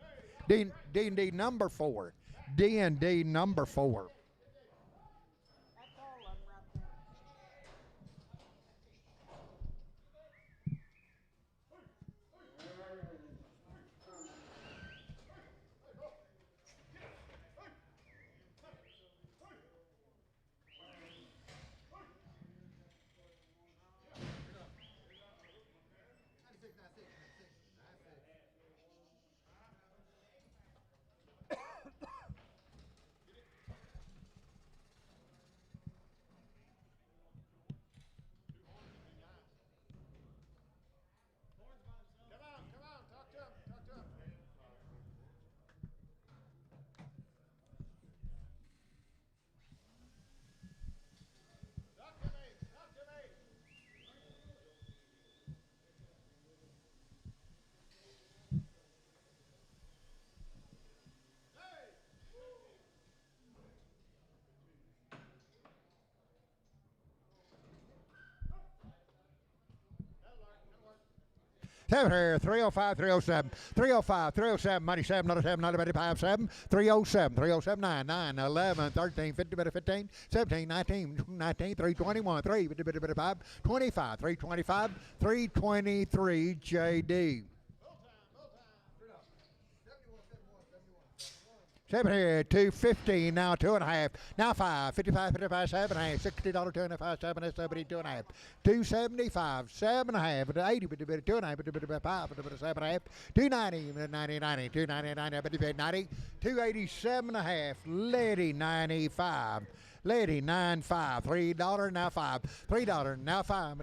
D&D number 4. D&D number 4. That's all of them right there. Come on, talk to him, talk to him. Talk to me, talk to me. Seven here, 305, 307, 305, 307, money 7, another 7, another 5, 7, 307, 307, 9, 9, 11, 13, 50, 15, 17, 19, 19, 321, 3, 5, 25, 325, 323, JD. 7 here, 250, now 2.5, now 5, 55, 55, 7.5, $60, 2.5, 7, 72.5, 275, 7.5, 80, 2.5, 5, 7.5, 290, 90, 90, 290, 90, 287.5, Lady 95, Lady 95, $3 now 5, $3 now 5.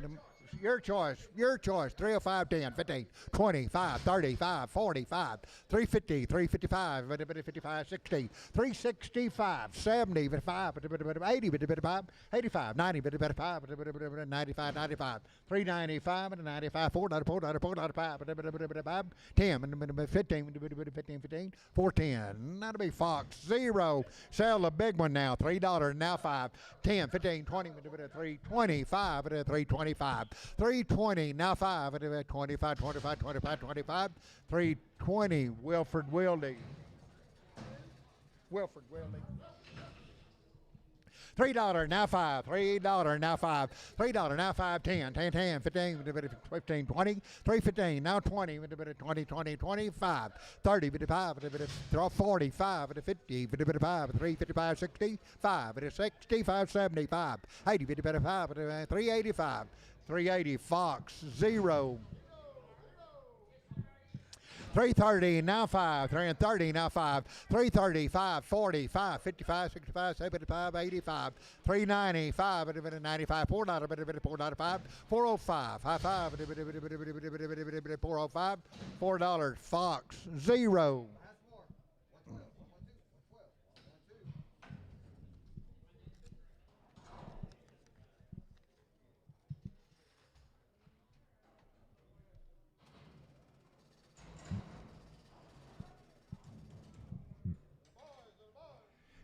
Your choice, 305, 10, 15, 25, 35, 45, 350, 355, 55, 60, 365, 70, 55, 80, 85, 90, 95, 95, 395, 95, $4, 5, 10, 15, 15, 410. That'll be Fox. 0. Sell the big one now. $3 now 5, 10, 15, 20, 325, 325. 320, now 5, 25, 25, 25, 25, 320, Wilford Wildy. $3 now 5, $3 now 5, $3 now 5, 10, 10, 10, 15, 15, 20, 315, now 20, 20, 20, 25, 30, 55, 45, 50, 55, 355, 65, 65, 75, 80, 55, 385, 380, Fox, 0. 330, now 5, 330, now 5, 335, 45, 55, 65, 75, 85, 395, 95, $4, 5, 405, high five, 405, $4, Fox, 0.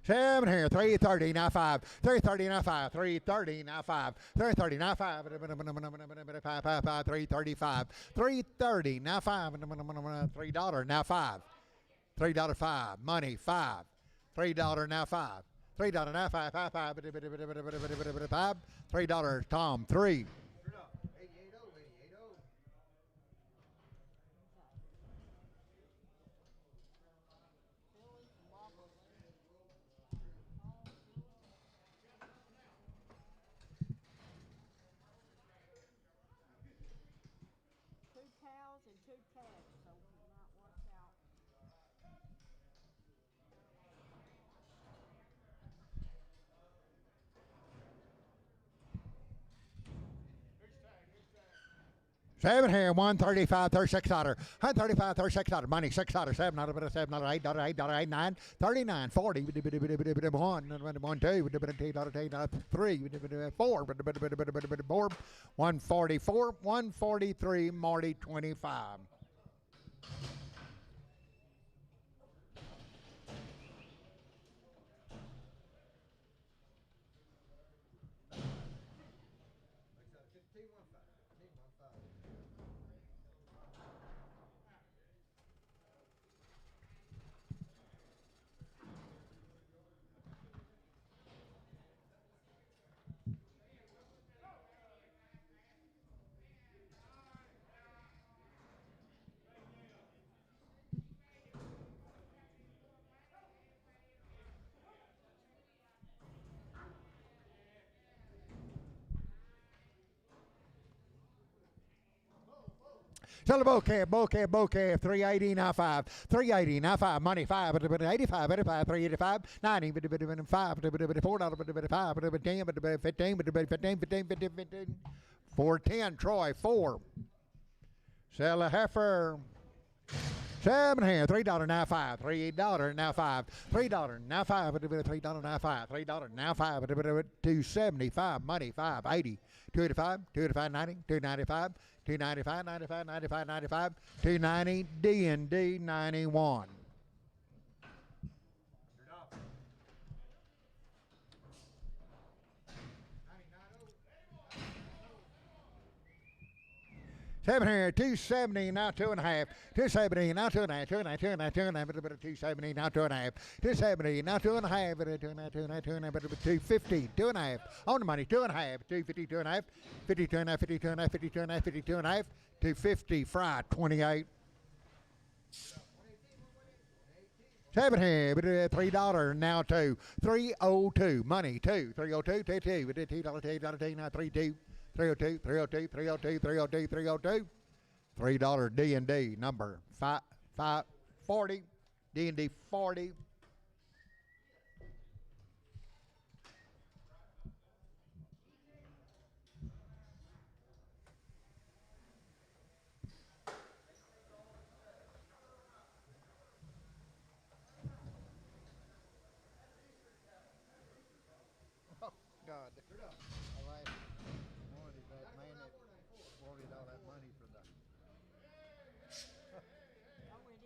Seven here, 330, now 5, 330, now 5, 330, now 5, 330, now 5, 335, 330, now 5, $3, now 5, $3, 5, money 5, $3 now 5, $3 now 5, 5, 5, $3, Tom 3. Phillies and Wobblers. Two cows and two calves, so you might watch out. Seven here, $135, $36, $135, $36, money, $6, $7, $7, $8, $8, $8, 9, 39, 40, 1, 2, 3, 4, 144, 143, Marty 25. Makes that 15, 1, 5. I need 1, 5. Sell a bouquet, 380, now 5, 380, now 5, money 5, 85, 85, 385, 90, 5, $4, 5, 10, 15, 15, 410, Troy, 4. Sell a heifer. 7 here, $3 now 5, $3 now 5, $3 now 5, $3 now 5, $3 now 5, 275, money 580, 285, 285, 90, 295, 295, 95, 95, 95, 290, D&D 91. Seven here, 270, now 2.5, 270, now 2.5, 2.5, 2.5, 2.5, 270, now 2.5, 270, now 2.5, 250, 2.5, on the money, 2.5, 250, 2.5, 50, 2.5, 50, 2.5, 50, 2.5, 50, 2.5, 250, fry, 28. Seven here, $3 now 2, 302, money 2, 302, 2, $2, now 32. 302, 302, 302, 302, 302. $3 D&D number 540. D&D 40. Oh, God. All right. Wanted that man that wanted all that money for the. Oh, it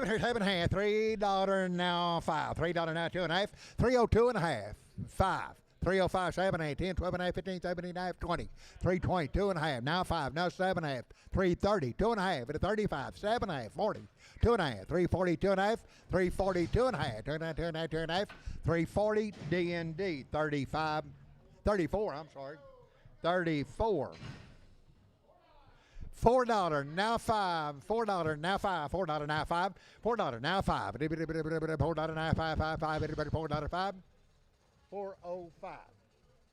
is. Seven half, $3 now 5, $3 now 2.5, 302 and a half, 5, 305, 7, 8, 10, 12 and a half, 15, 17 and a half, 20, 320, 2 and a half, now 5, now 7 and a half, 330, 2 and a half, 35, 7 and a half, 40, 2 and a half, 340, 2 and a half, 340, 2 and a half, 2 and a half, 2 and a half, 2 and a half, 340, D&D 35, 34, I'm sorry, 34. $4 now 5, $4 now 5, $4 now 5, $4 now 5, $4 now 5, 5, 5, everybody $4 5, 405,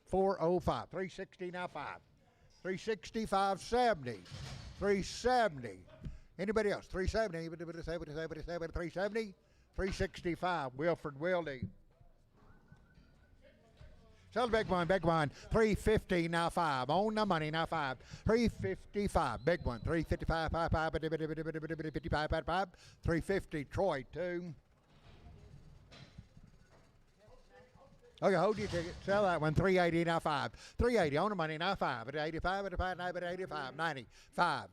405, 360 now 5, 365, 70, 370. Anybody else? 370, 370, 365. Wilford Wildy. Sell the big one, 350 now 5. On the money now 5. 355, big one, 355, 55, 55, 55, 350, Troy 2. Okay, hold your ticket. Sell that one, 380 now 5. 380 on the money now 5. 85, 85, 90, 5.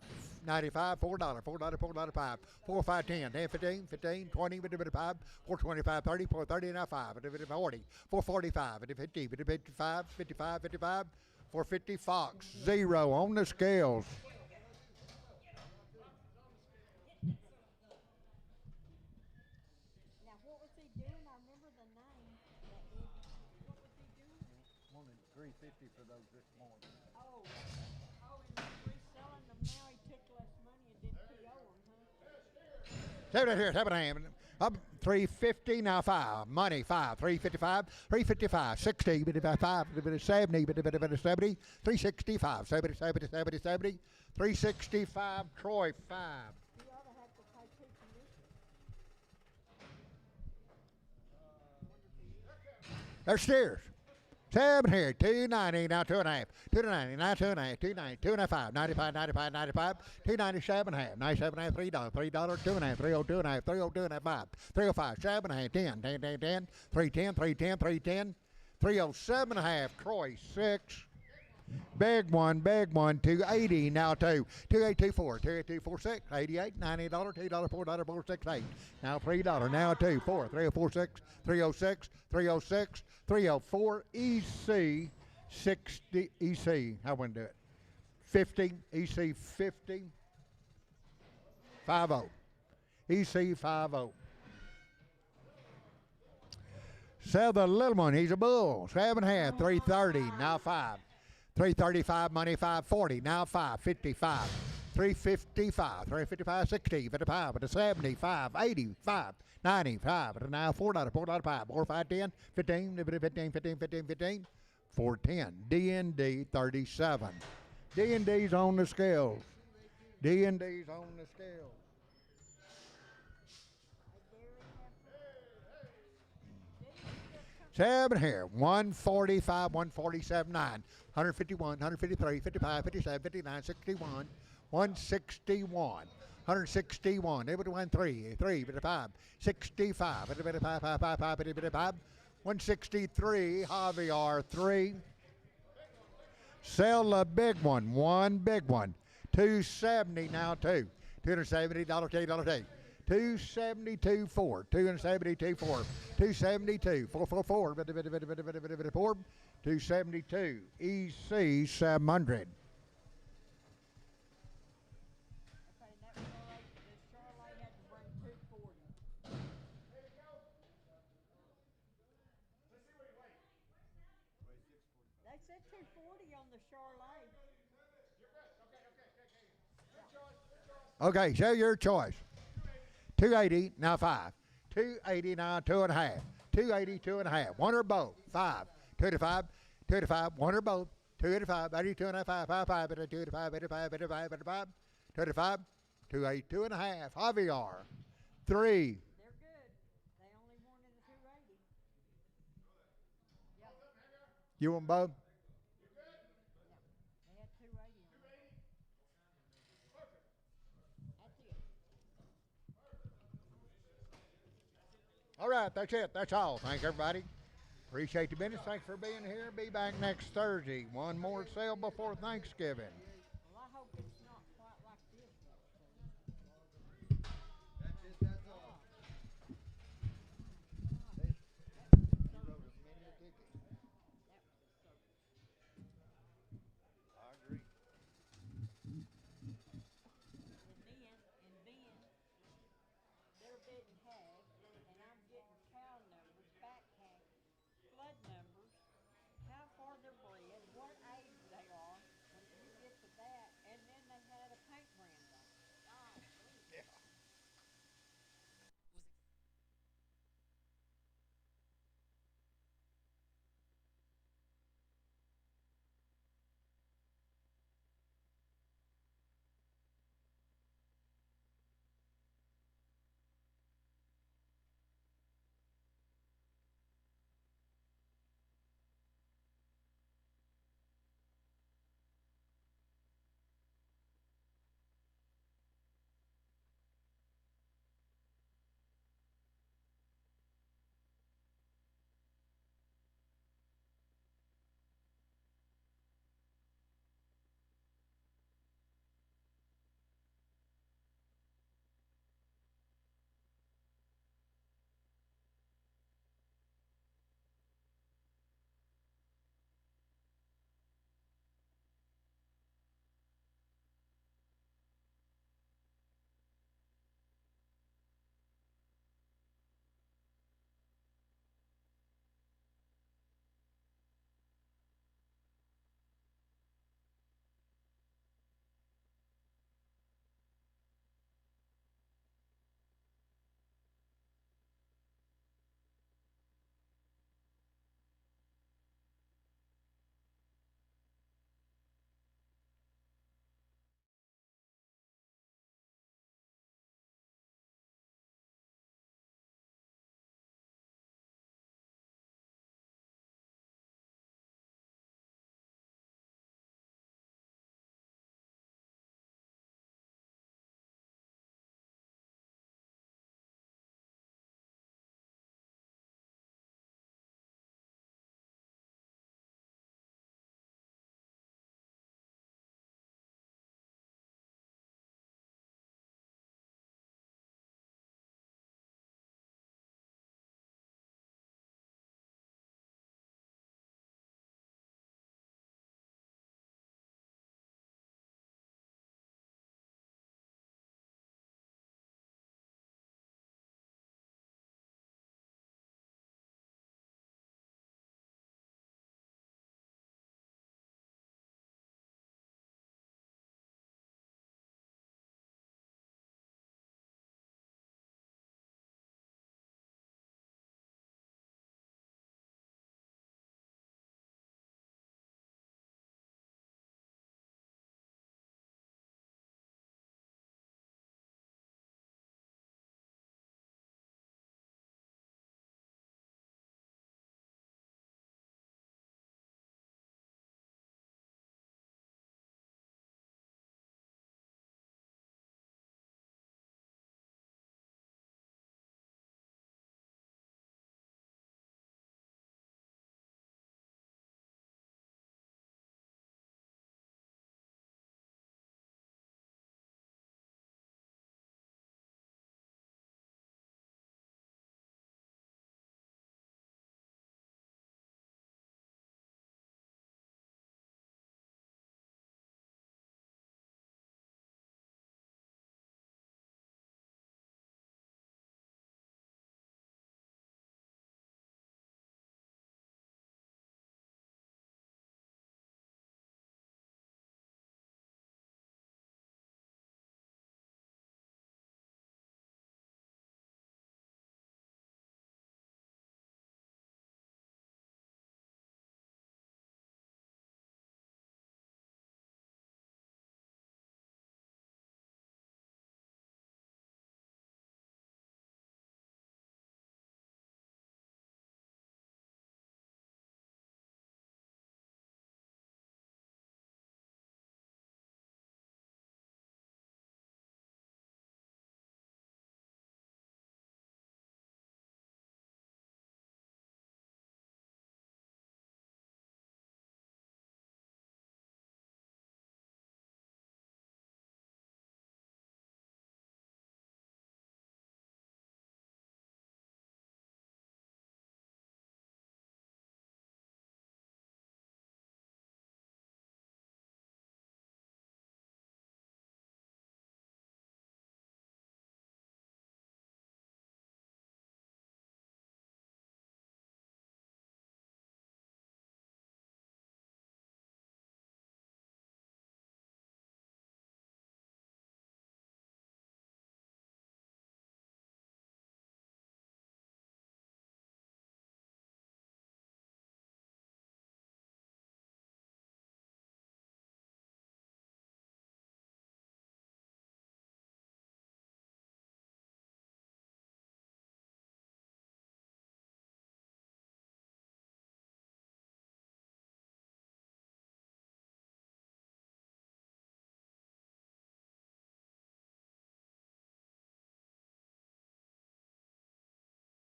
95, $4, $4, 5, 4, 5, 10, 10, 15, 15, 20, 5, 425, 30, 430, now 5, 40, 445, 50, 55, 55, 55, 450, Fox, 0 on the scales. Now, what was he doing? I remember the name. That Eddie. What was he doing? Wanted 350 for those this morning. Oh, and reselling them now. He took less money and didn't PO them, huh? Seven here, 7 a.m. Up 350 now 5. Money 5. 355, 355, 60, 55, 70, 70, 365, 70, 70, 70, 70, 365, Troy 5. He ought to have to pay 2 commissions. There's steers. 7 here, 290, now 2.5, 290, now 2.5, 290, 2.5, 95, 95, 95, 297 half, 97 half, $3, $3, 2.5, 302 and a half, 302 and a half, 5, 305, 7 half, 10, 10, 10, 10, 310, 310, 310, 307 and a half, Troy 6. Big one, 280, now 2, 2824, 2824, 6, 88, $90, $2, $4, 468, now $3, now 2, 4, 3046, 306, 306, 304, EC 60, EC, how would I do it? 50, EC 50, 50, EC 50. Sell the little one, he's a bull, 7.5, 330, now 5. 335 money, 540, now 555, 355, 355, 60, 55, at a 75, 85, 95, at a now $4, $4, 5, 4, 5, 10, 15, 15, 15, 15, 15, 410, D&D 37. D&D's on the scales. D&D's on the scales. 7 here, 145, 147, 9, 151, 153, 55, 57, 59, 61, 161, 161, 3, 55, 65, 55, 55, 55, 163, Javier 3. Sell the big one big one, 270 now 2, $270, $2, 272 4, 272 4, 272 444, 272 EC 700. Okay, that Charlotte, the Charlotte had to bring 240. They said 240 on the Charlotte. Okay, show your choice. 280 now 5, 280 now 2.5, 280 2.5, one or both 5, 285, 285, one or both 285, 82 and a half, 5, 5, 285, 85, 85, 85, 285, 282 2.5, Javier 3. They're good. They only wanted a 280. Yeah. You want both? They had 280 on it. That's it. All right, that's it. That's all. Thank everybody. Appreciate the business. Thanks for being here. Be back next Thursday. One more sale before Thanksgiving.